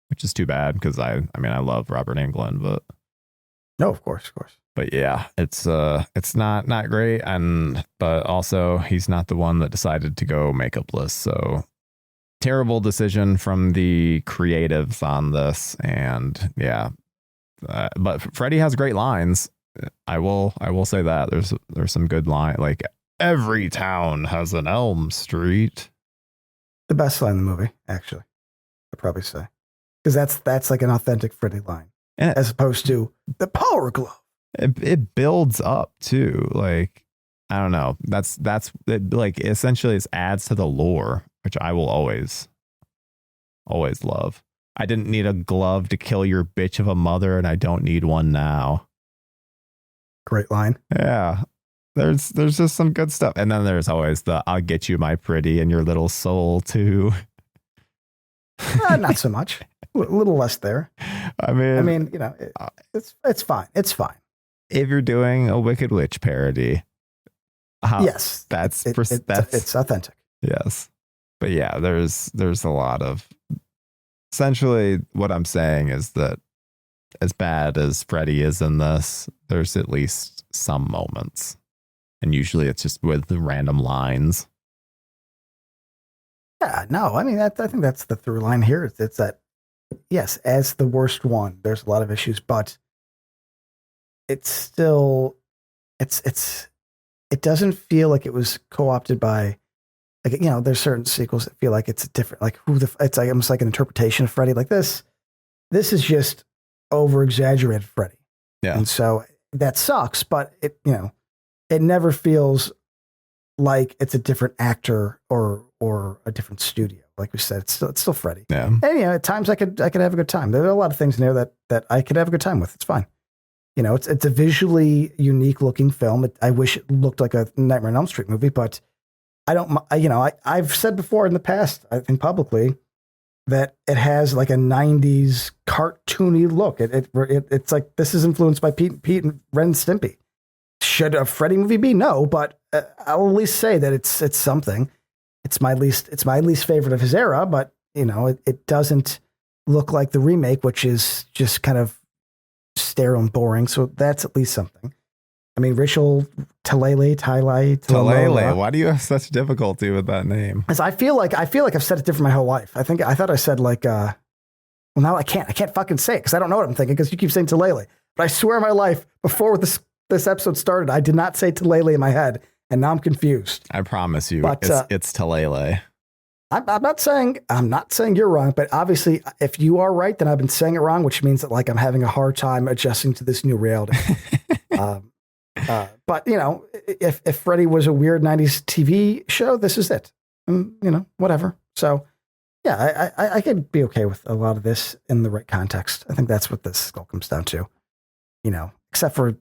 which is too bad because I love Robert Englund, but No, of course, of course. But yeah, it's not great, but also he's not the one that decided to go makeupless. So terrible decision from the creatives on this, and yeah, but Freddy has great lines. I will say that there's some good line, like every town has an Elm Street. The best line in the movie, actually, I'd probably say, because that's like an authentic Freddy line, And as opposed to the power glove. it builds up too. Like, I don't know. That's it, like essentially it adds to the lore, which I will always love. I didn't need a glove to kill your bitch of a mother, and I don't need one now. Great line. Yeah. There's just some good stuff. And then there's always the I'll get you my pretty and your little soul too. Not so much. A little less there. I mean, you know, it's fine. It's fine. If you're doing a Wicked Witch parody, yes, that's it's authentic. Yes. But yeah, there's a lot of, essentially what I'm saying is that as bad as Freddy is in this, there's at least some moments. And usually it's just with the random lines. Yeah, no, I mean, I think that's the through line here. It's that, yes, as the worst one, there's a lot of issues, but it's still, it doesn't feel like it was co-opted by, like, you know, there's certain sequels that feel like it's different, like it's like almost like an interpretation of Freddy. Like this is just over exaggerated Freddy. Yeah. And so that sucks, but it, you know, it never feels like it's a different actor or a different studio. Like we said, it's still Freddy. Yeah. And you know, at times I could have a good time. There are a lot of things in there that I could have a good time with. It's fine. You know, it's a visually unique looking film. I wish it looked like a Nightmare on Elm Street movie, but I don't. You know, I've said before in the past, I think publicly, that it has like a '90s cartoony look. It's like this is influenced by Pete and Ren and Stimpy. Should a Freddy movie be? No, but I'll at least say that it's something. It's my least favorite of his era, but you know, it doesn't look like the remake, which is just kind of sterile and boring. So that's at least something. I mean, Rachel Talalay. Why do you have such difficulty with that name? Because I feel like I've said it different my whole life. I thought I said like, well, now I can't fucking say it because I don't know what I'm thinking because you keep saying Talalay. But I swear on my life, before this episode started, I did not say Talalay in my head, and now I'm confused. I promise you, but, it's Talalay. I'm not saying you're wrong, but obviously, if you are right, then I've been saying it wrong, which means that like I'm having a hard time adjusting to this new reality. But you know, if Freddy was a weird '90s TV show, this is it. And, you know, whatever. So, yeah, I could be okay with a lot of this in the right context. I think that's what this all comes down to. You know, except for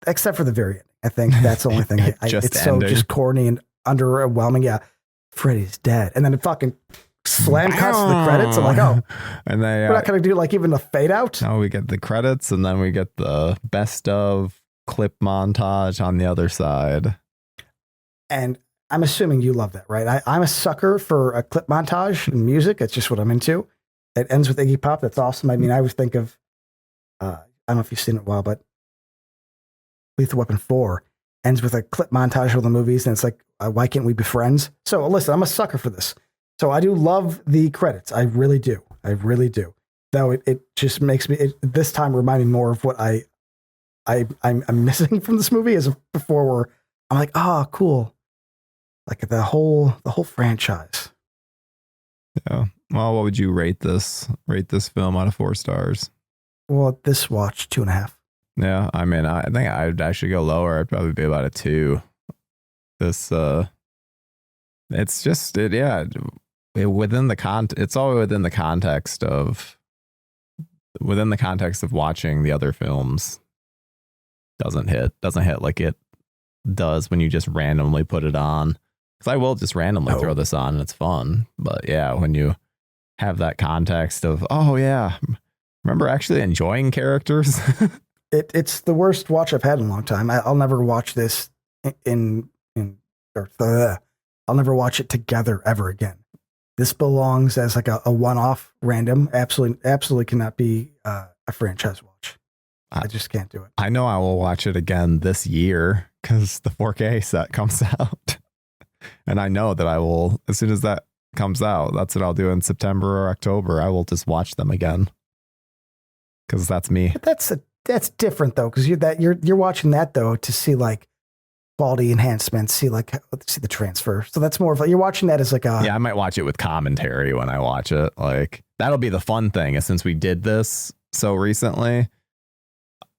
the very end. I think that's the only thing. It's so just corny and underwhelming. Yeah, Freddy's dead, and then it fucking slam cuts to the credits. I'm like, oh, and we're not gonna do like even the fade out. No, we get the credits, and then we get the best of clip montage on the other side. And I'm assuming you love that, right? I'm a sucker for a clip montage and music. It's just what I'm into. It ends with Iggy Pop. That's awesome. I mean, I always think of, I don't know if you've seen it in a while, but Lethal Weapon 4 ends with a clip montage of the movies. And it's like, why can't we be friends? So listen, I'm a sucker for this. So I do love the credits. I really do. I really do. Though it just makes me, this time remind me more of what I'm missing from this movie as before, where I'm like, oh, cool. Like the whole franchise. Yeah. Well, what would you rate this film out of 4 stars? Well, this watch 2.5. Yeah. I mean, I think I'd actually go lower. I'd probably be about a 2. This, it's just, within the it's all within the context of watching the other films. Doesn't hit like it does when you just randomly put it on. Because I will just randomly throw this on and it's fun. But yeah, when you have that context of, oh yeah, remember actually enjoying characters. It's the worst watch I've had in a long time. I'll never watch this I'll never watch it together ever again. This belongs as like a one-off random. Absolutely cannot be a franchise watch. I just can't do it. I know I will watch it again this year because the 4K set comes out. And I know that I will, as soon as that comes out, that's what I'll do in September or October. I will just watch them again because that's me. But that's different though, because you're watching that though to see like quality enhancements, see the transfer. So that's more of like you're watching that as like a I might watch it with commentary when I watch it. Like that'll be the fun thing. Is since we did this so recently,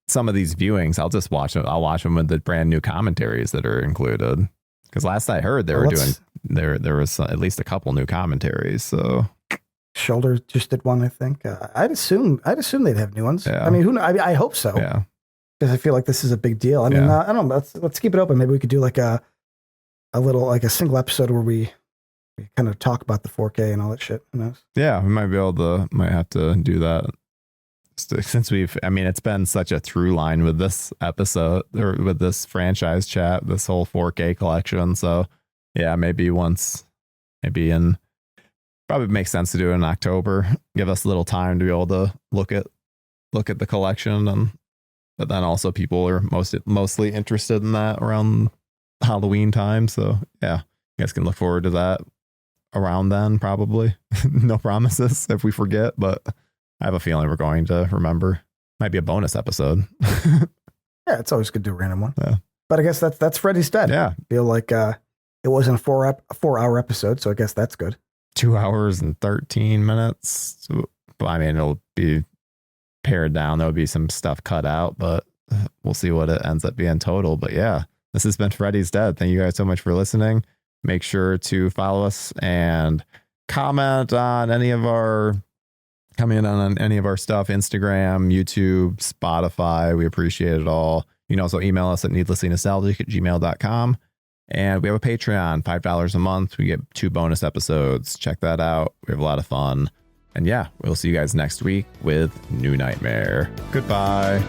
some of these viewings I'll just watch them. I'll watch them with the brand new commentaries that are included. Because last I heard, there was at least a couple new commentaries. So Shoulder just did one, I think. I'd assume they'd have new ones. Yeah. I mean, I hope so. Yeah, because I feel like this is a big deal. I mean, I don't know. Let's keep it open. Maybe we could do like a little like a single episode where we kind of talk about the 4K and all that shit. Who knows? Yeah, we might have to do that. Since it's been such a through line with this episode or with this franchise chat, this whole 4K collection. So yeah, maybe probably makes sense to do it in October. Give us a little time to be able to look at the collection, but then also people are mostly interested in that around Halloween time. So yeah, you guys can look forward to that around then, probably. No promises if we forget, but I have a feeling we're going to remember. Might be a bonus episode. Yeah, it's always good to do a random one. Yeah. But I guess that's Freddy's Dead. Yeah. I feel like it wasn't a 4-hour episode, so I guess that's good. 2 hours and 13 minutes. So, I mean, it'll be pared down. There'll be some stuff cut out, but we'll see what it ends up being total. But yeah, this has been Freddy's Dead. Thank you guys so much for listening. Make sure to follow us and comment on any of our stuff, Instagram, YouTube, Spotify. We appreciate it all. You can also email us at needlesslynostalgic@gmail.com. And we have a Patreon, $5 a month. We get 2 bonus episodes. Check that out. We have a lot of fun. And yeah, we'll see you guys next week with New Nightmare. Goodbye.